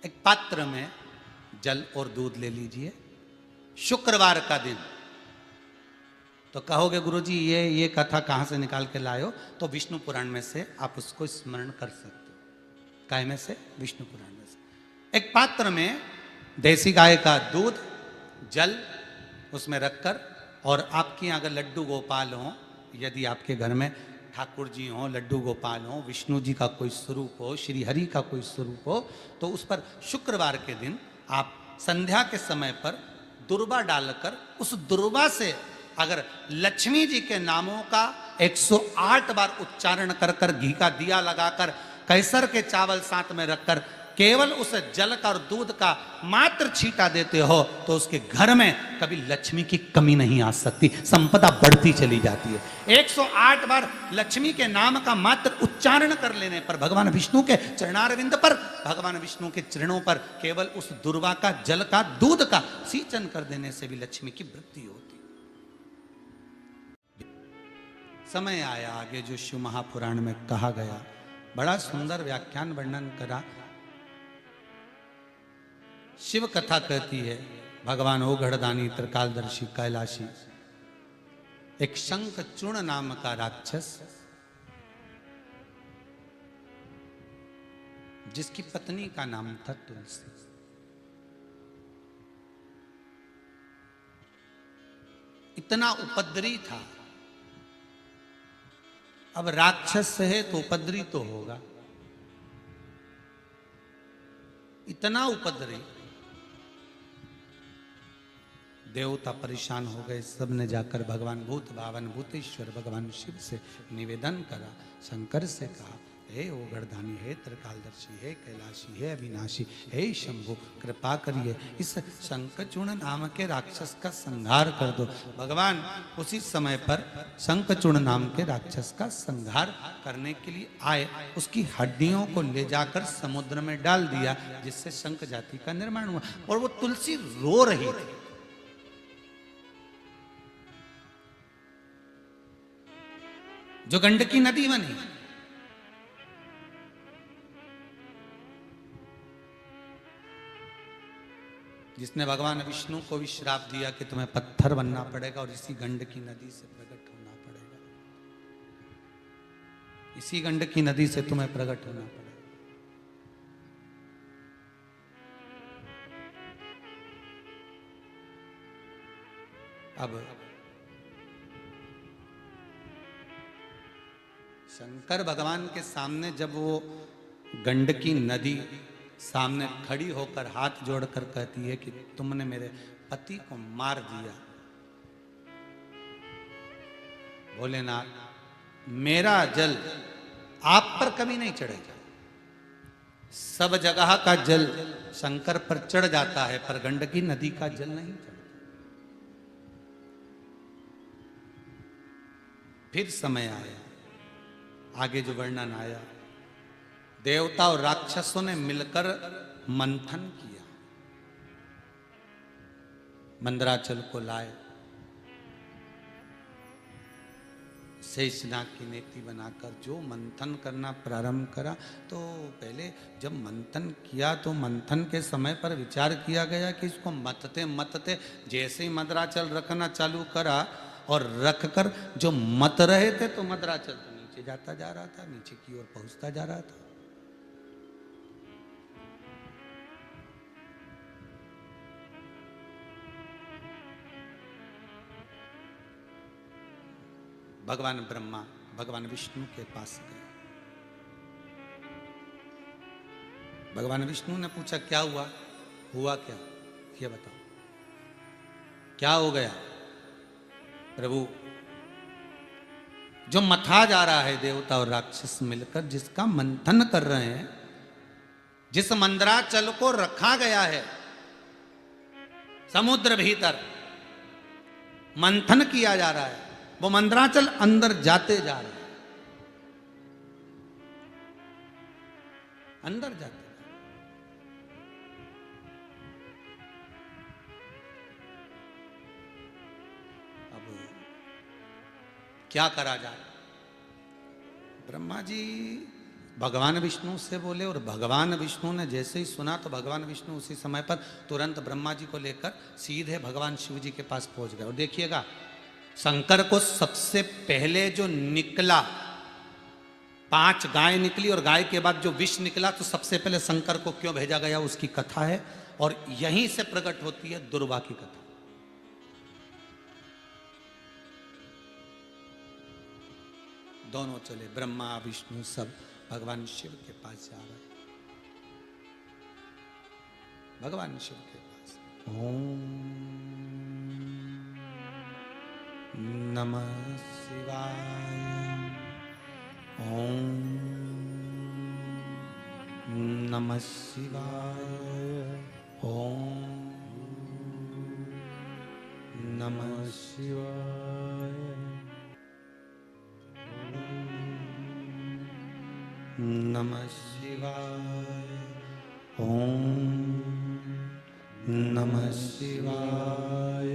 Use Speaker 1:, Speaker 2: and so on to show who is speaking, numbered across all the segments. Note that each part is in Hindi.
Speaker 1: एक पात्र में जल और दूध ले लीजिए। शुक्रवार का दिन। तो कहोगे गुरुजी ये कथा कहाँ से निकाल के लाए हो? तो विष्णु पुराण में से आप उसको स्मरण कर सकते हो। काय में से? विष्णु पुराण में से। एक पात्र में देसी गाय का दूध, जल उसमें रखकर, और आपके यहाँ अगर लड्डू गोपाल हो, यदि आपके घर में ठाकुर जी हो, लड्डू गोपाल हो, विष्णु जी का कोई स्वरूप हो, श्री हरि का कोई स्वरूप हो, तो उस पर शुक्रवार के दिन आप संध्या के समय पर दुर्वा डालकर उस दुर्वा से अगर लक्ष्मी जी के नामों का 108 बार उच्चारण कर कर, घी का दिया लगाकर, कैसर के चावल साथ में रखकर केवल उस जल का और दूध का मात्र छींटा देते हो, तो उसके घर में कभी लक्ष्मी की कमी नहीं आ सकती, संपदा बढ़ती चली जाती है। 108 बार लक्ष्मी के नाम का मात्र उच्चारण कर लेने पर, भगवान विष्णु के चरणारविंद पर, भगवान विष्णु के चरणों पर केवल उस दुर्वा का, जल का, दूध का सिंचन कर देने से भी लक्ष्मी की वृद्धि होती। समय आया आगे जो शिव महापुराण में कहा गया, बड़ा सुंदर व्याख्यान वर्णन करा। शिव कथा कहती है, भगवान ओघड़दानी त्रिकालदर्शी कैलाशी, एक शंखचूर्ण नाम का राक्षस, जिसकी पत्नी का नाम था तुलसी, इतना उपद्रवी था। अब राक्षस है तो उपद्रवी तो होगा, इतना उपद्रवी। देवता परेशान हो गए, सब ने जाकर भगवान भूत भावन भूतेश्वर भगवान शिव से निवेदन करा, शंकर से कहा, हे ओघड़दानी, हे त्रिकालदर्शी, हे कैलाशी, हे अविनाशी, हे शंभु, कृपा करिए इस शंखचूर्ण नाम के राक्षस का संहार कर दो। भगवान उसी समय पर शंखचूर्ण नाम के राक्षस का संहार करने के लिए आए, उसकी हड्डियों को ले जाकर समुद्र में डाल दिया, जिससे शंख जाति का निर्माण हुआ। और वो तुलसी रो रही थी। जो गंडकी नदी बनी, जिसने भगवान विष्णु को भी श्राप दिया कि तुम्हें पत्थर बनना पड़ेगा और इसी गंडकी नदी से प्रकट होना पड़ेगा, इसी गंडकी नदी से तुम्हें प्रकट होना पड़ेगा। अब शंकर भगवान के सामने जब वो गंडकी नदी सामने खड़ी होकर हाथ जोड़कर कहती है कि तुमने मेरे पति को मार दिया, भोलेनाथ, मेरा जल आप पर कभी नहीं चढ़ेगा। सब जगह का जल शंकर पर चढ़ जाता है, पर गंडकी नदी का जल नहीं चढ़ता। फिर समय आया, आगे जो वर्णन आया, देवता और राक्षसों ने मिलकर मंथन किया, मंदराचल को लाए, शेषनाग की नेति बनाकर जो मंथन करना प्रारंभ करा। तो पहले जब मंथन किया तो मंथन के समय पर विचार किया गया कि इसको मतते मतते जैसे ही मंदराचल रखना चालू करा और रखकर जो मत रहे थे, तो मंदराचल तो नीचे जाता जा रहा था, नीचे की ओर पहुंचता जा रहा था। भगवान ब्रह्मा भगवान विष्णु के पास गए। भगवान विष्णु ने पूछा, क्या हुआ? हुआ क्या, ये बताओ, क्या हो गया? प्रभु, जो मथा जा रहा है देवता और राक्षस मिलकर, जिसका मंथन कर रहे हैं, जिस मंदराचल को रखा गया है समुद्र भीतर, मंथन किया जा रहा है, वो मंदराचल अंदर जाते जा रहे हैं, अंदर जाते। अब क्या करा जाए? ब्रह्मा जी भगवान विष्णु से बोले, और भगवान विष्णु ने जैसे ही सुना तो भगवान विष्णु उसी समय पर तुरंत ब्रह्मा जी को लेकर सीधे भगवान शिव जी के पास पहुंच गए। और देखिएगा, शंकर को सबसे पहले जो निकला, 5 गाय निकली और गाय के बाद जो विष निकला, तो सबसे पहले शंकर को क्यों भेजा गया उसकी कथा है, और यहीं से प्रकट होती है दुर्वा की कथा। दोनों चले, ब्रह्मा विष्णु सब भगवान शिव के पास जा रहे, भगवान शिव के पास। ओम नमः शिवाय, ओम नमः शिवाय, ओम नमः शिवाय, नमः शिवाय, ओम नमः शिवाय,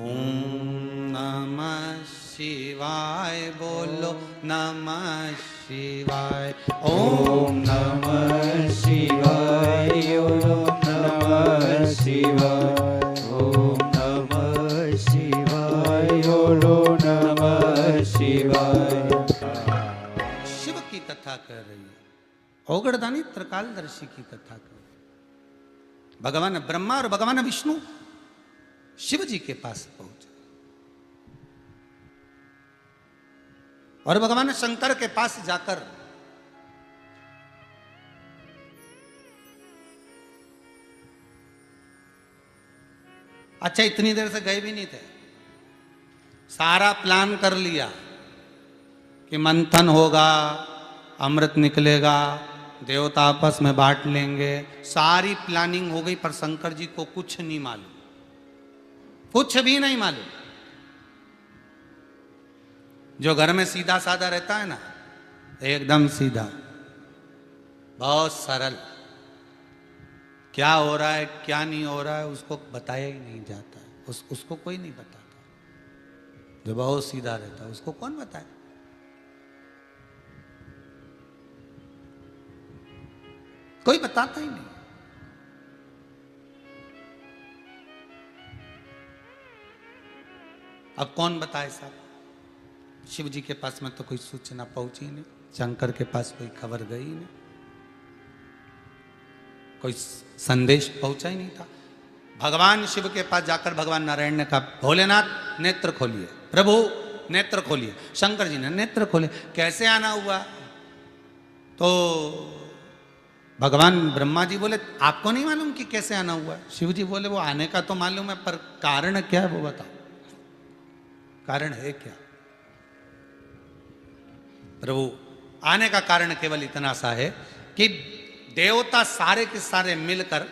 Speaker 1: ओम नमः शिवाय, बोलो नमः शिवाय,
Speaker 2: ओम नमः शिवाय, ओम नमः शिवाय, ओम नमः शिवाय, ओम नमः शिवाय।
Speaker 1: शिव की कथा कर रही है, औगड़दानी त्रिकालदर्शी की कथा कर रही है। भगवान ब्रह्मा और भगवान विष्णु शिव जी के पास पहुंचे, और भगवान शंकर के पास जाकर अच्छा, इतनी देर से गए भी नहीं थे, सारा प्लान कर लिया कि मंथन होगा, अमृत निकलेगा, देवता आपस में बांट लेंगे, सारी प्लानिंग हो गई, पर शंकर जी को कुछ नहीं मालूम, कुछ भी नहीं मालूम। जो घर में सीधा साधा रहता है ना, एकदम सीधा, बहुत सरल, क्या हो रहा है क्या नहीं हो रहा है उसको बताया ही नहीं जाता है, उसको कोई नहीं बताता। जो बहुत सीधा रहता है उसको कौन बताए। कोई बताता ही नहीं। अब कौन बताए साहब, शिव जी के पास में तो कोई सूचना पहुंची नहीं, शंकर के पास कोई खबर गई नहीं, कोई संदेश पहुंचा ही नहीं था। भगवान शिव के पास जाकर भगवान नारायण ने कहा, भोलेनाथ नेत्र खोलिए, प्रभु नेत्र खोलिए। शंकर जी ने नेत्र खोले, कैसे आना हुआ? तो भगवान ब्रह्मा जी बोले, आपको नहीं मालूम कि कैसे आना हुआ? शिव जी बोले, वो आने का तो मालूम है, पर कारण क्या है वो बताओ, कारण है क्या? प्रभु, आने का कारण केवल इतना सा है कि देवता सारे के सारे मिलकर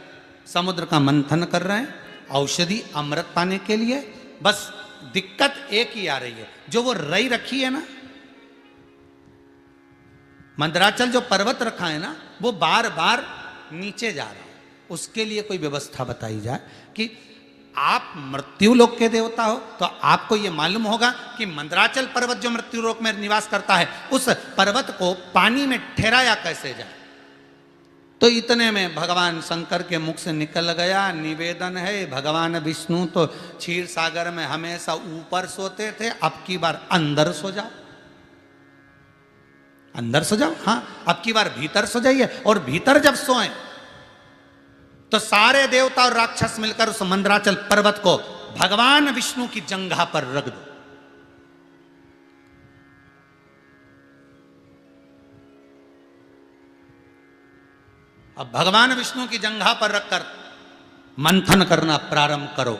Speaker 1: समुद्र का मंथन कर रहे हैं औषधि अमृत पाने के लिए। बस दिक्कत एक ही आ रही है, जो वो रई रखी है ना, मंदराचल जो पर्वत रखा है ना, वो बार बार नीचे जा रहा है। उसके लिए कोई व्यवस्था बताई जाए कि आप मृत्यु लोक के देवता हो तो आपको यह मालूम होगा कि मंदराचल पर्वत जो मृत्यु लोक में निवास करता है, उस पर्वत को पानी में ठहराया कैसे जाए। तो इतने में भगवान शंकर के मुख से निकल गया, निवेदन है भगवान विष्णु तो क्षीर सागर में हमेशा ऊपर सोते थे, अब की बार अंदर सो जाओ, अंदर सो जाओ। हाँ, अब की बार भीतर सो जाइए, और भीतर जब सोए तो सारे देवता और राक्षस मिलकर उस मंदराचल पर्वत को भगवान विष्णु की जंघा पर रख दो। अब भगवान विष्णु की जंघा पर रखकर मंथन करना प्रारंभ करो।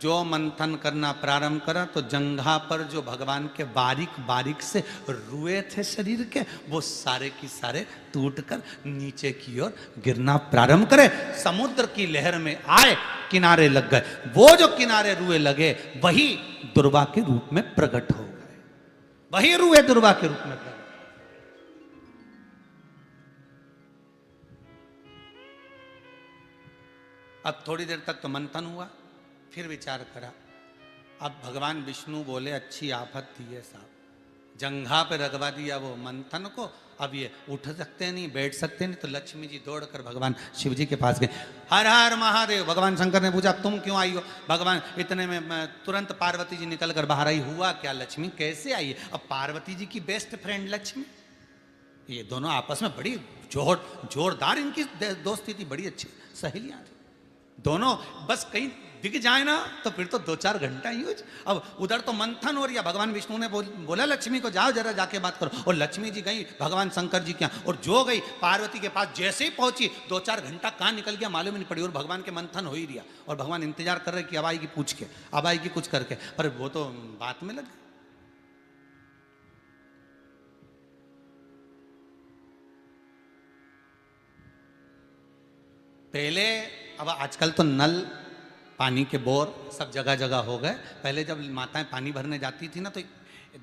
Speaker 1: जो मंथन करना प्रारंभ करा तो जंघा पर जो भगवान के बारीक बारीक से रुए थे शरीर के, वो सारे की सारे टूटकर नीचे की ओर गिरना प्रारंभ करे, समुद्र की लहर में आए, किनारे लग गए। वो जो किनारे रुए लगे वही दुर्वा के रूप में प्रकट हो गए, वही रुए दुर्वा के रूप में प्रकट। अब थोड़ी देर तक तो मंथन हुआ, फिर विचार करा। अब भगवान विष्णु बोले, अच्छी आफत थी है साहब, जंघा पे रगवा दिया वो मंथन को, अब ये उठ सकते नहीं, बैठ सकते नहीं, तो लक्ष्मी जी दौड़कर भगवान शिव जी के पास गए। हर हर महादेव। भगवान शंकर ने पूछा तुम क्यों आई हो? भगवान इतने में तुरंत पार्वती जी निकल कर बाहर आई। हुआ क्या लक्ष्मी, कैसे आई? अब पार्वती जी की बेस्ट फ्रेंड लक्ष्मी, ये दोनों आपस में बड़ी जोरदार इनकी दोस्ती थी, बड़ी अच्छी सहेलियां थी दोनों। बस कहीं दिख जाए ना तो फिर तो 2-4 घंटा ही हो। अब उधर तो मंथन हो रही है, भगवान विष्णु ने बोला लक्ष्मी को जाओ जरा जाके बात करो, और लक्ष्मी जी गई भगवान शंकर जी के यहाँ, और जो गई पार्वती के पास जैसे ही पहुंची 2-4 घंटा कहाँ निकल गया मालूम ही नहीं पड़ी, और भगवान के मंथन हो ही रहा, और भगवान इंतजार कर रहे कि अब आएगी पूछ के, अब आएगी कुछ करके, पर वो तो बात में लग गई। पहले, अब आजकल तो नल पानी के बोर सब जगह जगह हो गए। पहले जब माताएं पानी भरने जाती थी ना तो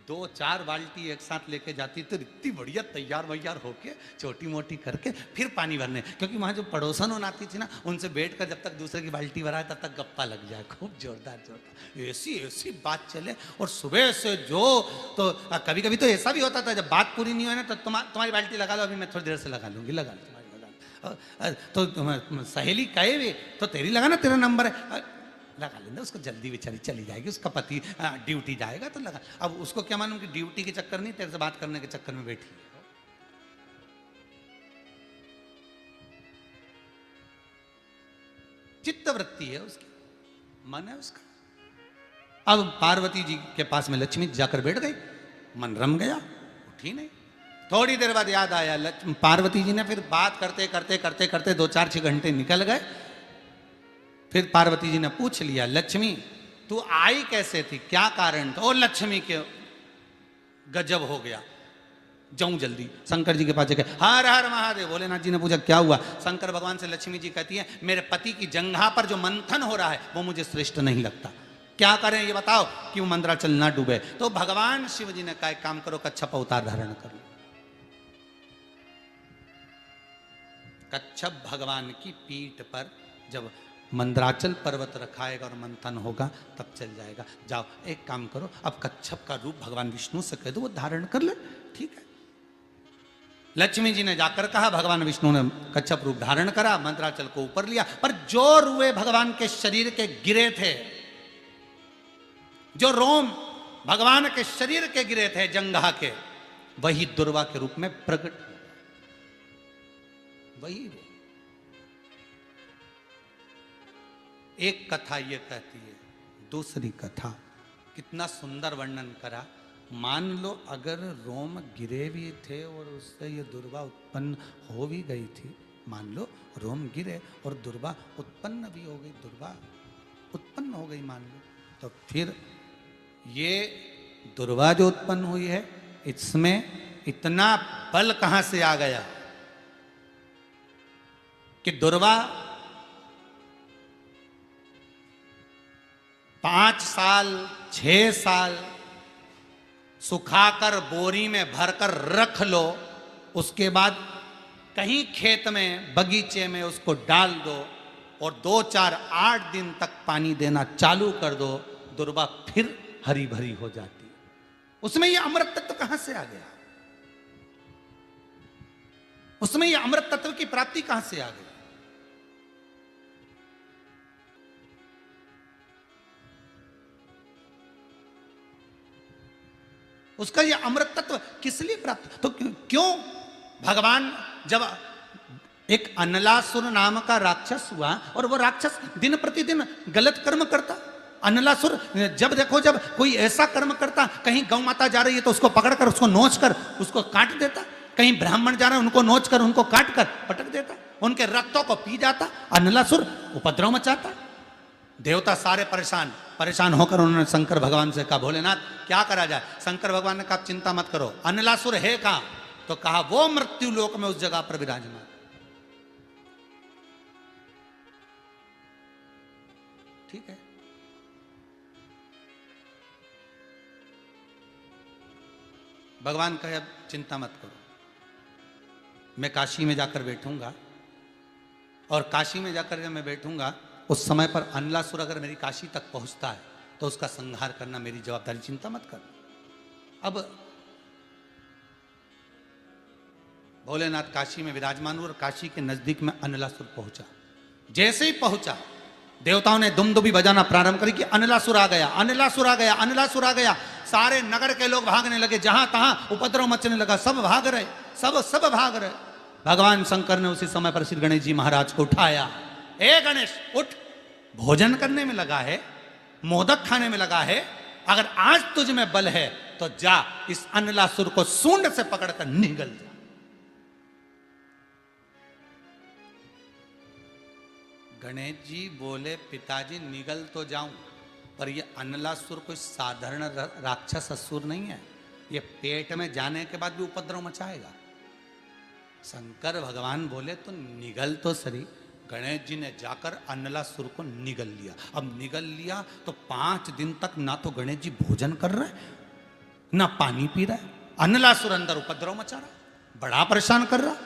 Speaker 1: 2-4 बाल्टी एक साथ लेके जाती तो इतनी बढ़िया तैयार वैयार होके छोटी मोटी करके फिर पानी भरने, क्योंकि वहाँ जो पड़ोसन आती थी ना उनसे बैठकर जब तक दूसरे की बाल्टी भराए तब तक गप्पा लग जाए, खूब जोरदार ऐसी बात चले। और सुबह से जो तो कभी कभी तो ऐसा भी होता था जब बात पूरी नहीं हुई ना तो तुम्हारी बाल्टी लगा लो, अभी मैं थोड़ी देर से लगा लूंगी, लगा लो तो सहेली कहे भी तो तेरी लगा ना, तेरा नंबर है, लगा लेना, उसको जल्दी बेचारी चली जाएगी, उसका पति ड्यूटी जाएगा तो लगा। अब उसको क्या मालूम कि ड्यूटी के चक्कर नहीं, तेरे से बात करने के चक्कर में बैठी है। चित्तवृत्ति है उसकी, मन है उसका। अब पार्वती जी के पास में लक्ष्मी जाकर बैठ गई, मन रम गया, उठी नहीं। थोड़ी देर बाद याद आया, पार्वती जी ने फिर बात करते करते करते करते 2-4-6 घंटे निकल गए। फिर पार्वती जी ने पूछ लिया लक्ष्मी तू आई कैसे थी, क्या कारण था? और लक्ष्मी के गजब हो गया, जाऊं जल्दी शंकर जी के पास जाके हर हर महादेव। भोलेनाथ जी ने पूछा क्या हुआ? शंकर भगवान से लक्ष्मी जी कहती है मेरे पति की जंघा पर जो मंथन हो रहा है वो मुझे श्रेष्ठ नहीं लगता, क्या करें ये बताओ कि वो मंदराचल ना डूबे। तो भगवान शिव जी ने कहा एक काम करो, कच्छप अवतार धारण कर लो। कच्छप भगवान की पीठ पर जब मंदराचल पर्वत रखाएगा और मंथन होगा तब चल जाएगा। जाओ एक काम करो, अब कच्छप का रूप भगवान विष्णु से कह दो वो धारण कर ले, ठीक है। लक्ष्मी जी ने जाकर कहा, भगवान विष्णु ने कच्छप रूप धारण करा, मंदराचल को ऊपर लिया, पर जो रुए भगवान के शरीर के गिरे थे, जो रोम भगवान के शरीर के गिरे थे जंघा के, वही दुर्वा के रूप में प्रकट, वही। एक कथा ये कहती है, दूसरी कथा कितना सुंदर वर्णन करा। मान लो अगर रोम गिरे भी थे और उससे ये दुर्वा उत्पन्न हो भी गई थी, मान लो रोम गिरे और दुर्वा उत्पन्न भी हो गई, दुर्वा उत्पन्न हो गई मान लो, तो फिर ये दुर्वा जो उत्पन्न हुई है इसमें इतना बल कहां से आ गया कि दुर्वा 5 साल 6 साल सुखाकर बोरी में भरकर रख लो, उसके बाद कहीं खेत में बगीचे में उसको डाल दो और 2-4-8 दिन तक पानी देना चालू कर दो, दुर्वा फिर हरी भरी हो जाती। उसमें यह अमृत तत्व कहां से आ गया? उसमें यह अमृत तत्व की प्राप्ति कहां से आ गई? उसका यह अमृत तत्व किस लिए प्राप्त? तो क्यों भगवान जब एक अनलासुर नाम का राक्षस हुआ और वो राक्षस दिन प्रतिदिन गलत कर्म करता, अनलासुर जब देखो जब कोई ऐसा कर्म करता, कहीं गौ माता जा रही है तो उसको पकड़कर उसको नोच कर उसको काट देता, कहीं ब्राह्मण जा रहे हैं उनको नोच कर उनको काट कर पटक देता, उनके रक्तों को पी जाता, अनलासुर उपद्रव मचाता। देवता सारे परेशान होकर उन्होंने शंकर भगवान से कहा भोलेनाथ क्या करा जाए? शंकर भगवान ने कहा चिंता मत करो, अनलासुर है कहां? तो कहा वो मृत्यु लोक में उस जगह पर विराजमान। ठीक है, भगवान कहे अब चिंता मत करो, मैं काशी में जाकर बैठूंगा और काशी में जाकर जब मैं बैठूंगा उस समय पर अनलासुर अगर मेरी काशी तक पहुंचता है तो उसका संहार करना मेरी जवाबदारी, चिंता मत कर। अब भोलेनाथ काशी में विराजमान हुए और काशी के नजदीक में अनलासुर पहुंचा। जैसे ही पहुंचा, देवताओं ने दुमदुबी बजाना प्रारंभ करी कि अनलासुर आ गया, अनलासुर आ गया, अनलासुर आ गया। सारे नगर के लोग भागने लगे, जहां तहां उपद्रव मचने लगा, सब भाग रहे, सब भाग रहे। भगवान शंकर ने उसी समय पर श्री गणेश जी महाराज को उठाया। ए गणेश उठ, भोजन करने में लगा है, मोदक खाने में लगा है, अगर आज तुझ में बल है तो जा इस अनलासुर को सूंड से पकड़कर निगल जा। गणेश जी बोले, पिताजी निगल तो जाऊं, पर ये अनलासुर कोई साधारण राक्षस असुर नहीं है, ये पेट में जाने के बाद भी उपद्रव मचाएगा। शंकर भगवान बोले तो निगल तो सही। गणेश जी ने जाकर अनलासुर को निगल लिया। अब निगल लिया तो 5 दिन तक ना तो गणेश जी भोजन कर रहे ना पानी पी रहा है। अनलासुर अंदर उपद्रव मचा रहा, बड़ा परेशान कर रहा।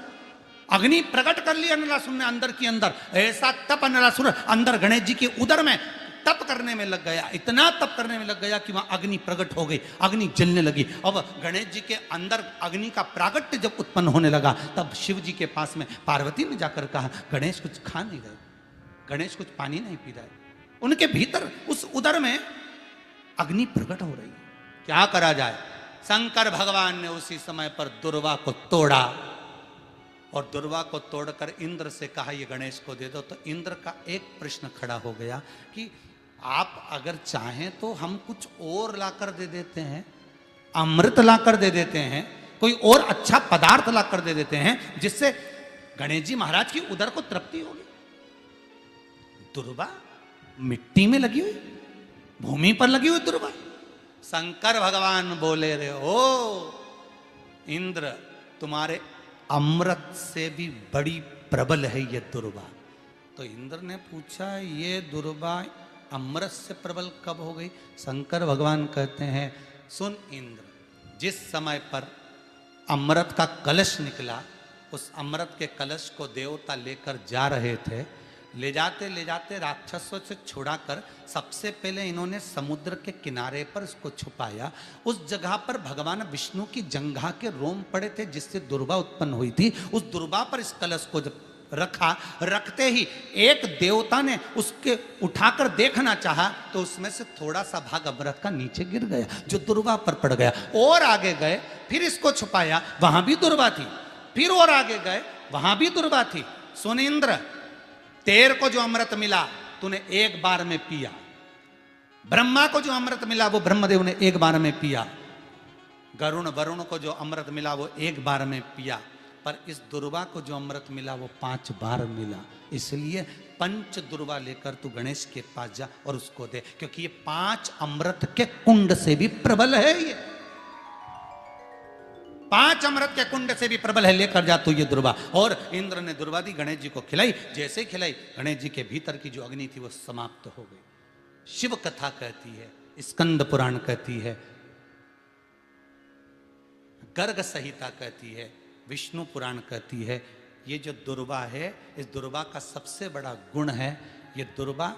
Speaker 1: अग्नि प्रकट कर ली अनलासुर ने अंदर की अंदर, ऐसा तप अनलासुर अंदर गणेश जी के उदर में तप करने में लग गया, इतना तप करने में लग गया कि वहां अग्नि प्रकट हो गई, अग्नि जलने लगी। अब गणेश जी के अंदर अग्नि का प्रागट्य जब उत्पन्न होने लगा, तब शिव जी के पास में पार्वती ने जाकर कहा, गणेश कुछ खा नहीं रहे, गणेश कुछ पानी नहीं पी रहा है। उनके भीतर उस उदर में अग्नि प्रकट हो रही है, क्या करा जाए। शंकर भगवान ने उसी समय पर दुर्वा को तोड़ा और दुर्वा को तोड़कर इंद्र से कहा, ये गणेश को दे दो। तो इंद्र का एक प्रश्न खड़ा हो गया कि आप अगर चाहें तो हम कुछ और लाकर दे देते हैं, अमृत लाकर दे देते हैं, कोई और अच्छा पदार्थ लाकर दे देते हैं जिससे गणेश जी महाराज की उदर को तृप्ति होगी। दुर्वा मिट्टी में लगी हुई, भूमि पर लगी हुई दुर्वा। शंकर भगवान बोले, रे ओ इंद्र, तुम्हारे अमृत से भी बड़ी प्रबल है ये दुर्वा। तो इंद्र ने पूछा, ये दुर्वा अमृत से प्रबल कब हो गई। शंकर भगवान कहते हैं, सुन इंद्र, जिस समय पर अमृत का कलश निकला, उस अमृत के कलश को देवता लेकर जा रहे थे, ले जाते राक्षसों से छुड़ाकर सबसे पहले इन्होंने समुद्र के किनारे पर इसको छुपाया। उस जगह पर भगवान विष्णु की जंघा के रोम पड़े थे जिससे दुर्वा उत्पन्न हुई थी। उस दुर्वा पर इस कलश को जब रखा, रखते ही एक देवता ने उसके उठाकर देखना चाहा तो उसमें से थोड़ा सा भाग अमृत का नीचे गिर गया जो दुर्वा पर पड़ गया। और आगे गए, फिर इसको छुपाया, वहां भी दुर्वा थी। फिर और आगे गए, वहां भी दुर्वा थी। सुन इंद्र, तेर को जो अमृत मिला तूने एक बार में पिया, ब्रह्मा को जो अमृत मिला वो ब्रह्मदेव ने एक बार में पिया, वरुण को जो अमृत मिला वो एक बार में पिया, पर इस दुर्वा को जो अमृत मिला वो 5 बार मिला। इसलिए 5 दुर्वा लेकर तू गणेश के पास जा और उसको दे, क्योंकि ये 5 अमृत के कुंड से भी प्रबल है। ये 5 अमृत के कुंड से भी प्रबल है, लेकर जा तू ये दुर्वा। और इंद्र ने दुर्वा दी, गणेश जी को खिलाई। जैसे ही खिलाई, गणेश जी के भीतर की जो अग्नि थी वो समाप्त हो गई। शिव कथा कहती है, स्कंद पुराण कहती है, गर्ग संहिता कहती है, विष्णु पुराण कहती है, ये जो दुर्वा है, इस दुर्वा का सबसे बड़ा गुण है, ये दुर्वा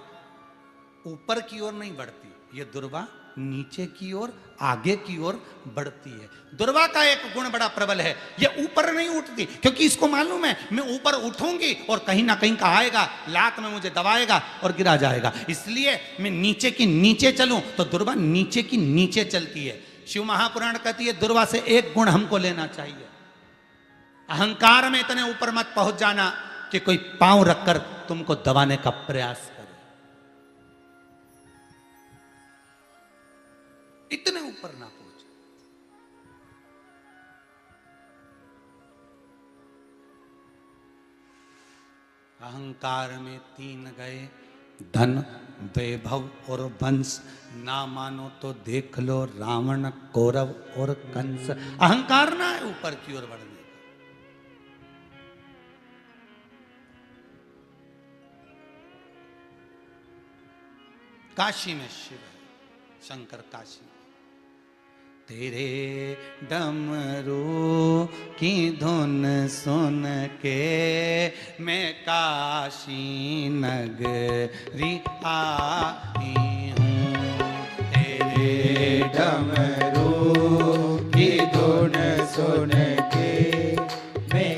Speaker 1: ऊपर की ओर नहीं बढ़ती, ये दुर्वा नीचे की ओर, आगे की ओर बढ़ती है। दुर्वा का एक गुण बड़ा प्रबल है, ये ऊपर नहीं उठती, क्योंकि इसको मालूम है मैं ऊपर उठूंगी और कहीं ना कहीं का आएगा, लात में मुझे दबाएगा और गिरा जाएगा। इसलिए मैं नीचे की नीचे चलूं तो दुर्वा नीचे की नीचे चलती है। शिव महापुराण कहती है, दुर्वा से एक गुण हमको लेना चाहिए, अहंकार में इतने ऊपर मत पहुंच जाना कि कोई पांव रखकर तुमको दबाने का प्रयास करे, इतने ऊपर ना पहुंच। अहंकार में 3 गए, धन, वैभव और वंश। ना मानो तो देख लो रावण, कौरव और कंस। अहंकार ना है ऊपर की ओर बढ़ने का। काशी में शिव है, शंकर काशी। तेरे डमरू की धुन सुन के मैं काशी नगरी आई हूँ। तेरे
Speaker 2: डमरू की धुन सुन के मैं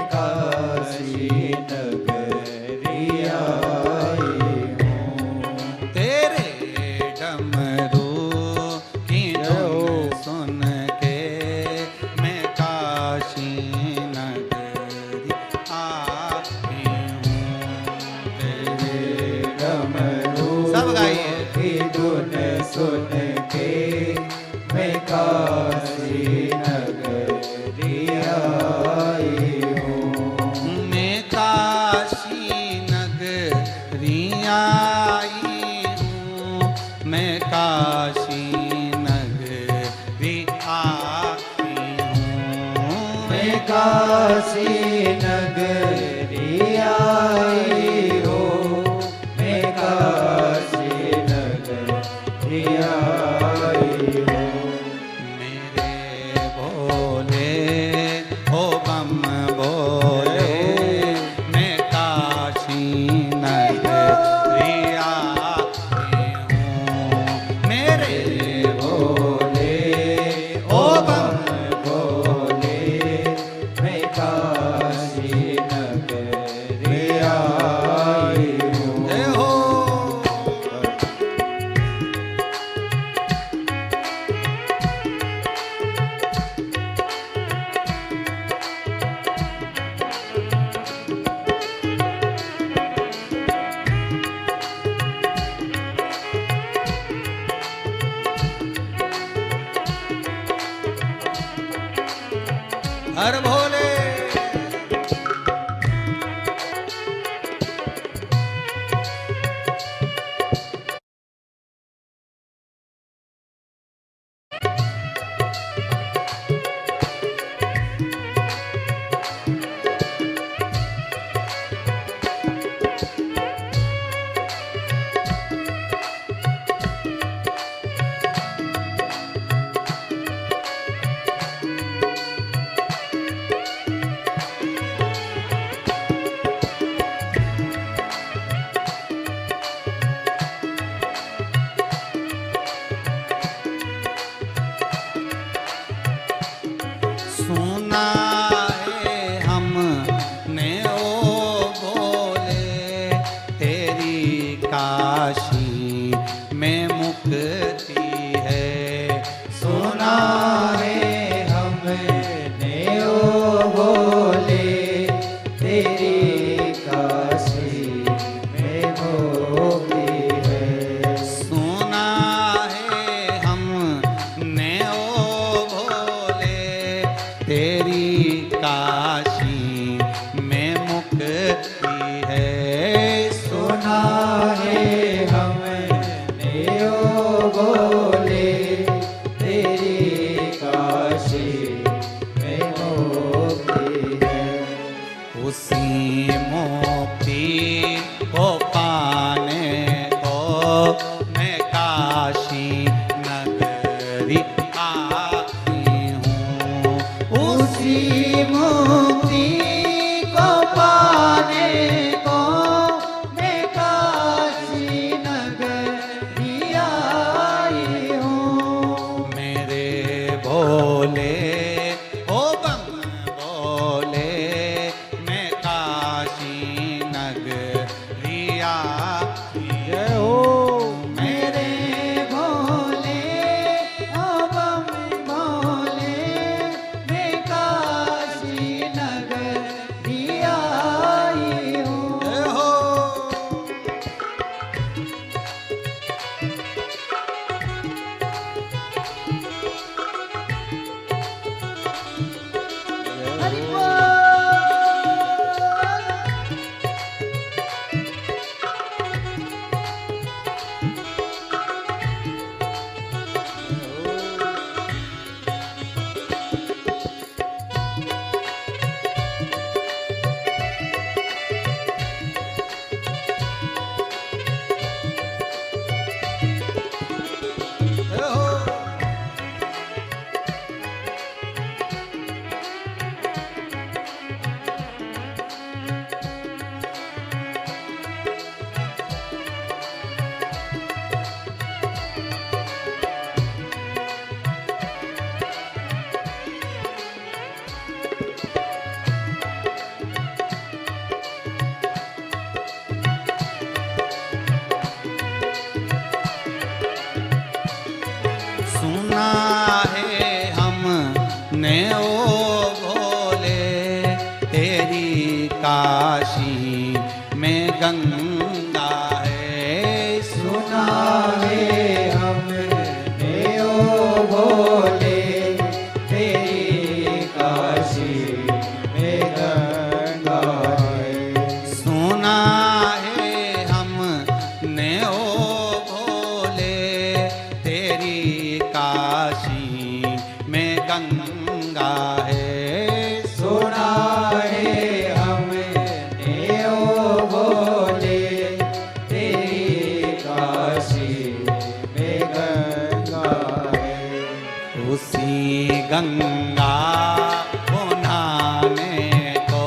Speaker 2: को मैं काशी नगरी आई हूँ।
Speaker 1: मेरे भोले ओ बम भोले मैं काशी नगरी आई
Speaker 2: जय हो मेरे भोले ओ बम भोले मैं काशी नगरी आई हूँ।
Speaker 1: जय हो।
Speaker 2: हरि बोल।
Speaker 1: जय हो। सुना है हमने ओ भोले तेरी काशी में गंगा है।
Speaker 2: सुना है हमने ओ भोले तेरी काशी में गंगा है।
Speaker 1: सुना है हमने ओ भोले तेरी काशी में गंगा है।
Speaker 2: सुना है हमने ओ भोले तेरी काशी में गंगा है।
Speaker 1: उसी गंगा को नहाने को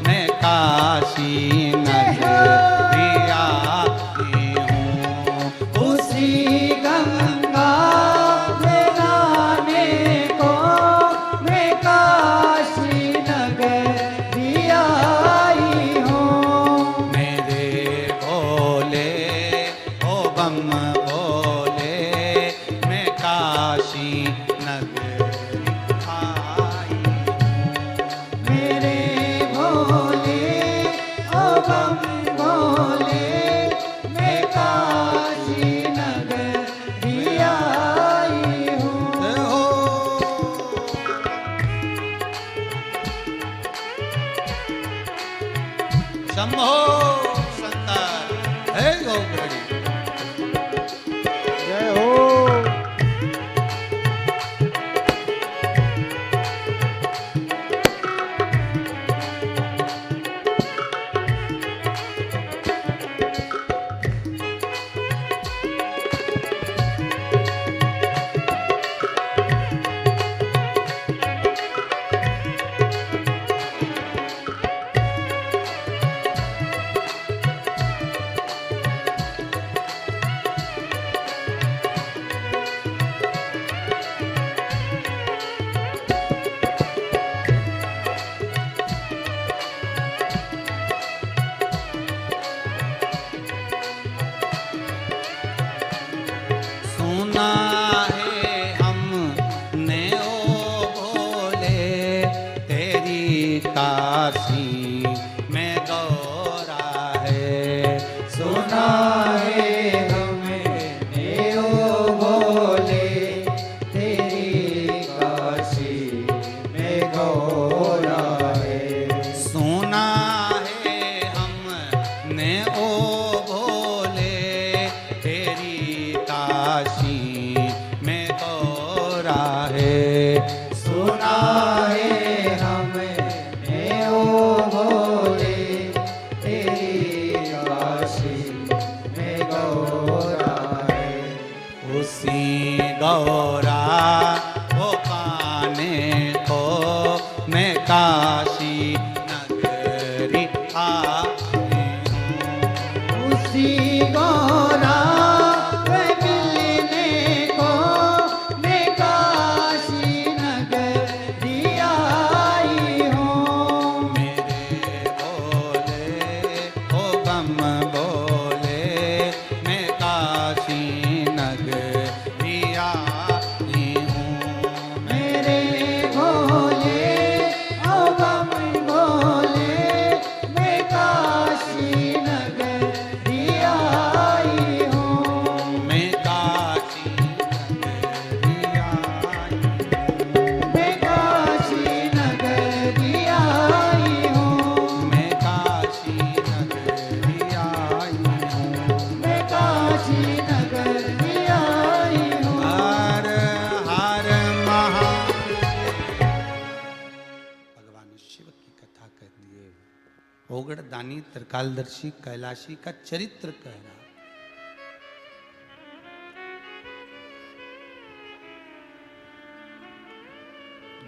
Speaker 1: मैं काशी नगरी आई हूँ।
Speaker 2: उसी गंगा में नहाने को मैं काशी नगरी आई हूँ।
Speaker 1: मेरे भोले ओ बम भोले मैं काशी नगरी आई हूँ।
Speaker 2: मेरे भोले ओ बम भोले मैं काशी नगरी आई हूँ।
Speaker 1: जय हो। शंभो शंकर हे गौकर्णी।
Speaker 2: जय हो। उसी को राह मिलने को मैं काशी नगरी आई हूँ।
Speaker 1: मेरे भोले ओ बम बोले मैं काशी नगरी आई हूँ।
Speaker 2: मेरे भोले ओ बम भोले मैं काशी नगरी आई हूँ।
Speaker 1: मैं काशी नगरी आई
Speaker 2: मैं काशी नगरी आई हूँ।
Speaker 1: मैं काशी नगरी आई हूँ।
Speaker 2: मैं काशी नगरी आई हूँ।
Speaker 1: हर हर भगवान शिव की कथा कर दिए। ओगड़ दानी त्रिकालदर्शी कैलाशी का चरित्र कह रहा।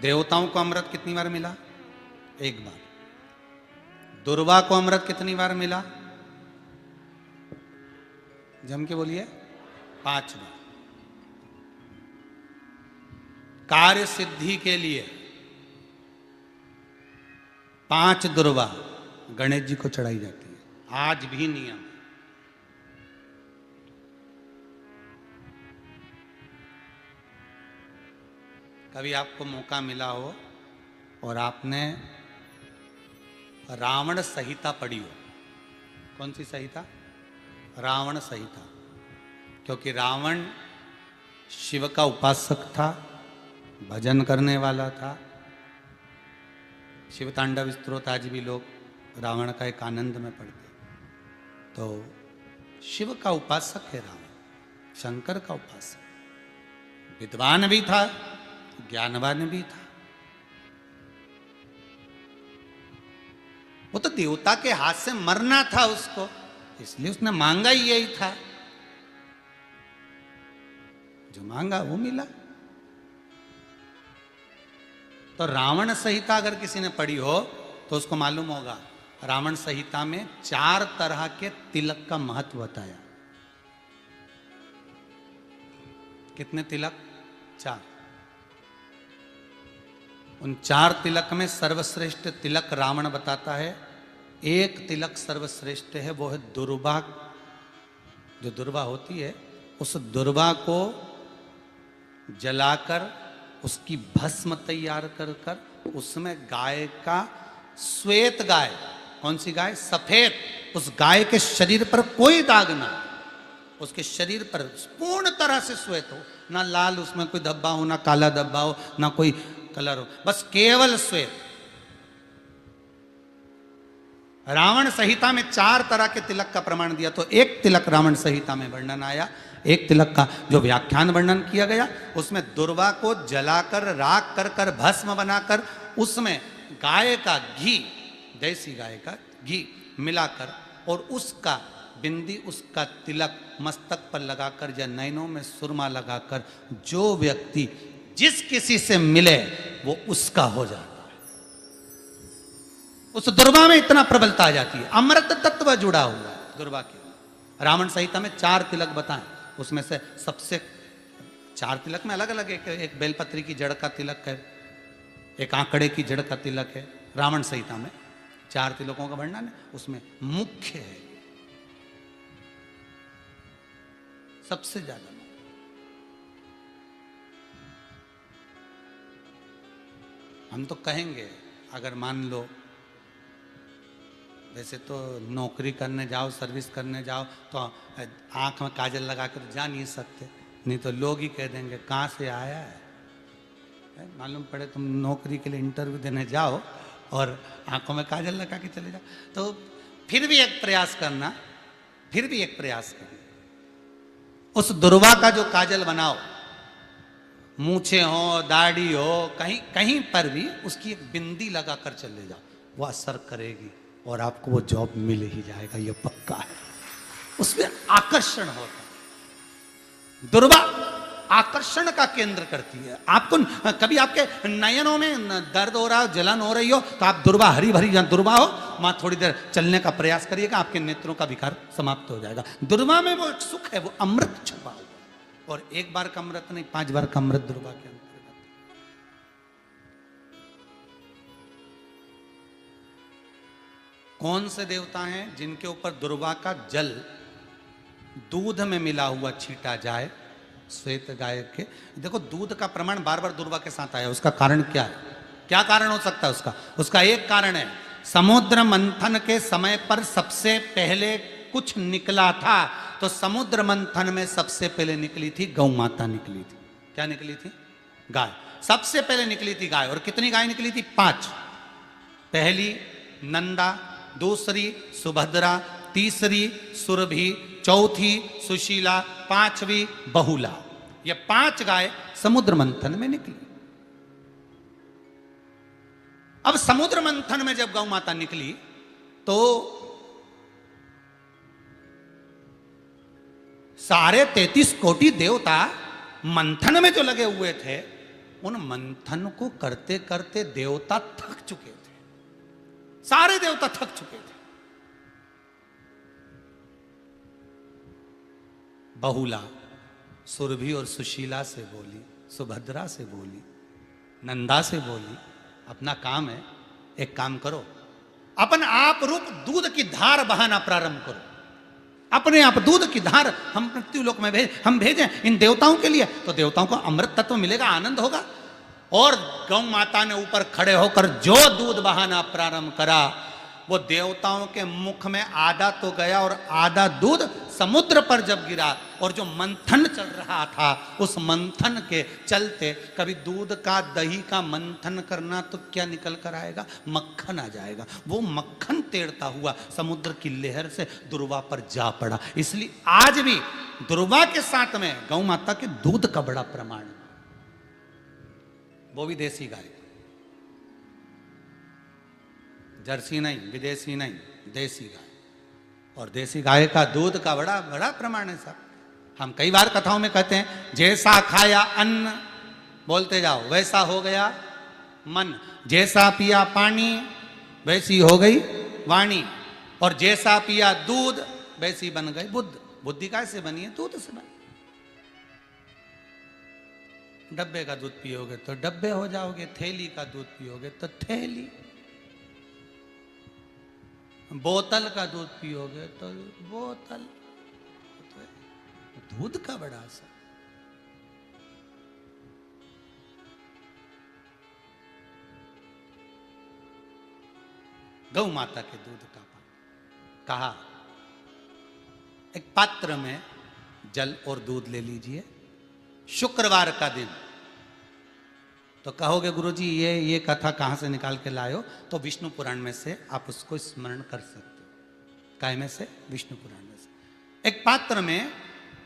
Speaker 1: देवताओं को अमृत कितनी बार मिला? एक बार। दुर्वा को अमृत कितनी बार मिला? जम के बोलिए, 5 बार। कार्य सिद्धि के लिए 5 दुर्वा गणेश जी को चढ़ाई जाती है, आज भी नियम है। कभी आपको मौका मिला हो और आपने रावण संहिता पढ़ी हो। कौन सी संहिता? रावण संहिता। क्योंकि रावण शिव का उपासक था, भजन करने वाला था। शिव तांडव स्तोत्र आज भी लोग रावण का एक आनंद में पढ़ते। तो शिव का उपासक है रावण, शंकर का उपासक। विद्वान भी था, ज्ञानवान भी था। वो तो देवता के हाथ से मरना था उसको, इसलिए उसने मांगा ही यही था। जो मांगा वो मिला। तो रावण संहिता अगर किसी ने पढ़ी हो तो उसको मालूम होगा, रावण संहिता में 4 तरह के तिलक का महत्व बताया। कितने तिलक? 4। उन 4 तिलक में सर्वश्रेष्ठ तिलक रावण बताता है। एक तिलक सर्वश्रेष्ठ है, वो है दुर्वा। जो दुर्वा होती है, उस दुर्वा को जलाकर उसकी भस्म तैयार कर कर उसमें गाय का श्वेत गाय, कौन सी गाय? सफेद। उस गाय के शरीर पर कोई दाग ना, उसके शरीर पर पूर्ण तरह से श्वेत हो, ना लाल उसमें कोई धब्बा हो, ना काला धब्बा हो, ना कोई कलर हो, बस केवल श्वेत। रावण संहिता में 4 तरह के तिलक का प्रमाण दिया। तो एक तिलक रावण संहिता में वर्णन आया, एक तिलक का जो व्याख्यान वर्णन किया गया, उसमें दुर्वा को जलाकर राख कर कर भस्म बनाकर उसमें गाय का घी, देसी गाय का घी मिलाकर और उसका बिंदी, उसका तिलक मस्तक पर लगाकर या नैनों में सुरमा लगाकर जो व्यक्ति जिस किसी से मिले वो उसका हो जाता है। उस दुर्वा में इतना प्रबलता आ जाती है, अमृत तत्व जुड़ा हुआ है दुर्वा के। रावण संहिता में 4 तिलक बताएं, उसमें से सबसे 4 तिलक में अलग अलग एक बेलपत्री की जड़ का तिलक है, एक आंकड़े की जड़ का तिलक है। रावण संहिता में 4 तिलकों का वर्णन है, उसमें मुख्य है सबसे ज्यादा। हम तो कहेंगे, अगर मान लो वैसे तो नौकरी करने जाओ, सर्विस करने जाओ तो आंख में काजल लगा कर जा नहीं सकते, नहीं तो लोग ही कह देंगे कहाँ से आया है। मालूम पड़े तुम नौकरी के लिए इंटरव्यू देने जाओ और आंखों में काजल लगा के चले जाओ, तो फिर भी एक प्रयास करना, फिर भी एक प्रयास करना। उस दुर्वा का जो काजल बनाओ, मूछे हो, दाढ़ी हो, कहीं कहीं पर भी उसकी एक बिंदी लगा कर चले जाओ, वो असर करेगी और आपको वो जॉब मिल ही जाएगा, ये पक्का है। उसमें आकर्षण होता है। दुर्वा आकर्षण का केंद्र करती है। आपको कभी आपके नयनों में दर्द हो रहा हो, जलन हो रही हो, तो आप दुर्वा हरी भरी जहाँ दुर्वा हो वहां थोड़ी देर चलने का प्रयास करिएगा, आपके नेत्रों का विकार समाप्त हो जाएगा। दुर्वा में वो एक सुख है, वो अमृत छुपा हुआ, और एक बार का अमृत नहीं, 5 बार का अमृत दुर्वा के अंतर्गत। कौन से देवता हैं जिनके ऊपर दुर्वा का जल दूध में मिला हुआ छीटा जाए? श्वेत गाय के। देखो दूध का प्रमाण बार बार दुर्वा के साथ आया, उसका कारण क्या है? क्या कारण हो सकता है उसका? उसका एक कारण है, समुद्र मंथन के समय पर सबसे पहले कुछ निकला था, तो समुद्र मंथन में सबसे पहले निकली थी गौ माता निकली थी। क्या निकली थी? गाय सबसे पहले निकली थी गाय। और कितनी गाय निकली थी? 5। पहली नंदा, दूसरी सुभद्रा, तीसरी सुरभि, चौथी सुशीला, 5वीं बहुला। ये 5 गाय समुद्र मंथन में निकली। अब समुद्र मंथन में जब गौ माता निकली तो सारे 33 कोटि देवता मंथन में जो लगे हुए थे, उन मंथन को करते करते देवता थक चुके थे। सारे देवता थक चुके थे। बहुला सुरभि और सुशीला से बोली, सुभद्रा से बोली, नंदा से बोली, अपना काम है, एक काम करो, अपन आप रूप दूध की धार बहाना प्रारंभ करो। अपने आप दूध की धार हम मृत्युलोक में हम भेजें इन देवताओं के लिए, तो देवताओं को अमृत तत्व मिलेगा, आनंद होगा। और गौ माता ने ऊपर खड़े होकर जो दूध बहाना प्रारंभ करा, वो देवताओं के मुख में आधा तो गया और आधा दूध समुद्र पर जब गिरा, और जो मंथन चल रहा था उस मंथन के चलते, कभी दूध का दही का मंथन करना तो क्या निकल कर आएगा? मक्खन आ जाएगा। वो मक्खन तेड़ता हुआ समुद्र की लहर से दुर्वा पर जा पड़ा। इसलिए आज भी दुर्वा के साथ में गौ माता के दूध का बड़ा प्रमाण है। वो भी देसी गाय, जर्सी नहीं, विदेशी नहीं, देसी गाय। और देसी गाय का दूध का बड़ा बड़ा प्रमाण है साहब। हम कई बार कथाओं में कहते हैं, जैसा खाया अन्न, बोलते जाओ, वैसा हो गया मन। जैसा पिया पानी, वैसी हो गई वाणी। और जैसा पिया दूध, वैसी बन गई बुद्ध। बुद्धि कैसे बनी है? दूध से बनी। डब्बे का दूध पियोगे तो डब्बे हो जाओगे, थैली का दूध पियोगे तो थैली, बोतल का दूध पियोगे तो बोतल। तो दूध का बड़ा असर। गौ माता के दूध का पान। कहा एक पात्र में जल और दूध ले लीजिए, शुक्रवार का दिन। तो कहोगे गुरुजी ये कथा कहाँ से निकाल के लाए हो? तो विष्णु पुराण में से आप उसको स्मरण कर सकते हो। काय में से? विष्णु पुराण में से। एक पात्र में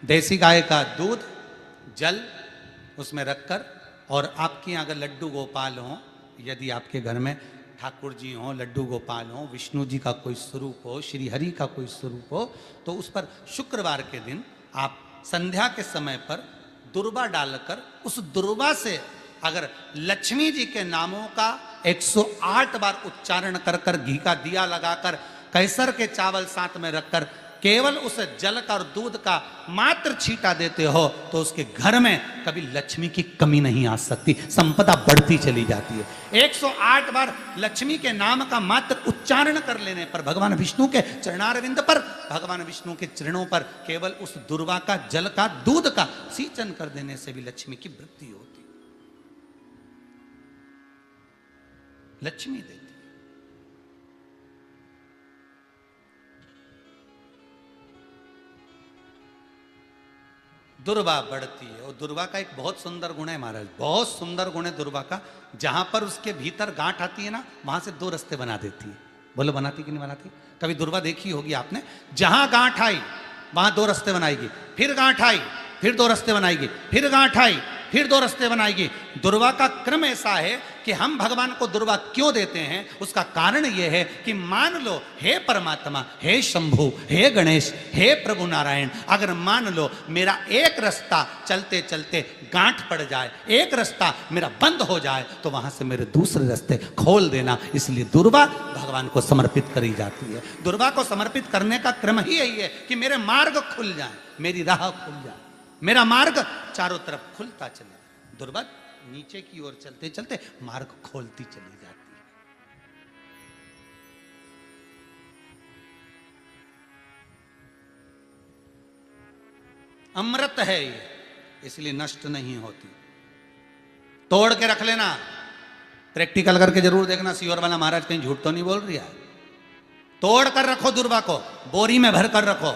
Speaker 1: देसी गाय का दूध, जल उसमें रखकर, और आपके यहाँ अगर लड्डू गोपाल हो, यदि आपके घर में ठाकुर जी हो, लड्डू गोपाल हो, विष्णु जी का कोई स्वरूप हो, श्री हरि का कोई स्वरूप हो, तो उस पर शुक्रवार के दिन आप संध्या के समय पर दुर्वा डालकर, उस दुर्वा से अगर लक्ष्मी जी के नामों का 108 बार उच्चारण कर कर, घी का दिया लगाकर, कैसर के चावल साथ में रखकर, केवल उस जल का और दूध का मात्र छींटा देते हो, तो उसके घर में कभी लक्ष्मी की कमी नहीं आ सकती, संपदा बढ़ती चली जाती है। 108 बार लक्ष्मी के नाम का मात्र उच्चारण कर लेने पर, भगवान विष्णु के चरणारविंद पर, भगवान विष्णु के चरणों पर केवल उस दुर्वा का जल का दूध का सींचन कर देने से भी लक्ष्मी की वृद्धि होती, लक्ष्मी देती। दुर्वा बढ़ती है। और दुर्वा का एक बहुत सुंदर गुण है महाराज, बहुत सुंदर गुण है दुर्वा का। जहां पर उसके भीतर गांठ आती है ना, वहां से 2 रास्ते बना देती है। बोलो बनाती कि नहीं बनाती? कभी दुर्वा देखी होगी आपने। जहां गांठ आई वहां 2 रास्ते बनाएगी, फिर गांठ आई फिर 2 रास्ते बनाएगी, फिर गांठ आई फिर दो रास्ते बनाएगी। दुर्वा का क्रम ऐसा है कि हम भगवान को दुर्वा क्यों देते हैं, उसका कारण यह है कि मान लो हे परमात्मा, हे शंभु, हे गणेश, हे प्रभु नारायण, अगर मान लो मेरा एक रास्ता चलते चलते गांठ पड़ जाए, एक रास्ता मेरा बंद हो जाए, तो वहां से मेरे दूसरे रास्ते खोल देना। इसलिए दुर्वा भगवान को समर्पित करी जाती है। दुर्वा को समर्पित करने का क्रम ही यही है कि मेरे मार्ग खुल जाए, मेरी राह खुल जाए, मेरा मार्ग चारों तरफ खुलता चले। दुर्वा नीचे की ओर चलते चलते मार्ग खोलती चली जाती है। अमृत है ये, इसलिए नष्ट नहीं होती। तोड़ के रख लेना, प्रैक्टिकल करके जरूर देखना, सीवर वाला महाराज कहीं झूठ तो नहीं बोल रही है। तोड़ कर रखो दुर्वा को, बोरी में भर कर रखो।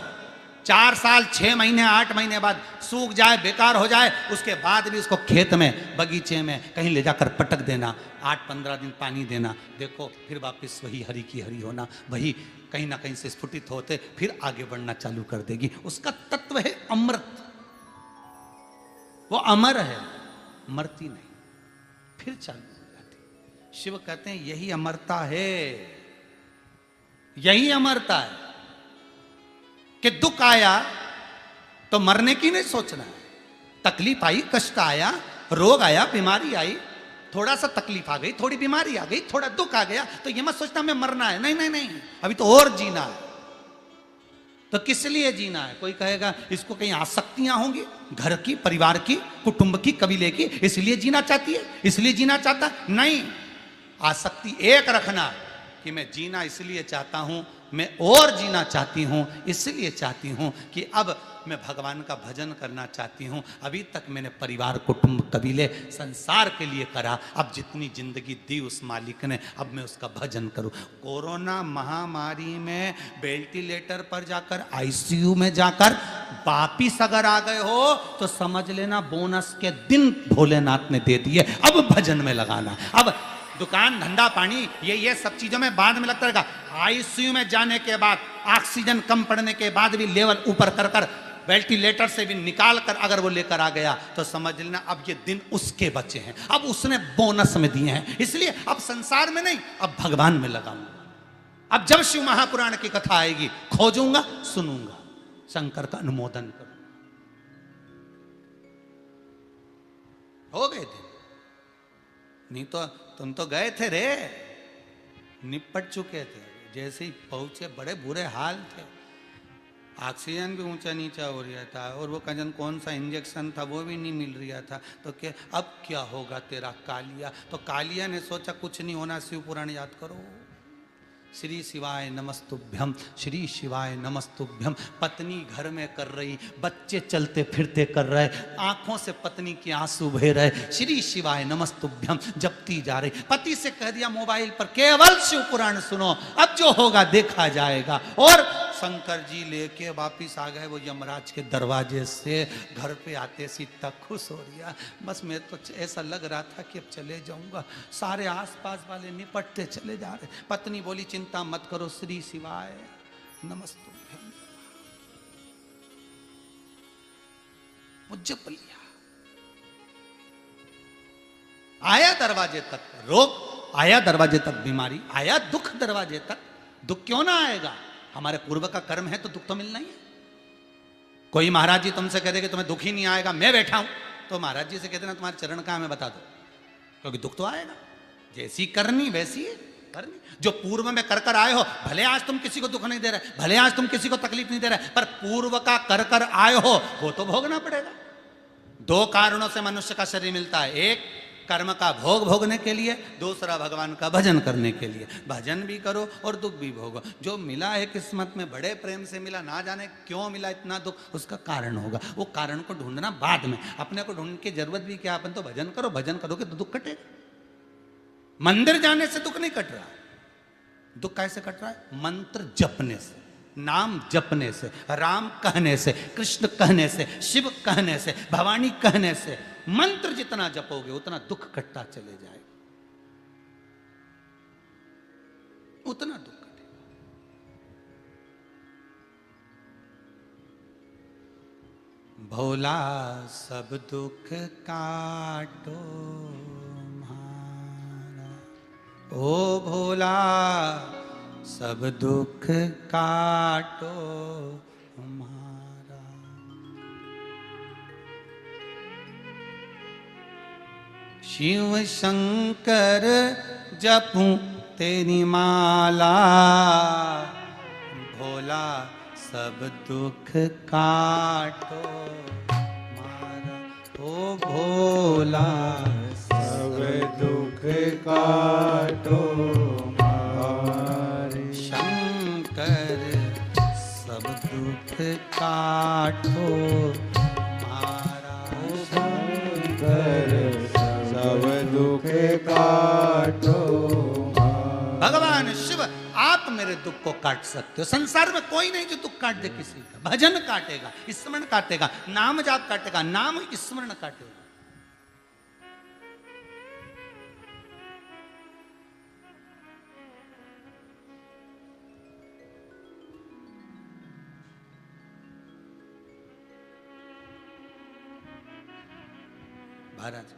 Speaker 1: 4 साल 6 महीने 8 महीने बाद सूख जाए, बेकार हो जाए, उसके बाद भी उसको खेत में, बगीचे में कहीं ले जाकर पटक देना, 8-15 दिन पानी देना, देखो फिर वापस वही हरी की हरी होना, वही कहीं ना कहीं से स्फुटित होते फिर आगे बढ़ना चालू कर देगी। उसका तत्व है अमृत, वो अमर है, मरती नहीं, फिर चालू हो जाती। शिव कहते हैं यही अमरता है, यही अमरता है कि दुख आया तो मरने की नहीं सोचना है। तकलीफ आई, कष्ट आया, रोग आया, बीमारी आई, थोड़ा सा तकलीफ आ गई, थोड़ी बीमारी आ गई, थोड़ा दुख आ गया, तो ये मत सोचना मैं मरना है। नहीं नहीं नहीं, अभी तो और जीना है। तो किस लिए जीना है? कोई कहेगा इसको कहीं आसक्तियां होंगी, घर की, परिवार की, कुटुंब की, कबीले की, इसलिए जीना चाहती है, इसलिए जीना चाहता। नहीं, आसक्ति एक रखना कि मैं जीना इसलिए चाहता हूं, मैं और जीना चाहती हूं, इसलिए चाहती हूं कि अब मैं भगवान का भजन करना चाहती हूं। अभी तक मैंने परिवार, कुटुंब, कबीले, संसार के लिए करा, अब जितनी जिंदगी दी उस मालिक ने, अब मैं उसका भजन करूं। कोरोना महामारी में वेंटिलेटर पर जाकर, आईसीयू में जाकर वापिस अगर आ गए हो तो समझ लेना बोनस के दिन भोलेनाथ ने दे दिए। अब भजन में लगाना। अब दुकान, धंधा पानी, ये सब चीजों में बाद में लगता रहेगा। आईसीयू में जाने के बाद, ऑक्सीजन कम पड़ने के बाद भी लेवल ऊपर कर कर, वेंटिलेटर से भी निकाल कर अगर वो लेकर आ गया तो समझ लेना अब ये दिन उसके बचे हैं, अब उसने बोनस में दिए हैं। इसलिए अब संसार में नहीं, अब भगवान में लगाऊंगा। अब जब शिव महापुराण की कथा आएगी, खोजूंगा, सुनूंगा, शंकर का अनुमोदन करूंगा। हो गए दिन, नहीं तो तुम तो गए थे रे, निपट चुके थे। जैसे ही पहुंचे बड़े बुरे हाल थे, ऑक्सीजन भी ऊंचा नीचा हो रहा था, और वो कजन कौन सा इंजेक्शन था वो भी नहीं मिल रहा था। तो क्या अब क्या होगा तेरा कालिया? तो कालिया ने सोचा कुछ नहीं होना, शिव पुराण याद करो। श्री शिवाय नमस्तुभ्यम, श्री शिवाय नमस्तुभ्यम। पत्नी घर में कर रही, बच्चे चलते फिरते कर रहे, आंखों से पत्नी के आंसू बह रहे, श्री शिवाय नमस्तुभ्यम जपती जा रही। पति से कह दिया मोबाइल पर केवल शिव पुराण सुनो, अब जो होगा देखा जाएगा। और शंकर जी लेके वापिस आ गए वो यमराज के दरवाजे से। घर पे आते सी तक खुश हो रहा, बस मैं तो ऐसा लग रहा था कि अब चले जाऊंगा। सारे आसपास वाले निपटते चले जा रहे। पत्नी बोली चिंता मत करो, श्री शिवाय नमस्तुभ्यम, वो जप लिया। आया दरवाजे तक रोग, आया दरवाजे तक बीमारी, आया दुख दरवाजे तक। दुख क्यों ना आएगा? हमारे पूर्व का कर्म है तो दुख तो मिलना ही है। कोई महाराज जी तुमसे कह दे कि तुम्हें दुख ही नहीं आएगा, मैं बैठा हूं, तो महाराज जी से कहते ना तुम्हारे चरण कहां हमें बता दो, क्योंकि दुख तो आएगा। जैसी करनी वैसी करनी। जो पूर्व में कर कर आए हो, भले आज तुम किसी को दुख नहीं दे रहे, भले आज तुम किसी को तकलीफ नहीं दे रहे, पर पूर्व का कर कर आए हो वो तो भोगना पड़ेगा। 2 कारणों से मनुष्य का शरीर मिलता है, एक कर्म का भोग भोगने के लिए, दूसरा भगवान का भजन करने के लिए। भजन भी करो और दुख भी भोगो। जो मिला है किस्मत में, बड़े प्रेम से मिला, ना जाने क्यों मिला इतना दुख, उसका कारण होगा। वो कारण को ढूंढना बाद में, अपने को ढूंढने की जरूरत भी क्या। अपन तो भजन करो, भजन करोगे तो दुख कटेगा। मंदिर जाने से दुख नहीं कट रहा, दुख कैसे कट रहा है? मंत्र जपने से, नाम जपने से, राम कहने से, कृष्ण कहने से, शिव कहने से, भवानी कहने से। मंत्र जितना जपोगे उतना दुख कटता चले जाएगा, उतना दुख कटेगा। भोला सब दुख काटो हमारा, ओ भोला सब दुख काटो हमारा। शिव शंकर जपूं तेरी माला, भोला सब दुख काटो हमारा, ओ भोला
Speaker 2: सब दुख काटो हमारे।
Speaker 1: शंकर सब दुख काटो हमारा,
Speaker 2: शंकर सब दुख काटो हमारे।
Speaker 1: भगवान शिव आप मेरे दुख को काट सकते हो। संसार में कोई नहीं जो दुख काट दे किसी का। भजन काटेगा, स्मरण काटेगा, नाम जाप काटेगा, नाम स्मरण काटेगा। महाराज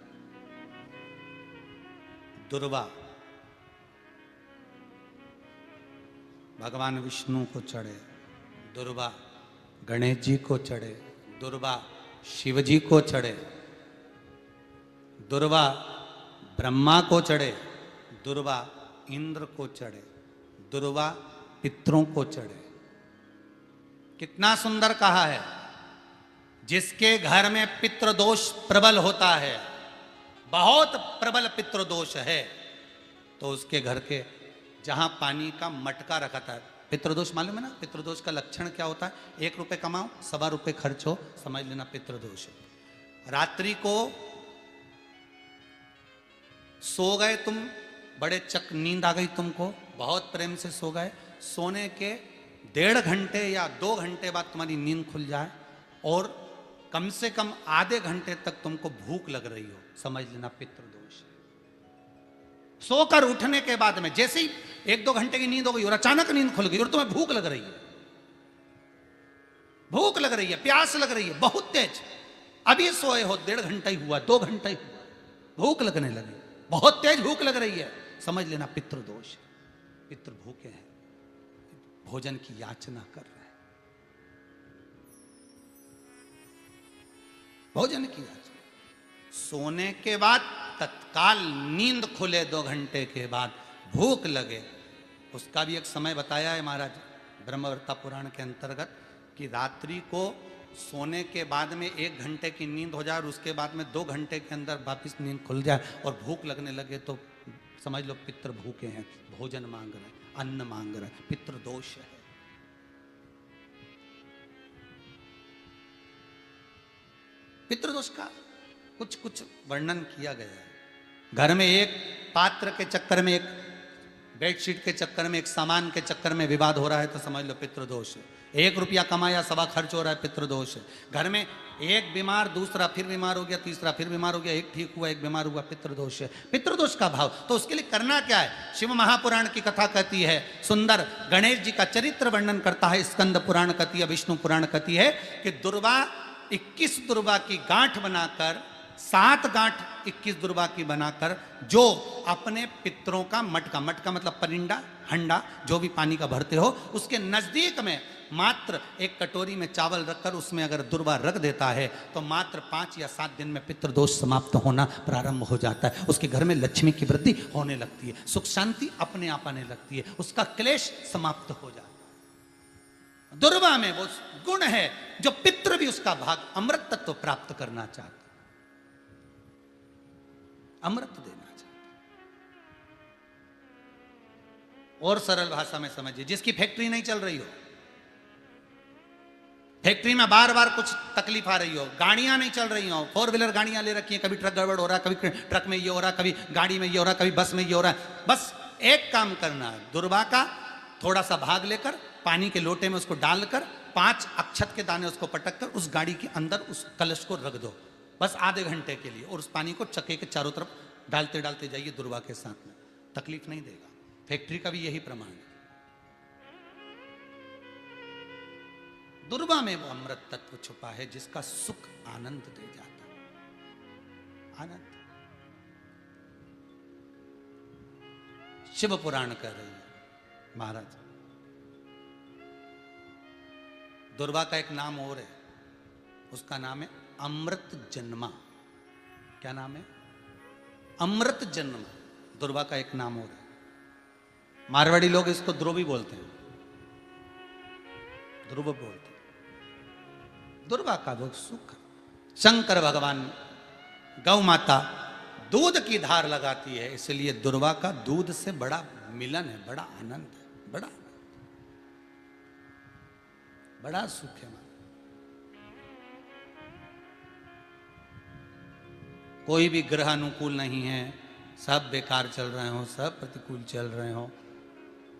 Speaker 1: दुर्वा भगवान विष्णु को चढ़े, दुर्वा गणेश जी को चढ़े, दुर्वा शिव जी को चढ़े, दुर्वा ब्रह्मा को चढ़े, दुर्वा इंद्र को चढ़े, दुर्वा पितरों को चढ़े। कितना सुंदर कहा है। जिसके घर में पितृदोष प्रबल होता है, बहुत प्रबल पितृदोष है, तो उसके घर के जहां पानी का मटका रखा था, पितृदोष मालूम है ना? पितृदोष का लक्षण क्या होता है? 1 रुपए कमाओ, 1.25 रुपए खर्च हो, समझ लेना पितृदोष है। रात्रि को सो गए तुम, बड़े नींद आ गई तुमको, बहुत प्रेम से सो गए, सोने के 1.5 घंटे या 2 घंटे बाद तुम्हारी नींद खुल जाए और कम से कम आधे घंटे तक तुमको भूख लग रही हो, समझ लेना पितृदोष है। सोकर उठने के बाद में जैसे ही 1-2 घंटे की नींद हो गई और अचानक नींद खुल गई और तुम्हें भूख लग रही है, भूख लग रही है, प्यास लग रही है बहुत तेज, अभी सोए हो, 1.5 घंटा ही हुआ, 2 घंटा ही हुआ, भूख लगने लगी, बहुत तेज भूख लग रही है, समझ लेना पितृदोष है। पितृ भूखे हैं, भोजन की याचना कर रहे हैं, भोजन की याचना। सोने के बाद तत्काल नींद खुले 2 घंटे के बाद, भूख लगे, उसका भी एक समय बताया है महाराज ब्रह्मवर्ता पुराण के अंतर्गत कि रात्रि को सोने के बाद में 1 घंटे की नींद हो जाए और उसके बाद में 2 घंटे के अंदर वापिस नींद खुल जाए और भूख लगने लगे तो समझ लो पितृ भूखे हैं, भोजन मांग रहे हैं, अन्न मांग रहे हैं, पितृदोष है। पितृदोष का कुछ कुछ वर्णन किया गया है। घर में एक पात्र के चक्कर में, एक बेडशीट के चक्कर में, एक सामान के चक्कर में विवाद हो रहा है तो समझ लो पितृदोष है। 1 रुपया कमाया, 1.25 खर्च हो रहा है, पितृदोष है। घर में एक बीमार, दूसरा फिर बीमार हो गया, तीसरा फिर बीमार हो गया, एक ठीक हुआ, एक बीमार हुआ, पितृदोष है। पितृदोष का भाव तो उसके लिए करना क्या है? शिव महापुराण की कथा कहती है सुंदर, गणेश जी का चरित्र वर्णन करता है स्कंद पुराण कहती है, विष्णु पुराण कहती है कि दुर्वा 21 दुर्वा की गांठ बनाकर, 7 गांठ 21 दुर्वा की बनाकर, जो अपने पितरों का मटका, मटका मतलब परिंडा, हंडा, जो भी पानी का भरते हो, उसके नजदीक में मात्र एक कटोरी में चावल रखकर उसमें अगर दुर्वा रख देता है तो मात्र 5 या 7 दिन में पितृदोष समाप्त होना प्रारंभ हो जाता है। उसके घर में लक्ष्मी की वृद्धि होने लगती है, सुख शांति अपने आप आने लगती है, उसका क्लेश समाप्त हो जाता है। दुर्वा में वो गुण है जो पितृ भी उसका भाग अमृत तत्व प्राप्त करना चाहता, अमृत देना चाहता। और सरल भाषा में समझिए, जिसकी फैक्ट्री नहीं चल रही हो, फैक्ट्री में बार बार कुछ तकलीफ आ रही हो, गाड़ियां नहीं चल रही हो, 4 व्हीलर गाड़ियां ले रखी हैं, कभी ट्रक गड़बड़ हो रहा है, कभी ट्रक में ये हो रहा है, कभी गाड़ी में ये हो रहा है, कभी बस में ये हो रहा है, बस एक काम करना है, दुर्वा का थोड़ा सा भाग लेकर पानी के लोटे में उसको डालकर 5 अक्षत के दाने उसको पटक कर उस गाड़ी के अंदर उस कलश को रख दो, बस आधे घंटे के लिए, और उस पानी को चक्के के चारों तरफ डालते डालते जाइए दुर्वा के साथ में, तकलीफ नहीं देगा। फैक्ट्री का भी यही प्रमाण है। दुर्वा में वो अमृत तत्व छुपा है जिसका सुख आनंद दे जाता है। आनंद। शिव पुराण कह रही है महाराज, दुर्वा का एक नाम और है, उसका नाम है अमृत जन्मा। क्या नाम है? अमृत जन्मा। दुर्वा का एक नाम और है। मारवाड़ी लोग इसको ध्रुवी बोलते हैं, ध्रुव बोलते हैं। दुर्वा का वो सुख। शंकर भगवान गौ माता दूध की धार लगाती है, इसलिए दुर्वा का दूध से बड़ा मिलन है, बड़ा आनंद है, बड़ा सुख है। कोई भी ग्रह अनुकूल नहीं है, सब बेकार चल रहे हो, सब प्रतिकूल चल रहे हो,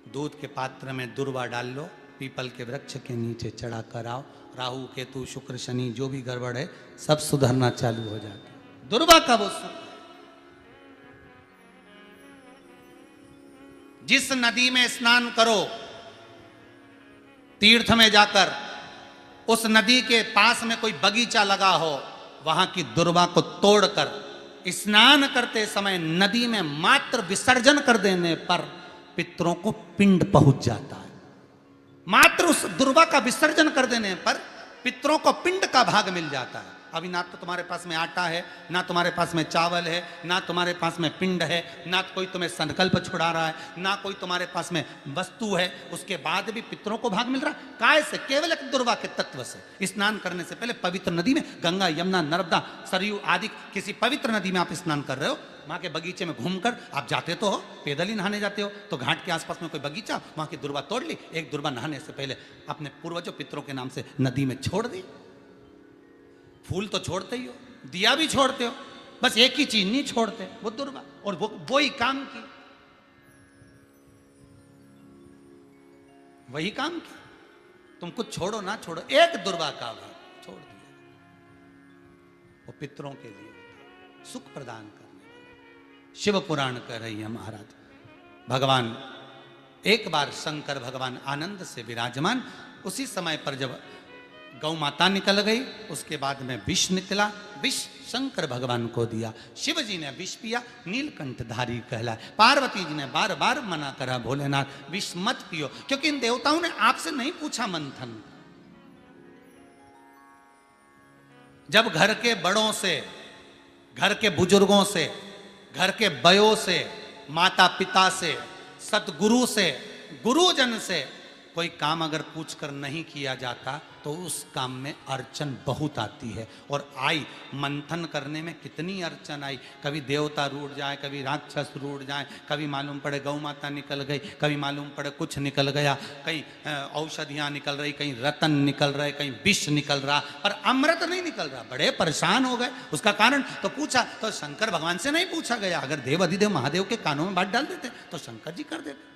Speaker 1: दूध के पात्र में दुर्वा डाल लो, पीपल के वृक्ष के नीचे चढ़ा कर आओ, राहु केतु शुक्र शनि जो भी गड़बड़ है सब सुधरना चालू हो जाता है। दुर्वा का वो सुख। जिस नदी में स्नान करो, तीर्थ में जाकर, उस नदी के पास में कोई बगीचा लगा हो, वहां की दुर्वा को तोड़कर स्नान करते समय नदी में मात्र विसर्जन कर देने पर पितरों को पिंड पहुंच जाता है। मात्र उस दुर्वा का विसर्जन कर देने पर पितरों को पिंड का भाग मिल जाता है। अभी ना तो तुम्हारे पास में आटा है, ना तुम्हारे पास में चावल है, ना तुम्हारे पास में पिंड है, ना कोई तुम्हें संकल्प छुड़ा रहा है, ना कोई तुम्हारे पास में वस्तु है, उसके बाद भी पितरों को भाग मिल रहा है। काय से? केवल एक दुर्वा के तत्व से। स्नान करने से पहले पवित्र नदी में, गंगा यमुना नर्मदा सरयू आदि किसी पवित्र नदी में आप स्नान कर रहे हो, वहां के बगीचे में घूमकर आप जाते तो हो, पैदल ही नहाने जाते हो, तो घाट के आसपास में कोई बगीचा, वहां की दुर्वा तोड़ ली, एक दुर्वा नहाने से पहले अपने पूर्वजों पितरों के नाम से नदी में छोड़ दी। फूल तो छोड़ते ही हो, दिया भी छोड़ते हो, बस एक ही चीज नहीं छोड़ते, वो दुर्वा। और वो ही काम की, वही काम की। तुम कुछ छोड़ो ना छोड़ो, एक दुर्वा का भाग छोड़ दिया, वो पितरों के लिए सुख प्रदान करने वाला। शिव पुराण कह रही है महाराज, भगवान एक बार शंकर भगवान आनंद से विराजमान, उसी समय पर जब गौ माता निकल गई, उसके बाद में विष निकला, विष शंकर भगवान को दिया। शिव जी ने विष पिया, नीलकंठधारी कहलाए। पार्वती जी ने बार बार मना करा, भोलेनाथ विष मत पियो, क्योंकि इन देवताओं ने आपसे नहीं पूछा मंथन। जब घर के बड़ों से, घर के बुजुर्गों से, घर के बयों से, माता पिता से, सतगुरु से, गुरुजन से कोई काम अगर पूछकर नहीं किया जाता तो उस काम में अड़चन बहुत आती है। और आई, मंथन करने में कितनी अड़चन आई। कभी देवता रूठ जाए, कभी राक्षस रूठ जाए, कभी मालूम पड़े गौ माता निकल गई, कभी मालूम पड़े कुछ निकल गया, कहीं औषधियाँ निकल रही, कहीं रतन निकल रहे, कहीं विष निकल रहा, पर अमृत नहीं निकल रहा। बड़े परेशान हो गए। उसका कारण तो पूछा तो शंकर भगवान से नहीं पूछा गया। अगर देव अधिदेव महादेव के कानों में बात डाल देते तो शंकर जी कर देते।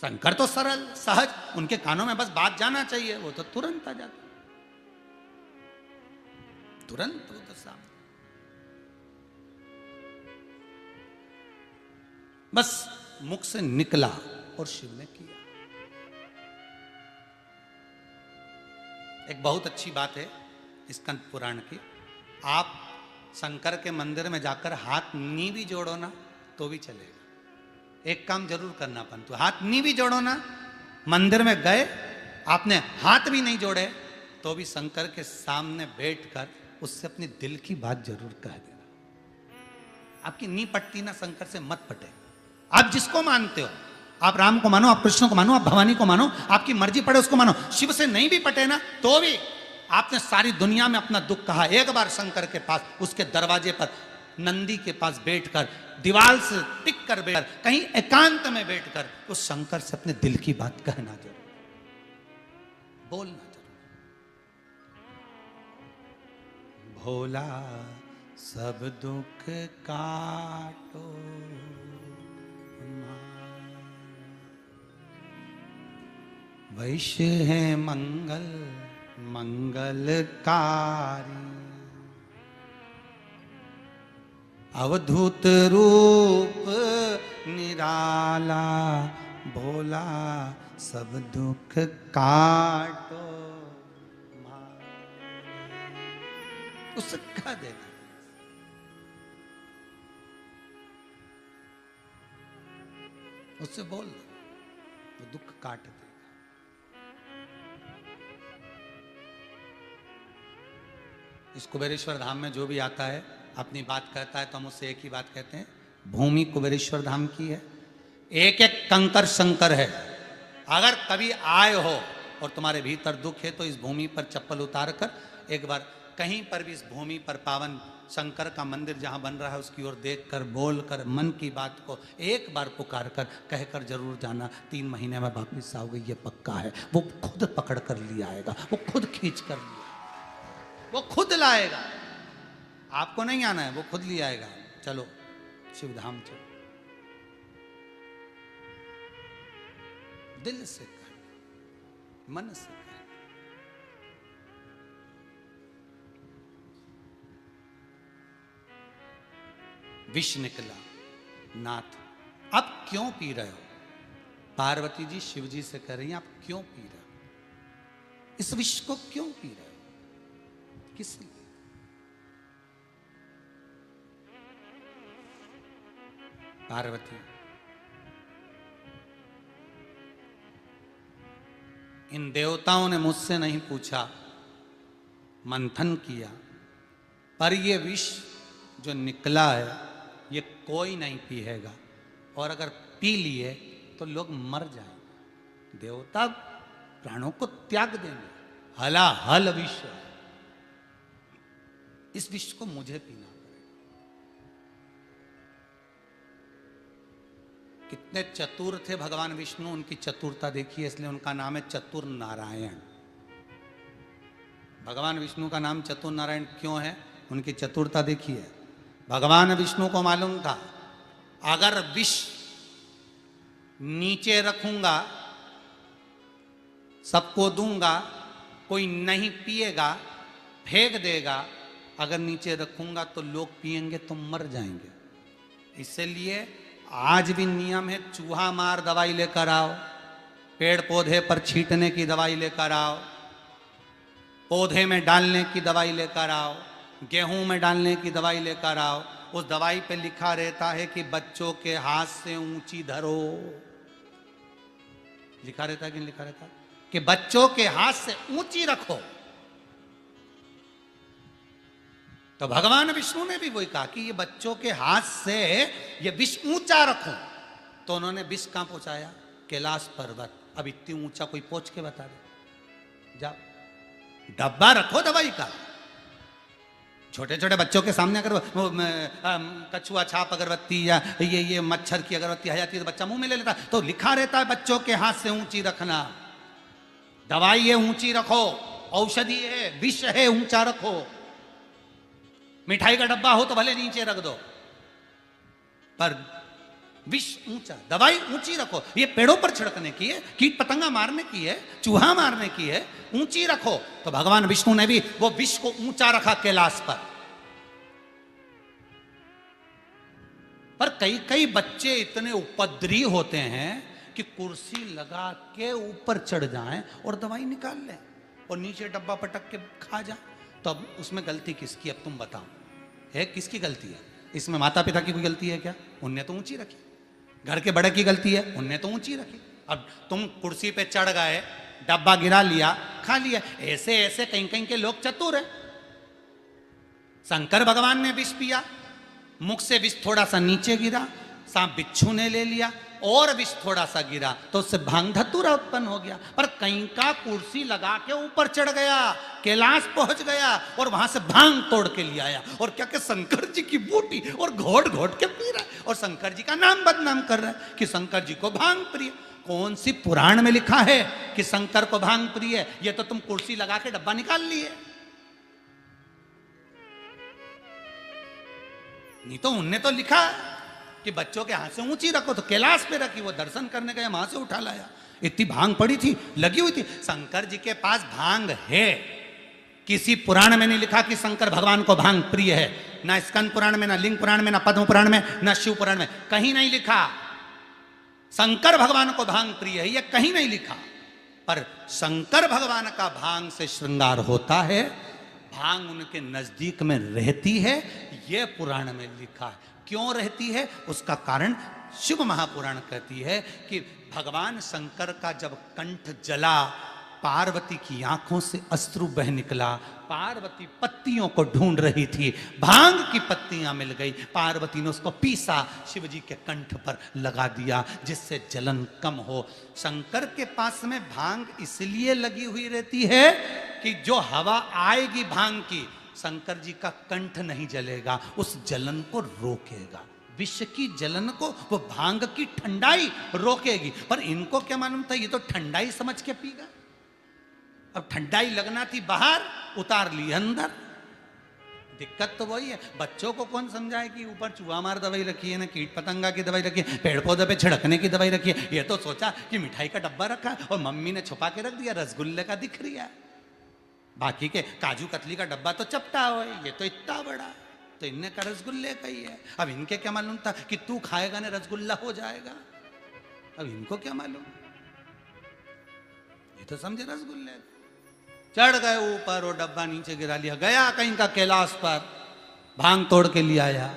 Speaker 1: शंकर तो सरल सहज, उनके कानों में बस बात जाना चाहिए, वो तो तुरंत आ जाता, तुरंत वो तो सामने, बस मुख से निकला और शिव ने किया। एक बहुत अच्छी बात है स्कंद पुराण की, आप शंकर के मंदिर में जाकर हाथ नी भी जोड़ो ना तो भी चलेगा। एक काम जरूर करना, परंतु हाथ नी भी जोड़ो ना। मंदिर में गए, आपने हाथ भी नहीं जोड़े तो भी शंकर के सामने बैठकर उससे अपनी दिल की बात जरूर कह देना। आपकी नी पटती ना शंकर से मत पटे। आप जिसको मानते हो, आप राम को मानो, आप कृष्ण को मानो, आप भवानी को मानो, आपकी मर्जी पड़े उसको मानो। शिव से नहीं भी पटे ना तो भी आपने सारी दुनिया में अपना दुख कहा, एक बार शंकर के पास, उसके दरवाजे पर नंदी के पास बैठकर, दीवार से टिक कर बैठकर, कहीं एकांत में बैठकर उस शंकर से अपने दिल की बात कहना जरूर, बोलना जरूर। भोला सब दुख काटो वैश्य है मंगल मंगलकारी, अवधूत रूप निराला, भोला सब दुख काटो उससे कह देना, उससे बोल दो, वो दुख काट देगा। इस कुबेरेश्वर धाम में जो भी आता है अपनी बात कहता है तो हम उससे एक ही बात कहते हैं, भूमि कुबेरेश्वर धाम की है, एक एक कंकर शंकर है। अगर कभी आए हो और तुम्हारे भीतर दुख है तो इस भूमि पर चप्पल उतार कर एक बार कहीं पर भी इस भूमि पर पावन शंकर का मंदिर जहां बन रहा है उसकी ओर देख कर, बोल कर, मन की बात को एक बार पुकार कर कहकर जरूर जाना, 3 महीने में वापिस आओगे, ये पक्का है। वो खुद पकड़ कर लिया आएगा, वो खुद खींच कर लिया, वो खुद लाएगा, आपको नहीं आना है, वो खुद ले आएगा। चलो शिवधाम चलो, दिल से कह, मन से कह। विष निकला, नाथ अब क्यों पी रहे हो? पार्वती जी शिव जी से कह रही हैं, आप क्यों पी रहे हो? इस विष को क्यों पी रहे हो? किस लिए? पार्वती, इन देवताओं ने मुझसे नहीं पूछा, मंथन किया, पर ये विष जो निकला है ये कोई नहीं पिएगा, और अगर पी लिए तो लोग मर जाएंगे, देवता प्राणों को त्याग देंगे। हलाहल विष, इस विष को मुझे पीना पड़ेगा। कितने चतुर थे भगवान विष्णु, उनकी चतुरता देखिए, इसलिए उनका नाम है चतुर नारायण। भगवान विष्णु का नाम चतुर नारायण क्यों है? उनकी चतुरता देखिए। भगवान विष्णु को मालूम था अगर विष नीचे रखूंगा, सबको दूंगा, कोई नहीं पिएगा, फेंक देगा, अगर नीचे रखूंगा तो लोग पिएंगे तो मर जाएंगे। इसलिए आज भी नियम है, चूहा मार दवाई लेकर आओ, पेड़ पौधे पर छींटने की दवाई लेकर आओ, पौधे में डालने की दवाई लेकर आओ, गेहूं में डालने की दवाई लेकर आओ। उस दवाई पे लिखा रहता है कि बच्चों के हाथ से ऊंची धरो, लिखा रहता है कि नहीं लिखा रहता? कि बच्चों के हाथ से ऊंची रखो। तो भगवान विष्णु ने भी वही कहा कि ये बच्चों के हाथ से ये विष ऊंचा रखो। तो उन्होंने विष कहां पहुंचाया? कैलाश पर्वत। अब इतनी ऊंचा कोई पहुंच के बता दे, जाओ डब्बा रखो दवाई का, छोटे छोटे बच्चों के सामने अगर वो कछुआ छाप अगरबत्ती या ये मच्छर की अगरबत्ती आ जाती है तो बच्चा मुंह में ले लेता। तो लिखा रहता है बच्चों के हाथ से ऊंची रखना, दवाई है ऊंची रखो, औषधि है, विष है ऊंचा रखो। मिठाई का डब्बा हो तो भले नीचे रख दो, पर विष ऊंचा, दवाई ऊंची रखो। ये पेड़ों पर छिड़कने की है, कीट पतंगा मारने की है, चूहा मारने की है, ऊंची रखो। तो भगवान विष्णु ने भी वो विष को ऊंचा रखा कैलाश पर कई कई बच्चे इतने उपद्रवी होते हैं कि कुर्सी लगा के ऊपर चढ़ जाएं और दवाई निकाल लें और नीचे डब्बा पटक के खा जाए। तो अब उसमें गलती किसकी? अब तुम बताओ, है किसकी गलती है इसमें? माता पिता की कोई गलती है क्या? उनने तो ऊंची रखी। घर के बड़े की गलती है, उनने तो ऊंची रखी। अब तुम कुर्सी पे चढ़ गए, डब्बा गिरा लिया, खा लिया। ऐसे ऐसे कहीं कहीं के लोग चतुर है। शंकर भगवान ने विष पिया, मुख से विष थोड़ा सा नीचे गिरा, सांप बिच्छू ने ले लिया और विष थोड़ा सा गिरा तो उससे भांग धतूरा उत्पन्न हो गया। पर कहीं का कुर्सी लगा के ऊपर चढ़ गया, कैलाश पहुंच गया और वहां से भांग तोड़ के ले आया और क्या कि शंकर जी की बूटी और घोट घोट के पी रहा है और शंकर जी का नाम बदनाम कर रहा है कि शंकर जी को भांग प्रिय। कौन सी पुराण में लिखा है कि शंकर को भांग प्रिय है? ये तो तुम कुर्सी लगा के डब्बा निकाल लिए। नहीं तो उनने तो लिखा कि बच्चों के हाथ से ऊंची रखो, तो कैलाश पे रखी, वो दर्शन करने गए, वहां से उठा लाया। इतनी भांग पड़ी थी, लगी हुई थी। शंकर जी के पास भांग है, किसी पुराण में नहीं लिखा कि शंकर भगवान को भांग प्रिय है। ना स्कंद पुराण में, ना लिंग पुराण में, ना पद्म पुराण में, ना शिव पुराण में, कहीं नहीं लिखा शंकर भगवान को भांग प्रिय है, यह कहीं नहीं लिखा। पर शंकर भगवान का भांग से श्रृंगार होता है, भांग उनके नजदीक में रहती है, यह पुराण में लिखा है। क्यों रहती है उसका कारण शिव महापुराण कहती है कि भगवान शंकर का जब कंठ जला, पार्वती की आंखों से अश्रु बह निकला, पार्वती पत्तियों को ढूंढ रही थी, भांग की पत्तियां मिल गई, पार्वती ने उसको पीसा, शिव जी के कंठ पर लगा दिया जिससे जलन कम हो। शंकर के पास में भांग इसलिए लगी हुई रहती है कि जो हवा आएगी भांग की, शंकर जी का कंठ नहीं जलेगा, उस जलन को रोकेगा। विष की जलन को वो भांग की ठंडाई रोकेगी। पर इनको क्या मालूम था, ये तो ठंडाई समझ के पीगा। अब ठंडाई लगना थी बाहर, उतार ली अंदर। दिक्कत तो वही है। बच्चों को कौन समझाए कि ऊपर चूहा मार दवाई रखी है ना, कीट पतंगा की दवाई रखी है, पेड़ पौधे पे छिड़कने की दवाई रखी है। ये तो सोचा कि मिठाई का डब्बा रखा है और मम्मी ने छुपा के रख दिया, रसगुल्ले का दिख रहा है। बाकी के काजू कतली का डब्बा तो चपटा हो, ये तो इतना बड़ा, तो इनने का रसगुल्ले का ही है। अब इनके क्या मालूम था कि तू खाएगा ना रसगुल्ला हो जाएगा। अब इनको क्या मालूम, ये तो समझे रसगुल्ले। चढ़ गए ऊपर और डब्बा नीचे गिरा लिया, गया कहीं का कैलाश पर, भांग तोड़ के लिया आया।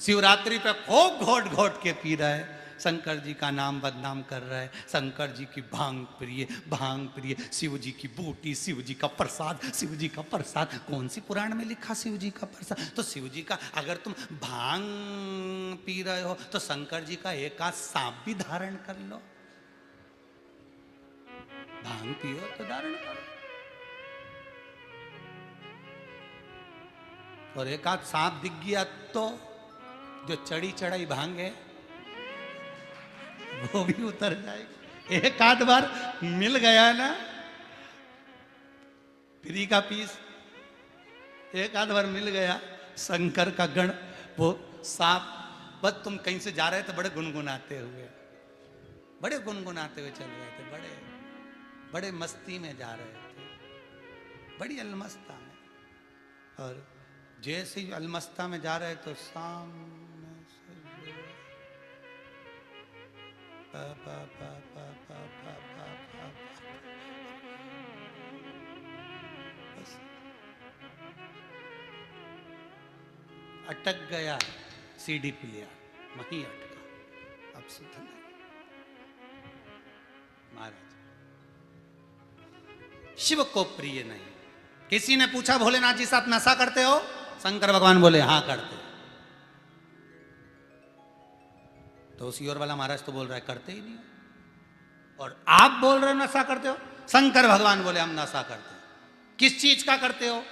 Speaker 1: शिवरात्रि पे खूब घोट घोट के पी रहा है, शंकर जी का नाम बदनाम कर रहा है। शंकर जी की भांग प्रिय, भांग प्रिय, शिव जी की बूटी, शिव जी का प्रसाद, शिव जी का प्रसाद। कौन सी पुराण में लिखा शिव जी का प्रसाद? तो शिव जी का, अगर तुम भांग पी रहे हो तो शंकर जी का एक आध सांप भी धारण कर लो। भांग पियो तो धारण करो, और एक आध सांप दिख गया तो जो चढ़ी चढ़ाई भांग है वो भी उतर जाएगी। एक आध बार मिल गया ना फ्री का पीस, एक आध बार मिल गया शंकर का गण, वो सांप, बस तुम कहीं से जा रहे थे बड़े गुनगुनाते हुए, बड़े गुनगुनाते हुए चल रहे थे, बड़े बड़े मस्ती में जा रहे थे, बड़ी अलमस्ता में। और जैसे ही अलमस्ता में जा रहे तो सामने से पा पा पा पा पा पा पा पा बस अटक गया सीडी प्लेयर, वहीं अटका, अब सुध नहीं। महाराज शिव को प्रिय नहीं। किसी ने पूछा भोलेनाथ जी साथ नशा करते हो? शंकर भगवान बोले हाँ करते। तो उसी और वाला महाराज तो बोल रहा है करते ही नहीं, और आप बोल रहे हो नशा करते हो? शंकर भगवान बोले हम नशा करते हैं। किस चीज का करते हो?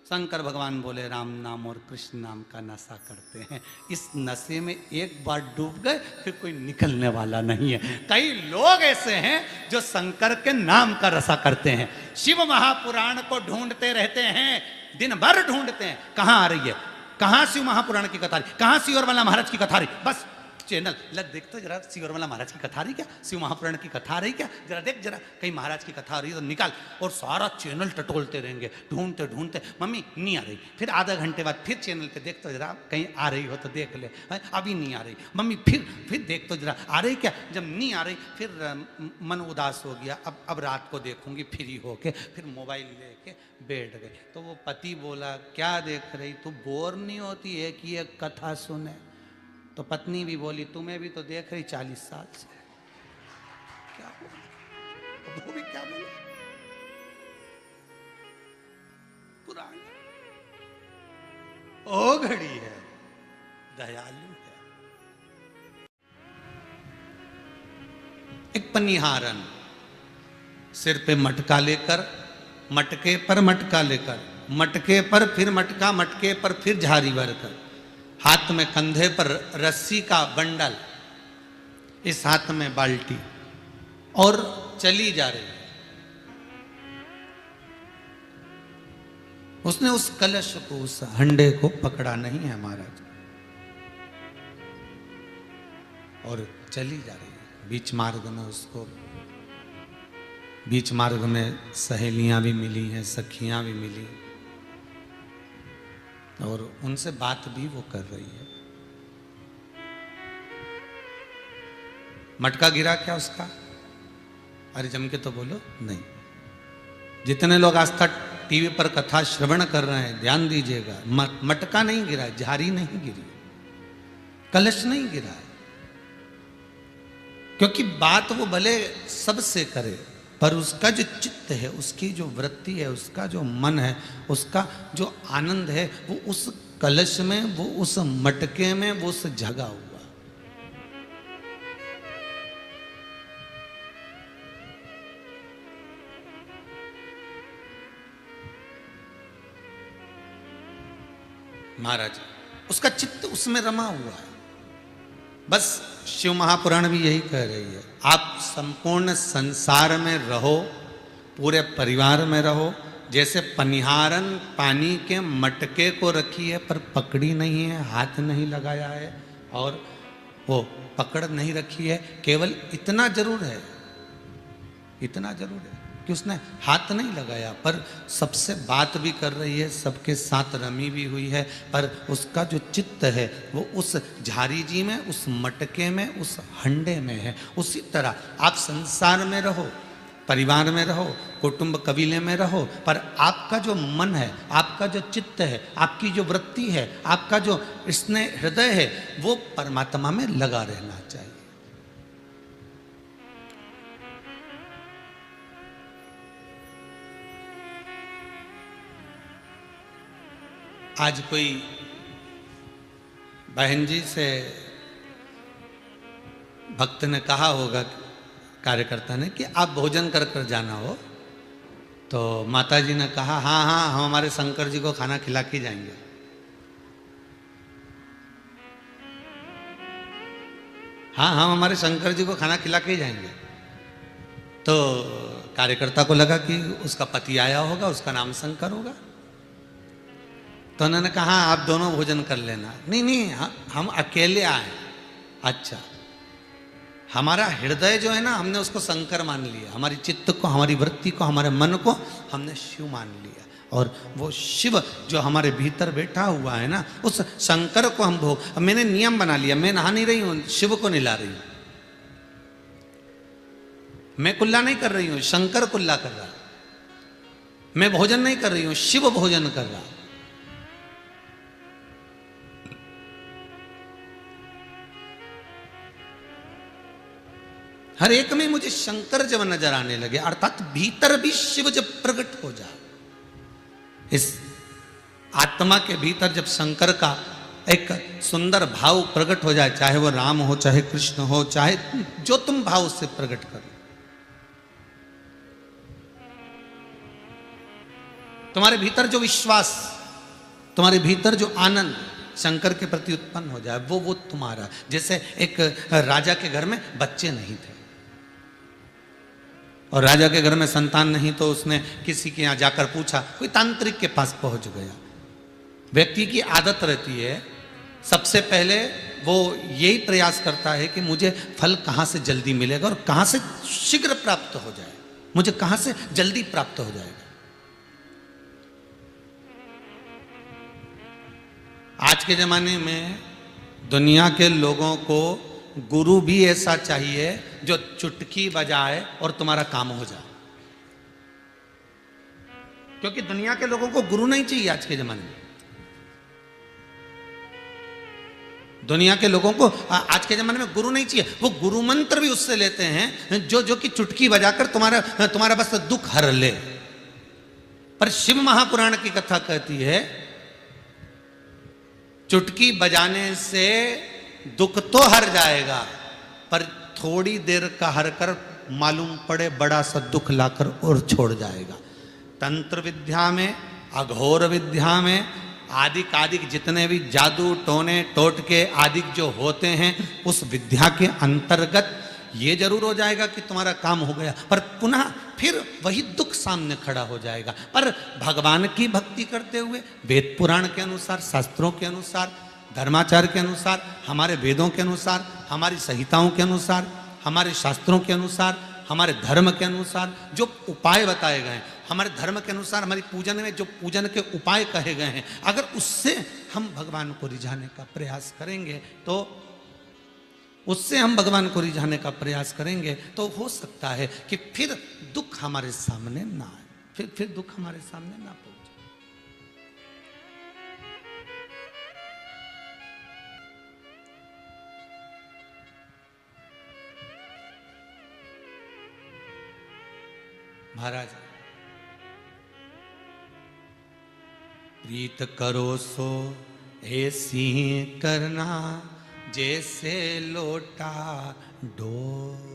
Speaker 1: शंकर भगवान बोले राम नाम और कृष्ण नाम का नशा करते हैं। इस नशे में एक बार डूब गए फिर कोई निकलने वाला नहीं है। कई लोग ऐसे हैं जो शंकर के नाम का रसा करते हैं, शिव महापुराण को ढूंढते रहते हैं, दिन भर ढूंढते हैं कहां आ रही है, कहां शिव महापुराण की कथा रही, कहां शिवर वाला महाराज की कथा रही। बस चैनल लग देख तो जरा शिवर वाला महाराज की कथा रही क्या, शिव महापुराण की कथा रही क्या, जरा देख जरा कहीं महाराज की कथा रही तो निकाल। और सारा चैनल टटोलते रहेंगे ढूंढते ढूंढते, मम्मी नहीं आ रही, फिर आधा घंटे बाद फिर चैनल पे देख तो जरा कहीं आ रही हो तो देख ले, अभी नहीं आ रही मम्मी, फिर देख तो जरा आ रही क्या, जब नहीं आ रही फिर मन उदास हो गया, अब रात को देखूंगी फ्री होके, फिर मोबाइल लेके बैठ गए। तो वो पति बोला क्या देख रही, तू बोर नहीं होती है कि एक कथा सुने? तो पत्नी भी बोली तुम्हें भी तो देख रही 40 साल से। क्या बोला, वो भी क्या बोला, पुराण ओ घड़ी है, दयालु है। एक पनिहारन सिर पे मटका लेकर, मटके पर मटका लेकर, मटके पर फिर मटका, मटके पर फिर झारी भरकर, हाथ में कंधे पर रस्सी का बंडल, इस हाथ में बाल्टी, और चली जा रही है। उसने उस कलश को, उस हंडे को पकड़ा नहीं है महाराज, और चली जा रही है। बीच मार्ग में उसको, बीच मार्ग में सहेलियां भी मिली हैं, सखियां भी मिली, और उनसे बात भी वो कर रही है। मटका गिरा क्या उसका? अरे जम के तो बोलो नहीं। जितने लोग आज तक टीवी पर कथा श्रवण कर रहे हैं, ध्यान दीजिएगा, मटका नहीं गिरा है, झारी नहीं गिरी, कलश नहीं गिरा है। क्योंकि बात वो भले सबसे करे, पर उसका जो चित्त है, उसकी जो वृत्ति है, उसका जो मन है, उसका जो आनंद है, वो उस कलश में, वो उस मटके में, वो उस जगा हुआ। महाराज उसका चित्त उसमें रमा हुआ है। बस शिव महापुराण भी यही कह रही है, आप संपूर्ण संसार में रहो, पूरे परिवार में रहो। जैसे पनिहारन पानी के मटके को रखी है पर पकड़ी नहीं है, हाथ नहीं लगाया है और वो पकड़ नहीं रखी है, केवल इतना जरूर है, इतना जरूर है कि उसने हाथ नहीं लगाया, पर सबसे बात भी कर रही है, सबके साथ रमी भी हुई है, पर उसका जो चित्त है वो उस झारी जी में, उस मटके में, उस हंडे में है। उसी तरह आप संसार में रहो, परिवार में रहो, कुटुंब कबीले में रहो, पर आपका जो मन है, आपका जो चित्त है, आपकी जो वृत्ति है, आपका जो स्नेह हृदय है, वो परमात्मा में लगा रहना चाहिए। आज कोई बहन जी से भक्त ने कहा होगा, कार्यकर्ता ने, कि आप भोजन कर कर जाना हो, तो माता जी ने कहा हाँ हाँ हम हमारे शंकर जी को खाना खिला के जाएंगे। हाँ हम हमारे शंकर जी को खाना खिला के जाएंगे। तो कार्यकर्ता को लगा कि उसका पति आया होगा, उसका नाम शंकर होगा, तो उन्होंने कहा आप दोनों भोजन कर लेना। नहीं नहीं हम अकेले आए। अच्छा, हमारा हृदय जो है ना, हमने उसको शंकर मान लिया, हमारी चित्त को, हमारी वृत्ति को, हमारे मन को हमने शिव मान लिया, और वो शिव जो हमारे भीतर बैठा हुआ है ना, उस शंकर को हम भोग। अब मैंने नियम बना लिया, मैं नहा नहीं रही हूं, शिव को नहला रही हूं, मैं कुल्ला नहीं कर रही हूं, शंकर कुल्ला कर रहा, मैं भोजन नहीं कर रही हूं, शिव भोजन कर रहा। हर एक में मुझे शंकर जब नजर आने लगे, अर्थात भीतर भी शिव जब प्रकट हो जाए, इस आत्मा के भीतर जब शंकर का एक सुंदर भाव प्रकट हो जाए, चाहे वो राम हो, चाहे कृष्ण हो, चाहे जो तुम भाव से प्रकट करो, तुम्हारे भीतर जो विश्वास, तुम्हारे भीतर जो आनंद शंकर के प्रति उत्पन्न हो जाए, वो तुम्हारा। जैसे एक राजा के घर में बच्चे नहीं थे, और राजा के घर में संतान नहीं, तो उसने किसी के यहाँ जाकर पूछा, कोई तांत्रिक के पास पहुंच गया। व्यक्ति की आदत रहती है, सबसे पहले वो यही प्रयास करता है कि मुझे फल कहाँ से जल्दी मिलेगा और कहाँ से शीघ्र प्राप्त हो जाए, मुझे कहाँ से जल्दी प्राप्त हो जाएगा। आज के जमाने में दुनिया के लोगों को गुरु भी ऐसा चाहिए जो चुटकी बजाए और तुम्हारा काम हो जाए, क्योंकि दुनिया के लोगों को गुरु नहीं चाहिए। आज के जमाने में दुनिया के लोगों को आज के जमाने में गुरु नहीं चाहिए, वो गुरु मंत्र भी उससे लेते हैं जो कि चुटकी बजाकर तुम्हारा बस दुख हर ले। पर शिव महापुराण की कथा कहती है, चुटकी बजाने से दुख तो हर जाएगा, पर थोड़ी देर का हर कर मालूम पड़े बड़ा सा दुख लाकर और छोड़ जाएगा। तंत्र विद्या में, अघोर विद्या में, आदिक आदिक जितने भी जादू टोने टोटके आदिक जो होते हैं, उस विद्या के अंतर्गत ये जरूर हो जाएगा कि तुम्हारा काम हो गया, पर पुनः फिर वही दुख सामने खड़ा हो जाएगा। पर भगवान की भक्ति करते हुए, वेद पुराण के अनुसार, शास्त्रों के अनुसार, धर्माचार के अनुसार, हमारे वेदों के अनुसार, हमारी संहिताओं के अनुसार, हमारे शास्त्रों के अनुसार, हमारे धर्म के अनुसार जो उपाय बताए गए हैं, हमारे धर्म के अनुसार हमारी पूजन में जो पूजन के उपाय कहे गए हैं, अगर उससे हम भगवान को रिझाने का प्रयास करेंगे, तो उससे हम भगवान को रिझाने का प्रयास करेंगे, तो हो सकता है कि फिर दुख हमारे सामने ना आए। फिर दुख हमारे सामने ना पहुंचे। महाराज, प्रीत करो सो ऐसी करना जैसे लोटा डोर।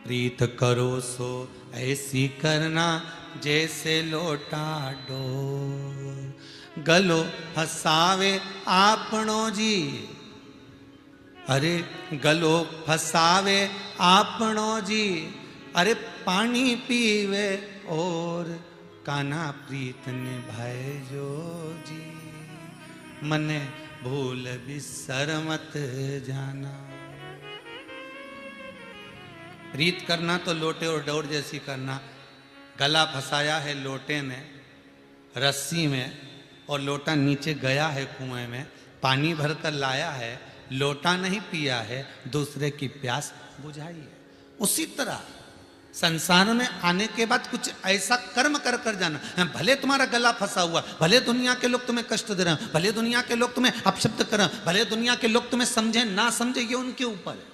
Speaker 1: प्रीत करो सो ऐसी करना जैसे लोटा डोर। गलो फसावे आपनो जी, अरे गलो फसावे आपनो जी, अरे पानी पीवे और काना प्रीत निभाए जो जी। मने भूल बिसर मत जाना। प्रीत करना तो लोटे और डोर जैसी करना। गला फंसाया है लोटे में, रस्सी में, और लोटा नीचे गया है कुएं में, पानी भरकर लाया है, लोटा नहीं पिया है, दूसरे की प्यास बुझाई है। उसी तरह संसार में आने के बाद कुछ ऐसा कर्म कर कर जाना। भले तुम्हारा गला फंसा हुआ, भले दुनिया के लोग तुम्हें कष्ट दे रहे हैं, भले दुनिया के लोग तुम्हें अपशब्द कर रहे हैं, भले दुनिया के लोग तुम्हें समझे ना समझे, ये उनके ऊपर है।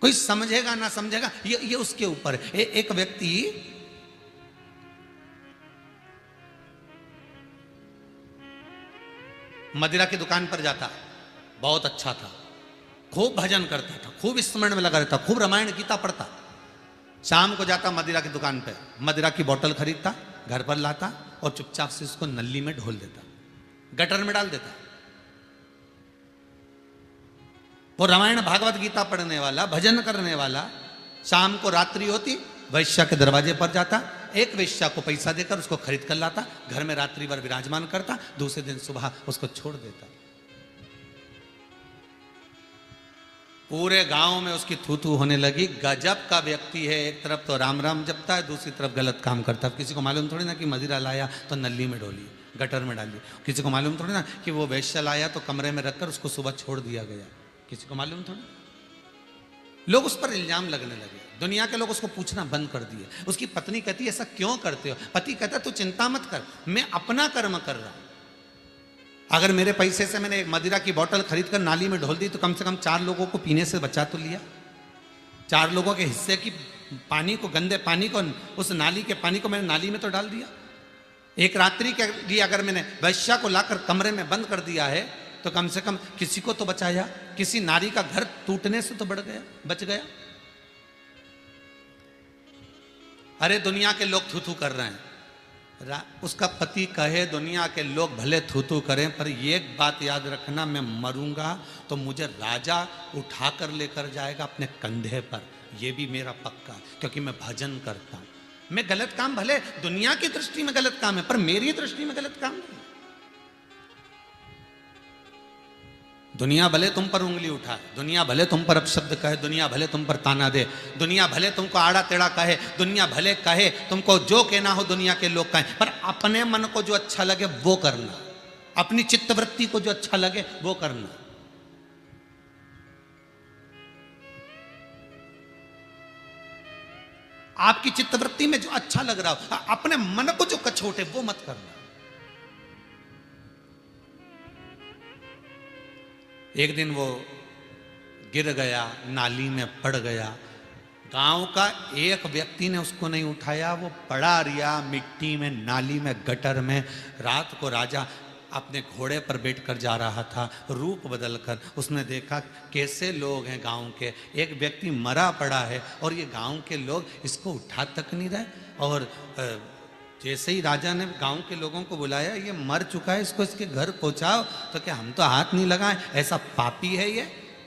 Speaker 1: कोई समझेगा ना समझेगा, ये उसके ऊपर है। एक व्यक्ति मदिरा की दुकान पर जाता, बहुत अच्छा था, खूब भजन करता था, खूब स्मरण में लगा रहता, खूब रामायण गीता पढ़ता। शाम को जाता मदिरा की दुकान पे, मदिरा की बोतल खरीदता, घर पर लाता और चुपचाप से उसको नली में ढोल देता, गटर में डाल देता। वो रामायण भागवत गीता पढ़ने वाला, भजन करने वाला, शाम को रात्रि होती वैश्या के दरवाजे पर जाता, एक वैश्या को पैसा देकर उसको खरीद कर लाता, घर में रात्रि भर विराजमान करता, दूसरे दिन सुबह उसको छोड़ देता। पूरे गांव में उसकी थू-थू होने लगी। गजब का व्यक्ति है, एक तरफ तो राम राम जपता है, दूसरी तरफ गलत काम करता है। किसी को मालूम थोड़ी ना कि मदिरा लाया तो नली में डोली, गटर में डाली। किसी को मालूम थोड़ी ना कि वो वैश्या लाया तो कमरे में रखकर उसको सुबह छोड़ दिया गया। किसी को मालूम थोड़ी। लोग उस पर इल्जाम लगने लगे, दुनिया के लोग उसको पूछना बंद कर दिए। उसकी पत्नी कहती है ऐसा क्यों करते हो? पति कहता तू चिंता मत कर, मैं अपना कर्म कर रहा हूं। अगर मेरे पैसे से मैंने एक मदिरा की बोतल खरीद कर नाली में ढोल दी तो कम से कम 4 लोगों को पीने से बचा तो लिया। 4 लोगों के हिस्से की पानी को, गंदे पानी को, उस नाली के पानी को मैंने नाली में तो डाल दिया। एक रात्रि के लिए अगर मैंने वैश्या को लाकर कमरे में बंद कर दिया है तो कम से कम किसी को तो बचाया, किसी नारी का घर टूटने से तो बच गया। अरे दुनिया के लोग थू-थू कर रहे हैं, उसका पति कहे दुनिया के लोग भले थू-थू करें, पर एक बात याद रखना, मैं मरूंगा तो मुझे राजा उठाकर लेकर जाएगा अपने कंधे पर, यह भी मेरा पक्का, क्योंकि मैं भजन करता हूं। मैं गलत काम, भले दुनिया की दृष्टि में गलत काम है, पर मेरी दृष्टि में गलत काम नहीं। दुनिया भले तुम पर उंगली उठाए, दुनिया भले तुम पर अपशब्द कहे, दुनिया भले तुम पर ताना दे, दुनिया भले तुमको आड़ा टेढ़ा कहे, दुनिया भले कहे तुमको जो कहना हो दुनिया के लोग कहें, पर अपने मन को जो अच्छा लगे वो करना, अपनी चित्तवृत्ति को जो अच्छा लगे वो करना। आपकी चित्तवृत्ति में जो अच्छा लग रहा हो, अपने मन को जो कछोटे वो मत करना। एक दिन वो गिर गया, नाली में पड़ गया। गांव का एक व्यक्ति ने उसको नहीं उठाया, वो पड़ा रिया मिट्टी में, नाली में, गटर में। रात को राजा अपने घोड़े पर बैठकर जा रहा था, रूप बदलकर उसने देखा कैसे लोग हैं गांव के, एक व्यक्ति मरा पड़ा है और ये गांव के लोग इसको उठा तक नहीं रहे। और जैसे ही राजा ने गांव के लोगों को बुलाया, ये मर चुका है, इसको इसके घर पहुंचाओ, तो क्या हम तो हाथ नहीं लगाए, ऐसा पापी है ये,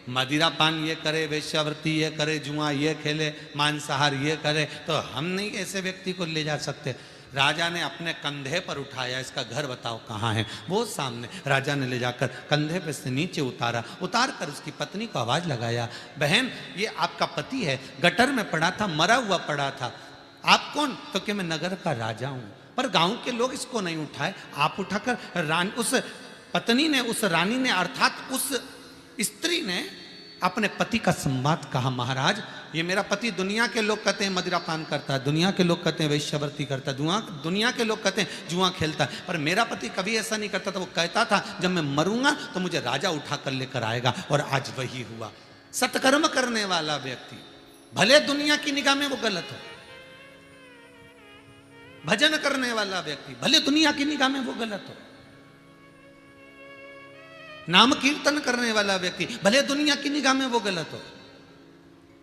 Speaker 1: मदिरा पान ये करे, वेश्यावृत्ति ये करे, जुआ ये खेले, मांसाहार ये करे, तो हम नहीं ऐसे व्यक्ति को ले जा सकते। राजा ने अपने कंधे पर उठाया, इसका घर बताओ कहाँ है? वो सामने। राजा ने ले जाकर कंधे पे से नीचे उतारा, उतार कर उसकी पत्नी को आवाज लगाया, बहन ये आपका पति है, गटर में पड़ा था, मरा हुआ पड़ा था, आप कौन? तो कि मैं नगर का राजा हूं, पर गांव के लोग इसको नहीं उठाए, आप उठाकर उस पत्नी ने, उस रानी ने, अर्थात उस स्त्री ने अपने पति का संवाद कहा, महाराज ये मेरा पति, दुनिया के लोग कहते हैं मदिरापान करता है, दुनिया के लोग कहते हैं वैश्यवृत्ति करता है, दुनिया के लोग कहते हैं जुआ खेलता है, पर मेरा पति कभी ऐसा नहीं करता था। वो कहता था जब मैं मरूंगा तो मुझे राजा उठा कर लेकर आएगा, और आज वही हुआ। सत्कर्म करने वाला व्यक्ति, भले दुनिया की निगाह में वो गलत हो, भजन करने वाला व्यक्ति भले दुनिया की निगाह में वो गलत हो, नाम कीर्तन करने वाला व्यक्ति भले दुनिया की निगाह में वो गलत हो,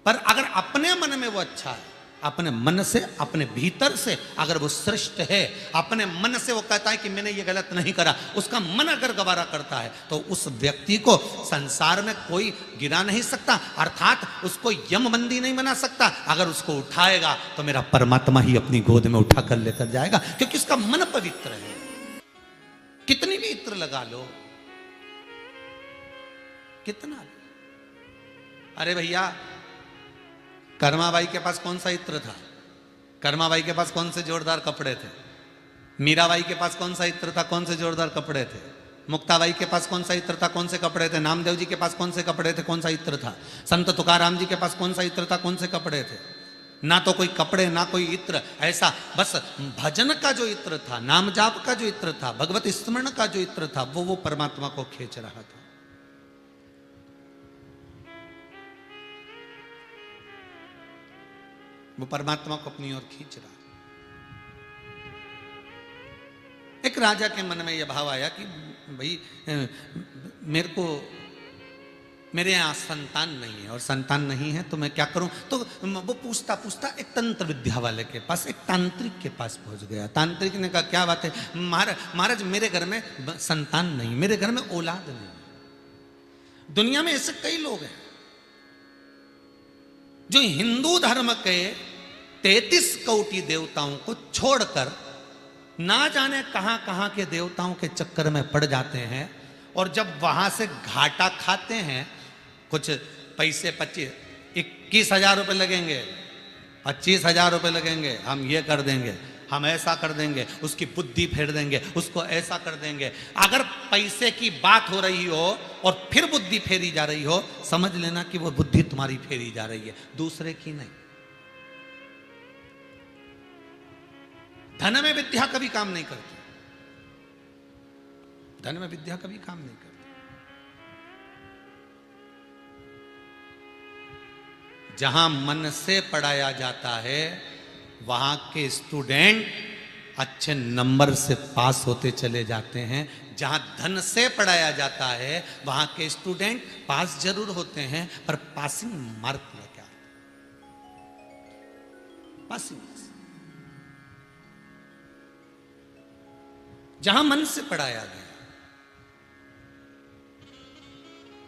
Speaker 1: पर अगर अपने मन में वो अच्छा है, अपने मन से, अपने भीतर से अगर वो श्रेष्ठ है, अपने मन से वो कहता है कि मैंने ये गलत नहीं करा, उसका मन अगर गवारा करता है, तो उस व्यक्ति को संसार में कोई गिरा नहीं सकता, अर्थात उसको यमबंदी नहीं बना सकता। अगर उसको उठाएगा तो मेरा परमात्मा ही अपनी गोद में उठा कर लेकर जाएगा, क्योंकि उसका मन पवित्र है। कितनी भी इत्र लगा लो, कितना, अरे भैया कर्माबाई के पास कौन सा इत्र था? कर्माबाई के पास कौन से जोरदार कपड़े थे? मीराबाई के पास कौन सा इत्र था? कौन से जोरदार कपड़े थे? मुक्ताबाई के पास कौन सा इत्र था? कौन से कपड़े थे? नामदेव जी के पास कौन से कपड़े थे? कौन सा इत्र था? संत तुकाराम जी के पास कौन सा इत्र था? कौन से कपड़े थे? ना तो कोई कपड़े, ना कोई इत्र, ऐसा बस भजन का जो इत्र था, नाम जाप का जो इत्र था, भगवत स्मरण का जो इत्र था, वो परमात्मा को खींच रहा था। वो परमात्मा को अपनी ओर खींच रहा। एक राजा के मन में यह भाव आया कि भाई मेरे यहाँ संतान नहीं है, और संतान नहीं है तो मैं क्या करूं? तो वो पूछता पूछता एक तंत्र विद्या वाले के पास, एक तांत्रिक के पास पहुंच गया। तांत्रिक ने कहा क्या बात है महाराज, मेरे घर में संतान नहीं, मेरे घर में औलाद नहीं। दुनिया में ऐसे कई लोग हैं जो हिंदू धर्म के 33 कोटि देवताओं को छोड़कर ना जाने कहां कहां के देवताओं के चक्कर में पड़ जाते हैं, और जब वहां से घाटा खाते हैं, कुछ पैसे 21,000 रुपये लगेंगे, 25,000 रुपये लगेंगे, हम ये कर देंगे, हम ऐसा कर देंगे, उसकी बुद्धि फेर देंगे, उसको ऐसा कर देंगे। अगर पैसे की बात हो रही हो और फिर बुद्धि फेरी जा रही हो, समझ लेना कि वो बुद्धि तुम्हारी फेरी जा रही है, दूसरे की नहीं। धन में विद्या कभी काम नहीं करती, धन में विद्या कभी काम नहीं करती। जहां मन से पढ़ाया जाता है, वहां के स्टूडेंट अच्छे नंबर से पास होते चले जाते हैं। जहां धन से पढ़ाया जाता है, वहां के स्टूडेंट पास जरूर होते हैं, पर पासिंग मार्क लेके आते हैं, पासिंग। जहां मन से पढ़ाया गया